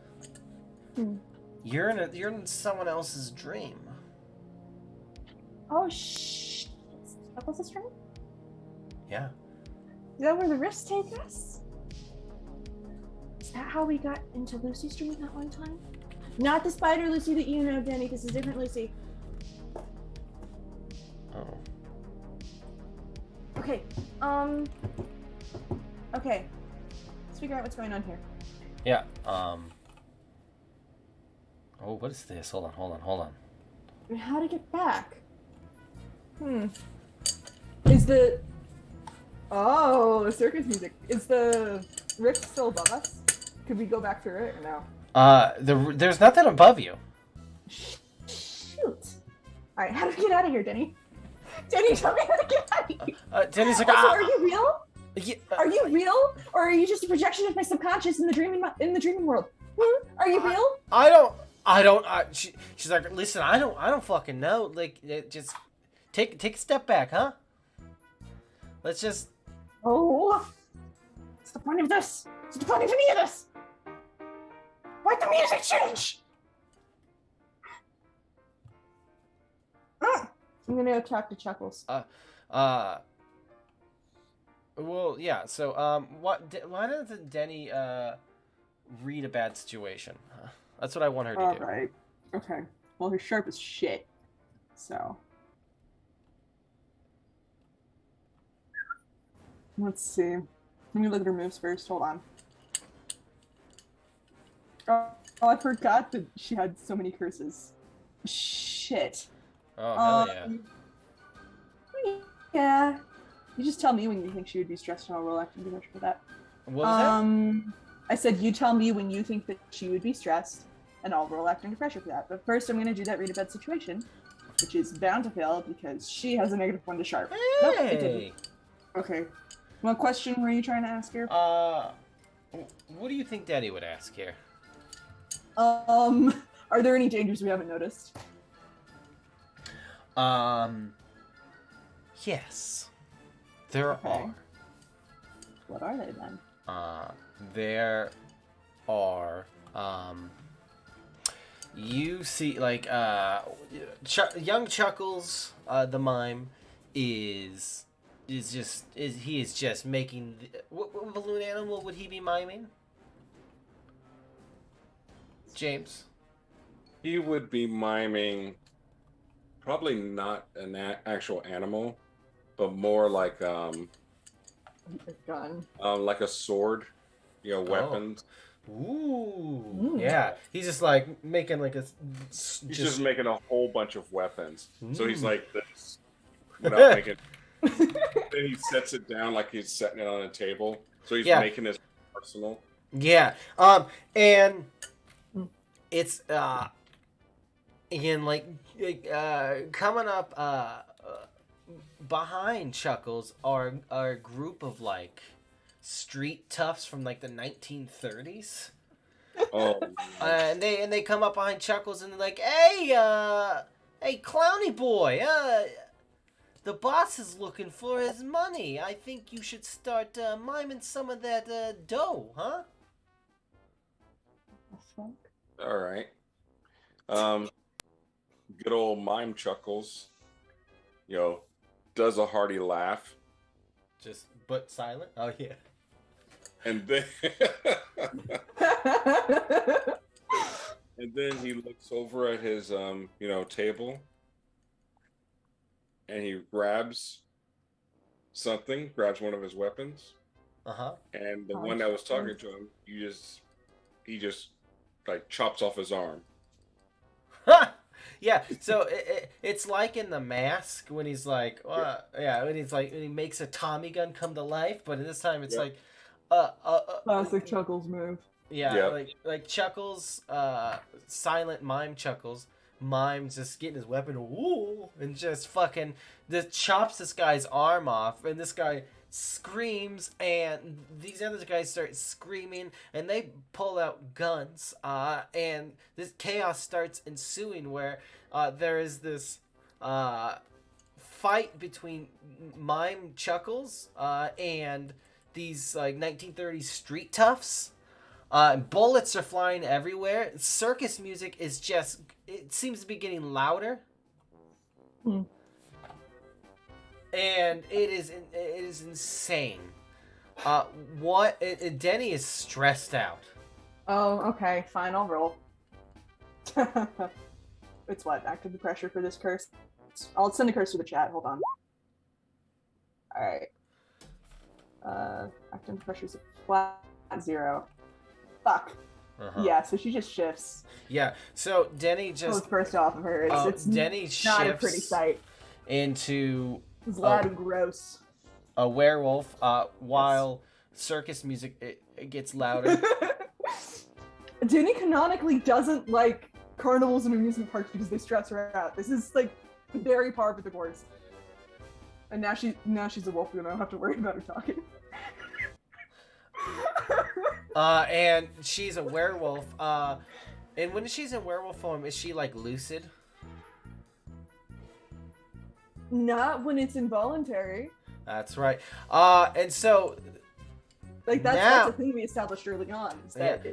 Hmm. you're in someone else's dream. Oh, shh. Chuckles is right? Yeah. Is that where the rifts take us? Is that how we got into Lucy's dream that one time? Not the spider Lucy that you know, Danny. This is different Lucy. Oh. Okay. Okay. Let's figure out what's going on here. Yeah. Oh, what is this? Hold on. And how to get back? Is the... Oh, the circus music. Is the rift still above us? Could we go back through it or no? There's nothing above you. Shoot. All right, how do we get out of here, Denny? Denny, tell me how to get out of here. Denny's like, Also, are you real? Yeah, Are you real, or are you just a projection of my subconscious in the dreaming world? Are you real? I don't. She's like, listen, I don't fucking know. Like, just take a step back, huh? Let's just. Oh, what's the point of this? What's the point of any of this? Why'd the music change? I'm gonna go talk to Chuckles. Well, yeah. So, why doesn't Denny read a bad situation? That's what I want her to do. Alright. Okay. Well, her sharp is shit. So. Let's see. Let me look at her moves first. Hold on. Oh, I forgot that she had so many curses. Shit. Oh, hell yeah. Yeah. You just tell me when you think she would be stressed and I'll roll acting pressure for that. What was I said you tell me when you think that she would be stressed and I'll roll acting pressure for that. But first I'm gonna do that read a bad situation, which is bound to fail because she has a -1 to sharp. that? Nope, it Hey! didn't. Okay. What question were you trying to ask here? What do you think Denny would ask here? Are there any dangers we haven't noticed? Yes. There Okay. are. What are they then? There are, you see, like, young Chuckles, the mime, he is just making, what balloon animal would he be miming? James? He would be miming probably not an actual animal, but more like A gun. like a sword, weapons. Ooh. Yeah. He's just like making like a. He's just making a whole bunch of weapons. So he's like this, without making. Then he sets it down like he's setting it on a table. So he's making his arsenal. Yeah. And it's again like coming up behind Chuckles are a group of like street toughs from like the 1930s. Oh. And they come up behind Chuckles and they're like, hey, Clowny boy, the boss is looking for his money. I think you should start miming some of that dough, huh? All right. Good old mime Chuckles, does a hearty laugh. Just but silent. Oh yeah. And then and then he looks over at his table and he grabs one of his weapons. Uh-huh. And the one that was talking to him, he just like chops off his arm. Yeah, so it's like in The Mask when he's like, when he makes a Tommy gun come to life, but this time it's like, Classic Chuckles move. Yeah, like Chuckles, silent mime Chuckles, mime's just getting his weapon, and just fucking chops this guy's arm off, and this guy screams, and these other guys start screaming, and they pull out guns, and this chaos starts ensuing where there is this fight between mime Chuckles and these like 1930s street toughs. Bullets are flying everywhere. Circus music is it seems to be getting louder. And it is insane. Denny is stressed out. Oh, okay, fine, I'll roll. It's what? Active the pressure for this curse? I'll send a curse to the chat, hold on. Alright. Active the pressure's a flat 0. Fuck. Uh-huh. Yeah, so she just shifts. Yeah, so Denny just... first off of her. It's Denny not a shifts pretty sight. into It's loud and gross. a werewolf, while circus music it gets louder. Danny canonically doesn't like carnivals and amusement parks because they stress her out. This is like very par for the course. And now she's a wolf, and I don't have to worry about her talking. And she's a werewolf. And when she's in werewolf form, is she like lucid? Not when it's involuntary. That's right. And so Like that's now, a thing we established early on. Is that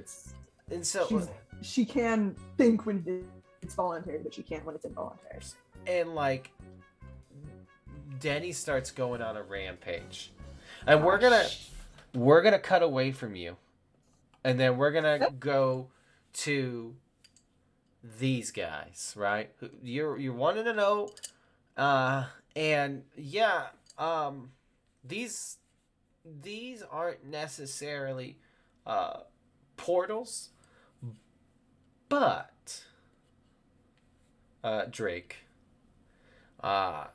and so she can think when it's voluntary, but she can't when it's involuntary. and like Denny starts going on a rampage, and we're gonna cut away from you, and then we're gonna go to these guys, right? You're wanting to know, and yeah, these aren't necessarily portals, but Drake,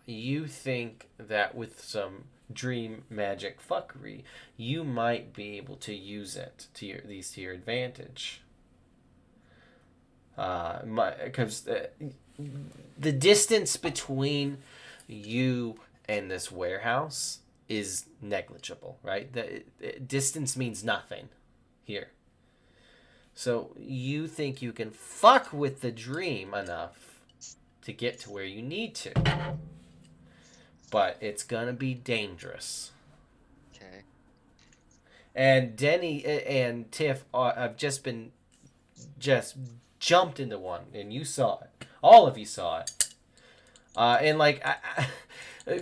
you think that with some dream magic fuckery, you might be able to use it to your advantage. Because the distance between you and this warehouse is negligible, right? The distance means nothing here. So you think you can fuck with the dream enough to get to where you need to. But it's gonna be dangerous. Okay. And Denny and Tiff have just jumped into one, and you saw it. All of you saw it. And like,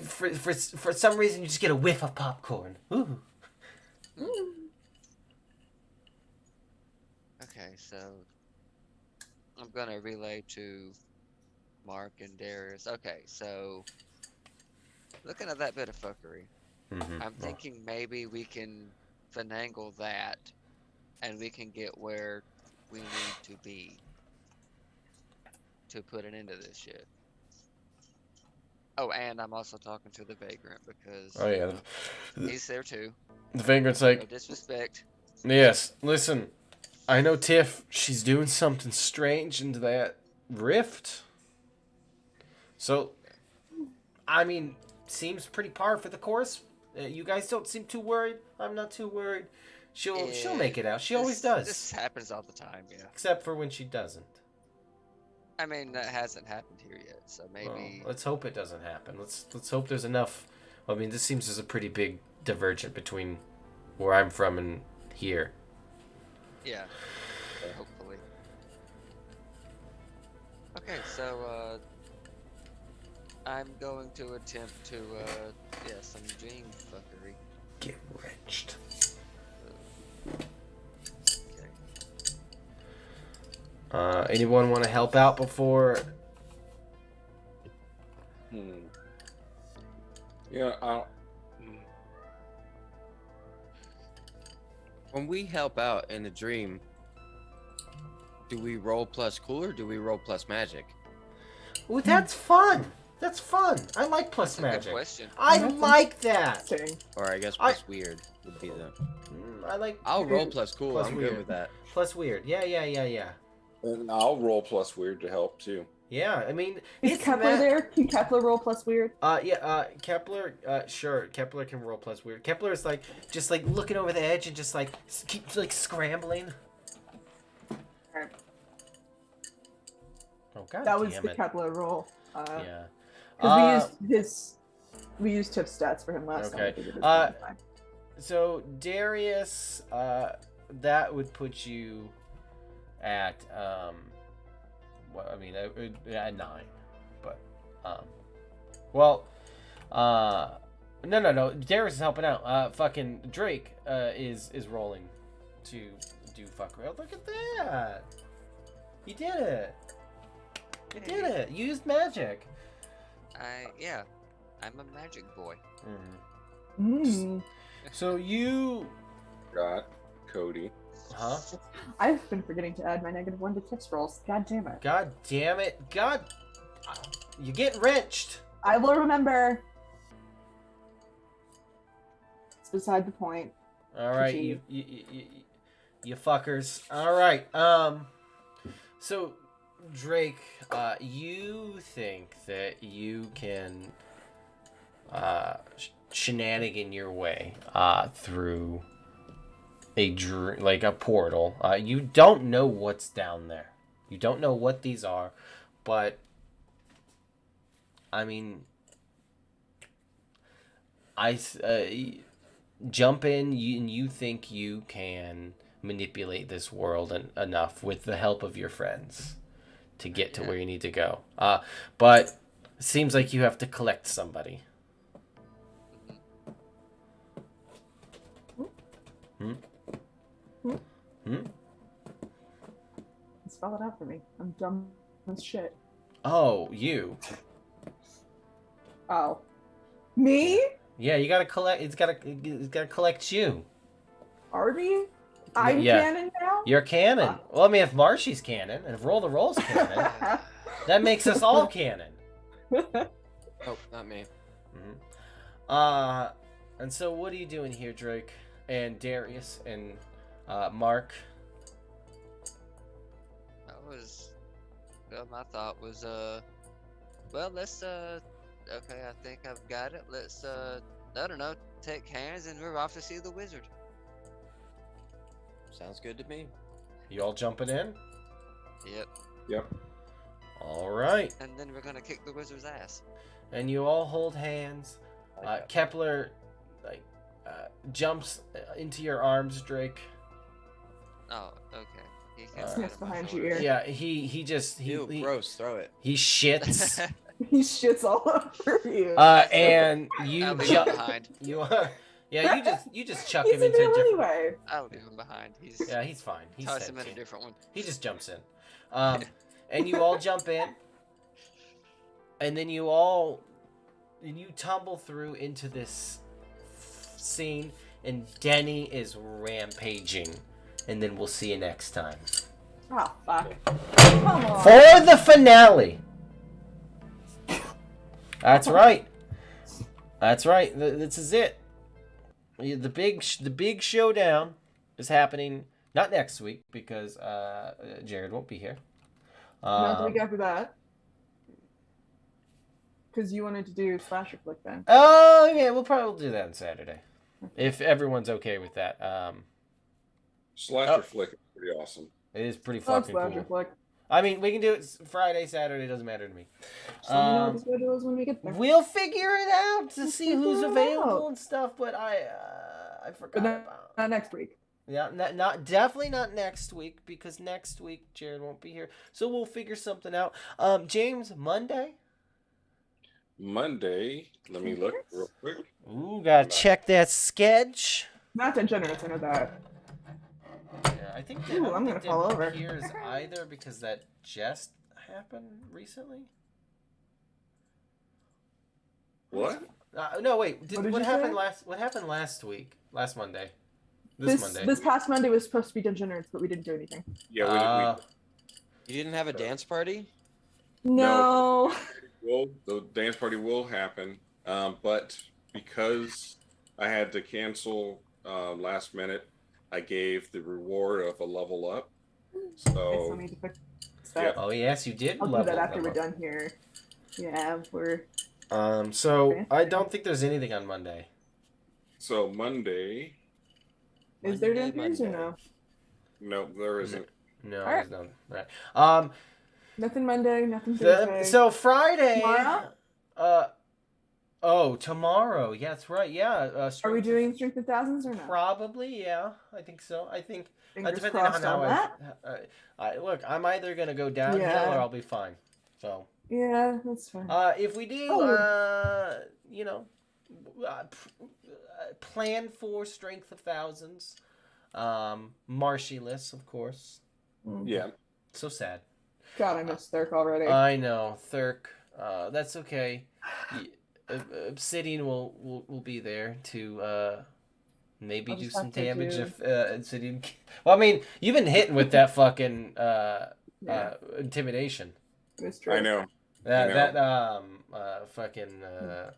for some reason, you just get a whiff of popcorn. Ooh. Okay, so I'm gonna relay to Mark and Darius. Okay, so looking at that bit of fuckery, I'm thinking maybe we can finagle that, and we can get where we need to be to put an end to this shit. Oh, and I'm also talking to the vagrant because he's there too. The vagrant's like, No disrespect. yes, listen, I know Tiff, she's doing something strange into that rift. So, I mean, seems pretty par for the course. You guys don't seem too worried. I'm not too worried. She'll make it out. She always does. This happens all the time, yeah. Except for when she doesn't. I mean, that hasn't happened here yet, so maybe. Well, let's hope it doesn't happen. Let's hope there's enough. I mean, this seems there's a pretty big divergence between where I'm from and here. Yeah. Hopefully. Okay, so I'm going to attempt to some dream fuckery. Get wrenched. Okay. Anyone want to help out before? Yeah, When we help out in the dream, do we roll plus cool or do we roll plus magic? Ooh, that's fun. That's fun. I like plus That's a good magic. question. I like that. Interesting. Or I guess plus weird would be the. I like. I'll roll plus cool. Plus I'm weird. good with that. Plus weird. Yeah. and I'll roll plus weird to help too. Yeah, I mean, Is it's Kepler there? Can Kepler roll plus weird? Kepler, sure, Kepler can roll plus weird. Kepler is like, just like looking over the edge and just like, keeps like scrambling. Alright. Oh, god That was damn the it. Kepler roll. Yeah. Because we used Tiff stats for him last time. I Okay. think it was fine. So, Darius, that would put you at, at 9. But, no. Darius is helping out. Fucking Drake, is rolling to do fuckery. Oh, look at that. You did it. You did it. You used magic. I'm a magic boy. So you Got Cody. Huh? I've been forgetting to add my -1 to Tiff's rolls. God damn it. God damn it. God. You get wrenched. I will remember. It's beside the point. All right, you fuckers. All right. So Drake, you think that you can shenanigan your way through a portal. You don't know what's down there. You don't know what these are, but I mean, jump in, and you think you can manipulate this world enough with the help of your friends to get to where you need to go. But it seems like you have to collect somebody. Spell it out for me. I'm dumb as shit. Oh, you. Oh. Me? Yeah, you gotta collect. It's gotta collect you. Arby? I'm Yeah. canon now? You're canon. Well, I mean, if Marshy's canon and if Roll the Roll's canon, that makes us all canon. Oh, not me. And so what are you doing here, Drake and Darius and Mark? My thought was, well, let's, okay, I think I've got it. Let's, I don't know, take hands and we're off to see the wizard. Sounds good to me. You all jumping in? Yep. All right. And then we're gonna kick the wizard's ass. And you all hold hands. Kepler, jumps into your arms, Drake. Oh, okay. He can Sniffs behind your ear. Yeah, he just Ew, gross. Throw it. he shits. He shits all over you. And you I'll leave jump him behind. you just chuck He's him a into a male different. anyway. I'll leave him behind. He's Yeah, he's fine. He's toss him in a sentient. different one. He just jumps in. And you all jump in. And then you tumble through into this scene, and Denny is rampaging. And then we'll see you next time. Oh, fuck. Come on. For the finale. That's right. That's right. This is it. The big showdown is happening not next week because Jared won't be here. Not the week after that. Because you wanted to do Slasher Flick then. Oh yeah, we'll probably do that on Saturday, if everyone's okay with that. Slasher Flick is pretty awesome. It is pretty Fuck fucking Slasher cool. Flick. I mean, we can do it Friday, Saturday. Doesn't matter to me. So we know what the schedule is when we get there. We'll figure it out to see who's Figure it available out. and stuff. But I forgot But about. not next week. Yeah, not definitely not next week because next week Jared won't be here. So we'll figure something out. James, Monday. Monday, let me look real quick. Ooh, gotta check that sketch. Not Degenerates, I know that. Yeah, I think that, Ooh, I don't I'm think gonna fall that over. appears either because that just happened recently. What? No, wait. What did What you happened say? last? What happened last week? Last Monday. This Monday. This past Monday was supposed to be Degenerates, but we didn't do anything. Yeah, You didn't have a dance party? No. the dance party will happen, but because I had to cancel last minute, I gave the reward of a level up. I still So need to fix that. Oh yes, you did. I'll do level that after them we're up. done here. Yeah, we're... So Okay. I don't think there's anything on Monday. Monday, Is there Monday, dancers or Monday. no? no, there isn't. No, Alright. there's none. Right. Nothing Monday, nothing Thursday. So Friday. Tomorrow? Tomorrow. Yeah, that's right. Yeah. Are we Strength- doing Strength of Thousands or no? Probably. Yeah, I think so. I think. Fingers Depending crossed on how on that. look, I'm either gonna go downhill Yeah. or I'll be fine. So. Yeah, that's fine. If we do, plan for Strength of Thousands. Marshyless, of course. Yeah, So sad. God, I missed Thurk already. I know, Thurk. That's okay. Obsidian will be there to maybe I'll do just some have to damage do- if Obsidian. Well, I mean, you've been hitting with that fucking Yeah. intimidation. It's true. I know. That I know. fucking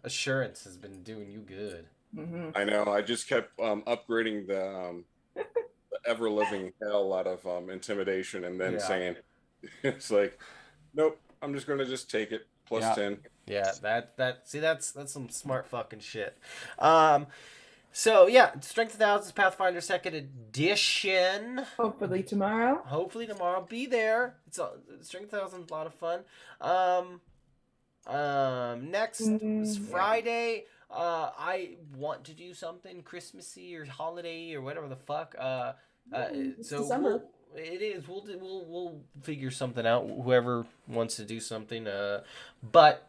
assurance has been doing you good. Hmm. I know. I just kept upgrading the ever living hell out of intimidation, and then Yeah. saying, "It's like, nope. I'm just gonna just take it plus Yeah. 10." Yeah, that's some smart fucking shit. So yeah, Strength of Thousands Pathfinder Second Edition. Hopefully tomorrow. Hopefully tomorrow. Be there. Strength of Thousands, a lot of fun. Next is Yeah. Friday. I want to do something Christmassy or holiday or whatever the fuck. It's So December. it is. We'll figure something out. Whoever wants to do something. But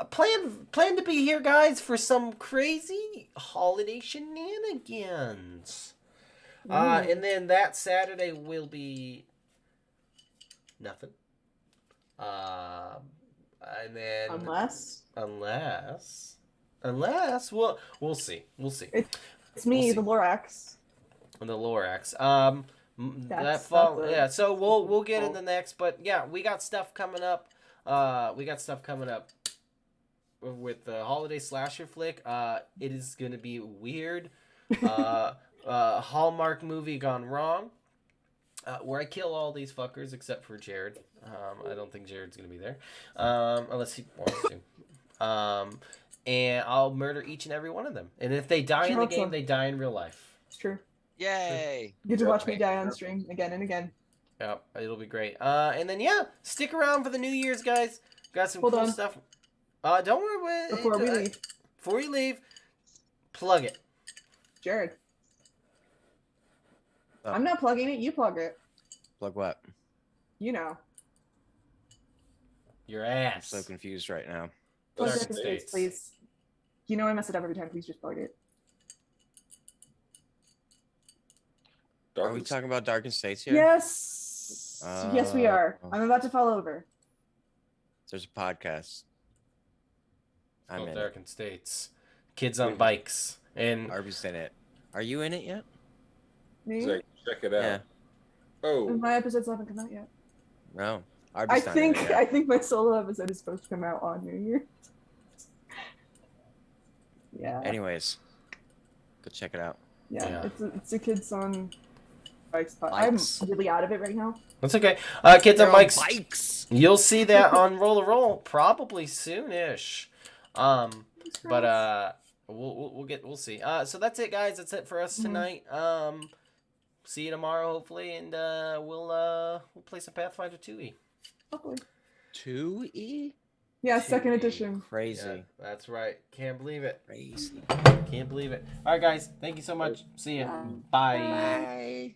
plan to be here, guys, for some crazy holiday shenanigans. And then that Saturday will be nothing. And then unless we'll see. It's me, We'll see. the Lorax. The Lorax. That's yeah. So we'll get into next, but yeah, we got stuff coming up. With the holiday slasher flick. It is gonna be weird. Hallmark movie gone wrong. Where I kill all these fuckers except for Jared. I don't think Jared's gonna be there, unless he wants to. And I'll murder each and every one of them. And if they die in the game, they die in real life. It's true. Yay! You get to watch me die on stream again and again. Yeah, it'll be great. And then yeah, stick around for the New Year's, guys. Got some Hold cool on. stuff. Don't worry. Before we leave, Before you leave, plug it. Jared. Oh. I'm not plugging it. You plug it. Plug what? You know. Your I'm ass. so confused right now. Plug Dark Dark States, States. please. You know I mess it up every time. Please just plug it. Are we talking about Darkened States here? Yes. Yes, we are. Oh. I'm about to fall over. There's a podcast. I'm in it. Darkened States. Kids on bikes. And Arby's in it. Are you in it yet? Me? It's like, check it out. Yeah. Oh, My episodes haven't come out yet. No. I Arby's not in think it yet. my solo episode is supposed to come out on New Year. Yeah. Anyways, go check it out. Yeah. Yeah. It's a kids on bikes. Bikes. I'm really out of it right now. that's okay. Kids on They're bikes. bikes. You'll see that on Roll a Roll probably soonish. But we'll see. So that's it, guys. That's it for us tonight. See you tomorrow, hopefully, and we'll play some Pathfinder 2e. Hopefully. 2E? Yeah, second edition. Crazy. Yeah, that's right. Can't believe it. Crazy. Can't believe it. All right, guys. Thank you so much. See you. Bye. Bye.